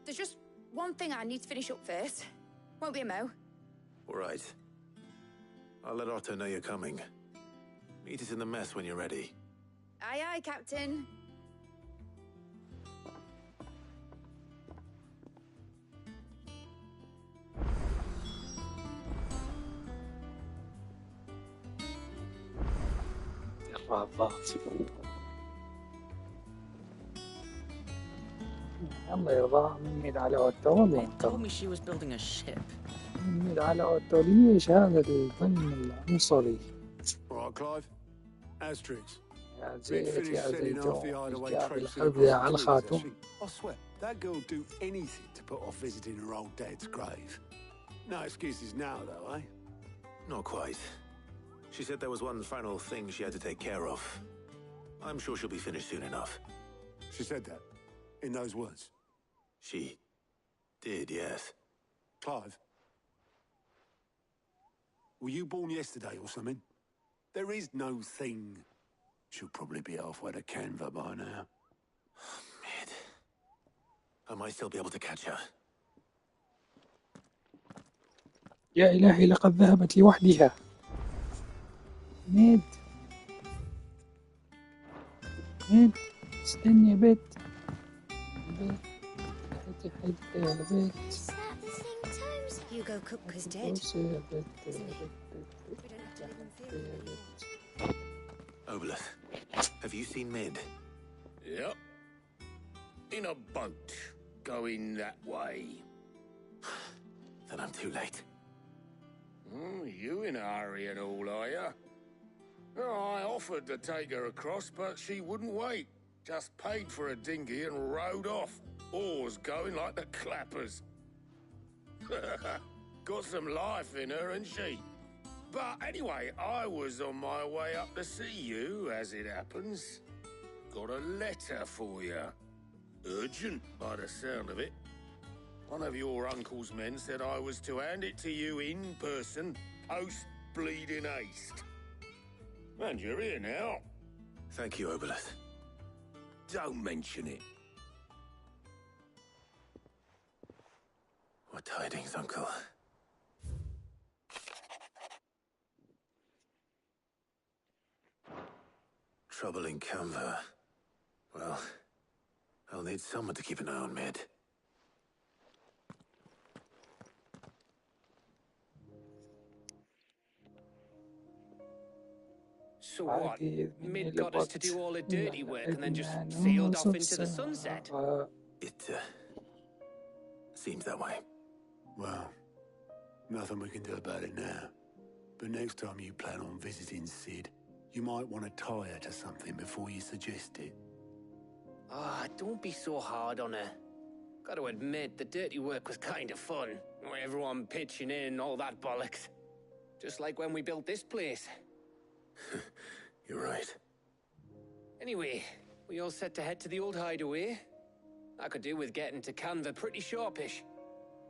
There's just one thing I need to finish up first. Won't be a mo. All right. I'll let Otto know you're coming. Meet us in the mess when you're ready. Aye, aye, Captain. الله يرضى مني على أوتو told me she was building a ship. مني على أوتو ليش هذا الفيلم العنصري Right, Clive. Asterix. يا زيت يا زيتون جاب الحب على الخاتم I swear, that girl do anything to put off visiting her old dad's grave. No excuses now, though, eh? Not quite. She said there was one final thing she had to take care of. I'm sure she'll be finished soon enough. She said that? In those words? She did, yes. Clive? Were you born yesterday or something? There is no thing. She'll probably be halfway to Canva by now. Mid. I might still be able to catch her. يا إلهي لقد ذهبت لوحدها. ميد استني يا بيت. Hugo Cook is dead. Obeleth, have you seen Mid? Yep. In a boat, going that way. Then I'm too late. You in a hurry and all, are you? I offered to take her across, but she wouldn't wait. Just paid for a dinghy and rowed off. Oars going like the clappers. Got some life in her, ain't she? But anyway, I was on my way up to see you, as it happens. Got a letter for you. Urgent, by the sound of it. One of your uncle's men said I was to hand it to you in person, post-bleeding haste. And you're here now. Thank you, Obeleth. Don't mention it. What tidings, Uncle? Trouble in Canva. Well, I'll need someone to keep an eye on Mid. So what? Mid got us to do all the dirty work and then just sailed off into the sunset? It, seems that way. Well, nothing we can do about it now. But next time you plan on visiting Sid, you might want to tie her to something before you suggest it. Ah, don't be so hard on her. Got to admit, the dirty work was kind of fun. Everyone pitching in, all that bollocks. Just like when we built this place. You're right. Anyway, we all set to head to the old hideaway. I could do with getting to Canva pretty sharpish.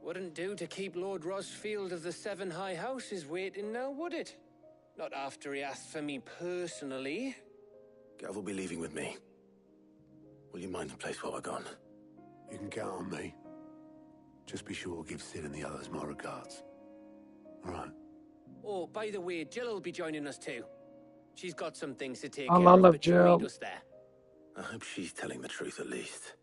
Wouldn't do to keep Lord Rosfield of the Seven High Houses waiting now, would it? Not after he asked for me personally. Gav will be leaving with me. Will you mind the place while we're gone? You can count on me. Just be sure to give Sid and the others my regards. All right. Oh, by the way, Jill will be joining us too. She's got some things to take I care of, love but she'll Jill. meet us there. I hope she's telling the truth at least.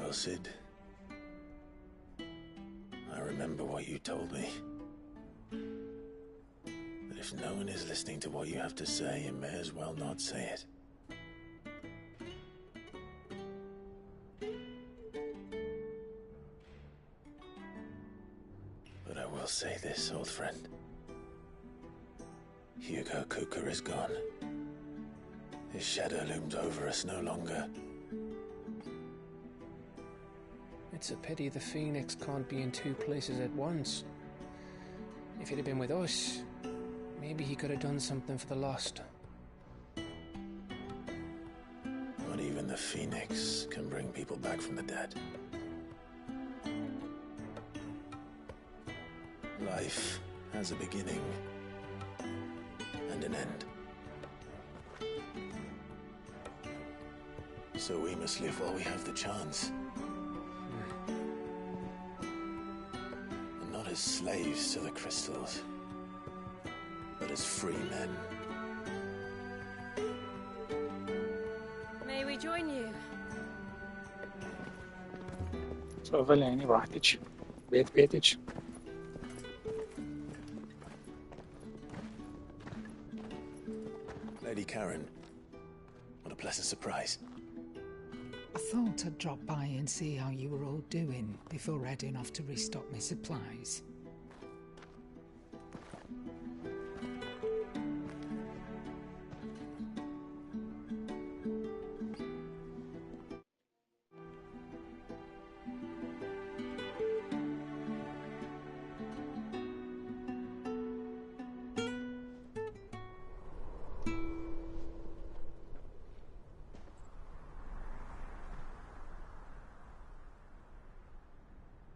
Well, Sid, I remember what you told me. That if no one is listening to what you have to say, you may as well not say it. But I will say this, old friend. Hugo Cooker is gone. His shadow looms over us no longer. It's a pity the Phoenix can't be in two places at once. If he'd have been with us, maybe he could have done something for the lost. Not even the Phoenix can bring people back from the dead. Life has a beginning and an end. So we must live while we have the chance. And not as slaves to the crystals, but as free men. May we join you? سافل يعني براحتك بيتك. Lady Karen, what a pleasant surprise. I thought I'd drop by and see how you were all doing before heading off to restock my supplies.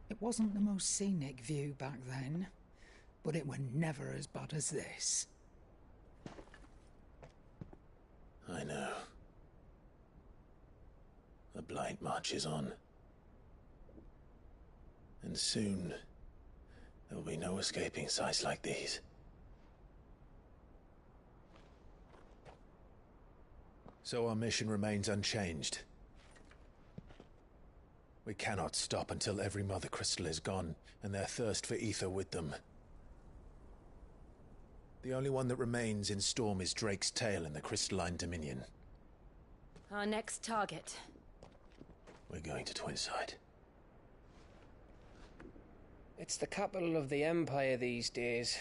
It wasn't the most scenic view back then, but it were never as bad as this. I know. The blight marches on. And soon, there will be no escaping sights like these. So our mission remains unchanged. We cannot stop until every Mother Crystal is gone, and their thirst for ether with them. The only one that remains in Storm is Drake's tail in the Crystalline Dominion. Our next target. We're going to Twinside. It's the capital of the Empire these days.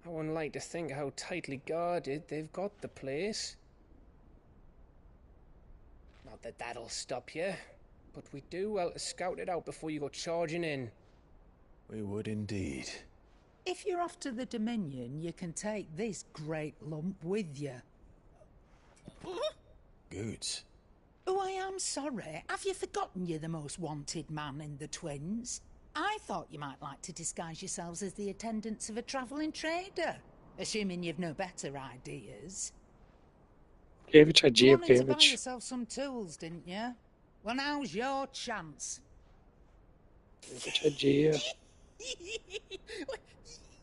I wouldn't like to think how tightly guarded they've got the place. Not that that'll stop you, but we do well to scout it out before you go charging in. We would indeed. If you're off to the Dominion, you can take this great lump with you. Goods. Oh, I am sorry. Have you forgotten you're the most wanted man in the Twins? I thought you might like to disguise yourselves as the attendants of a travelling trader, assuming you've no better ideas. You wanted to buy yourself some tools, didn't you? Well, now's your chance.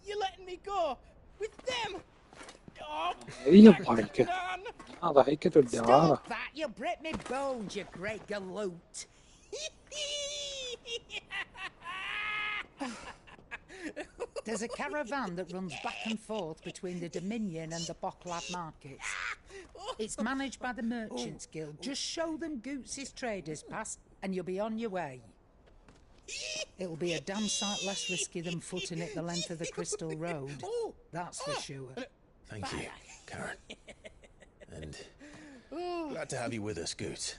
You're letting me go with them? Oh, ضحكة. ضحكة الدعارة. Stop that! You'll break me bones, you great galoot. There's a caravan that runs back and forth between the Dominion and the Bocklad markets. It's managed by the Merchants Guild. Just show them Goots' traders pass and you'll be on your way. It'll be a damn sight less risky than footing it the length of the Crystal Road. That's for sure. Thank you, Karen. And glad to have you with us, Goots.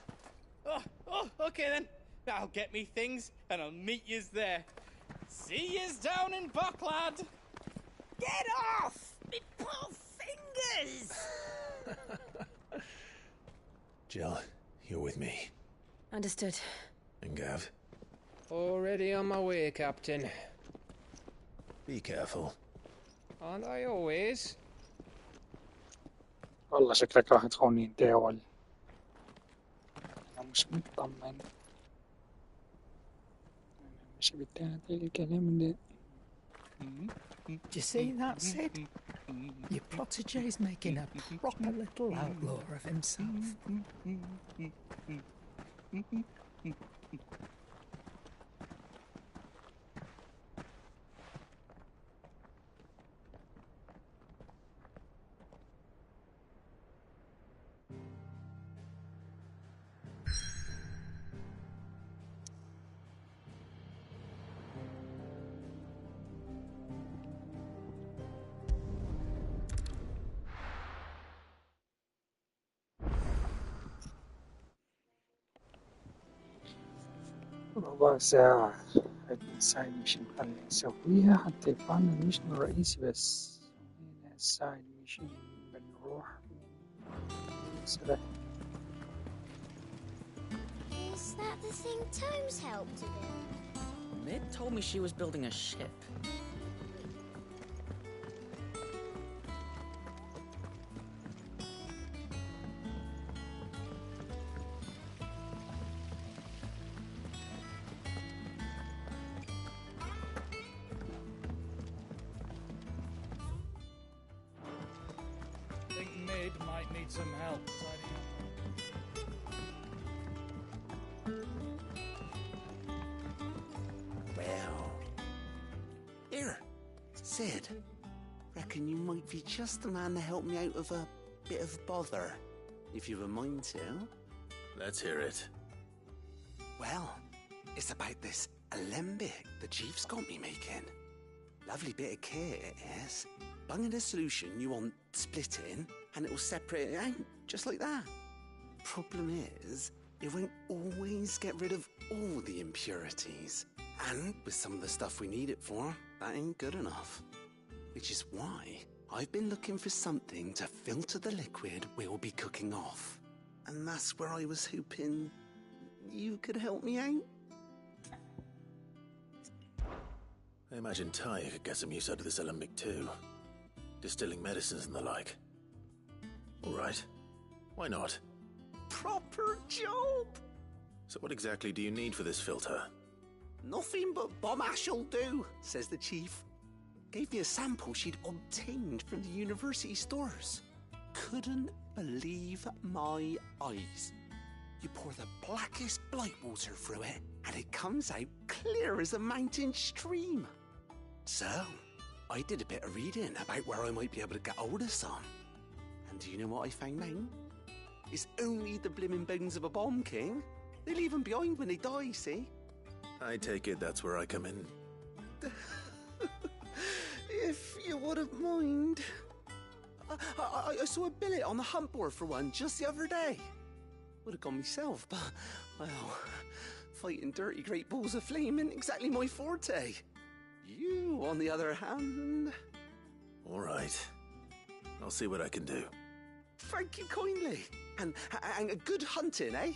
Okay then. I'll get me things and I'll meet yous there. See yous down in Bocklad. Get off! Me poor fingers! Jill, you're with me. Understood. And Gav? Already on my way, Captain. Be careful. Aren't I always? والله شكلك راح تخوني انت يا ولد. أنا مش مطمن. أنا مش بتاعت الكلام ده. Do you see that, Sid? Your protege's making a proper little outlaw of himself. ربع ساعة. عندنا سايد ميشن خلينا نسويها حتى يبقى لنا الميشن الرئيسي بس. هنا السايد ميشن بنروح سلام. Is that the thing Tomes helped to build? Mid told me she was building a ship. Think Mid might need some help tidying up. Well, here, Sid. Reckon you might be just the man to help me out of a bit of bother, if you've a mind to. Let's hear it. Well, it's about this alembic the chief's got me making. Lovely bit of kit it is. Bung in a solution you want splitting, and it'll separate it out, just like that. Problem is, it won't always get rid of all the impurities. And with some of the stuff we need it for, that ain't good enough. Which is why I've been looking for something to filter the liquid we'll be cooking off. And that's where I was hoping you could help me out. I imagine Ty could get some use out of this alembic too. Distilling medicines and the like. All right. Why not? Proper job! So what exactly do you need for this filter? Nothing but bomb ash'll do, says the chief. Gave me a sample she'd obtained from the university stores. Couldn't believe my eyes. You pour the blackest blight water through it, and it comes out clear as a mountain stream. So, I did a bit of reading about where I might be able to get hold of some. And do you know what I found out? It's only the blimmin' bones of a bomb king. They leave them behind when they die, see? I take it that's where I come in. If you wouldn't mind. I saw a billet on the hunt board for one just the other day. Would have gone myself, but, well, fighting dirty great balls of flame isn't exactly my forte. You, on the other hand... All right. I'll see what I can do. Thank you kindly. And a good hunting, eh?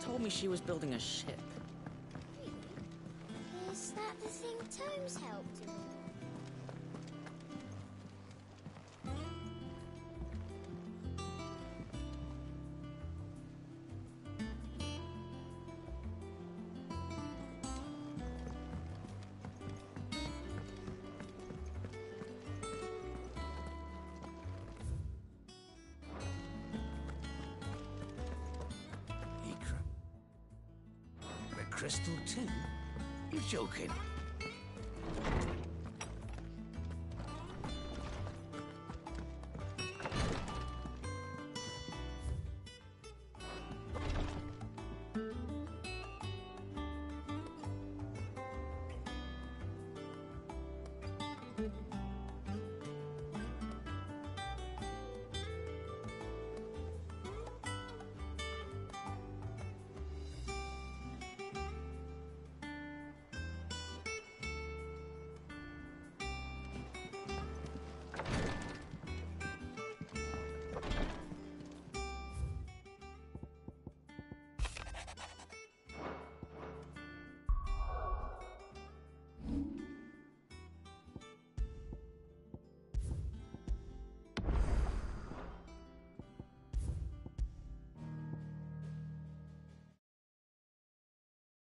told me she was building a ship. Is that the thing Tomes helped with? Crystal too? You're joking.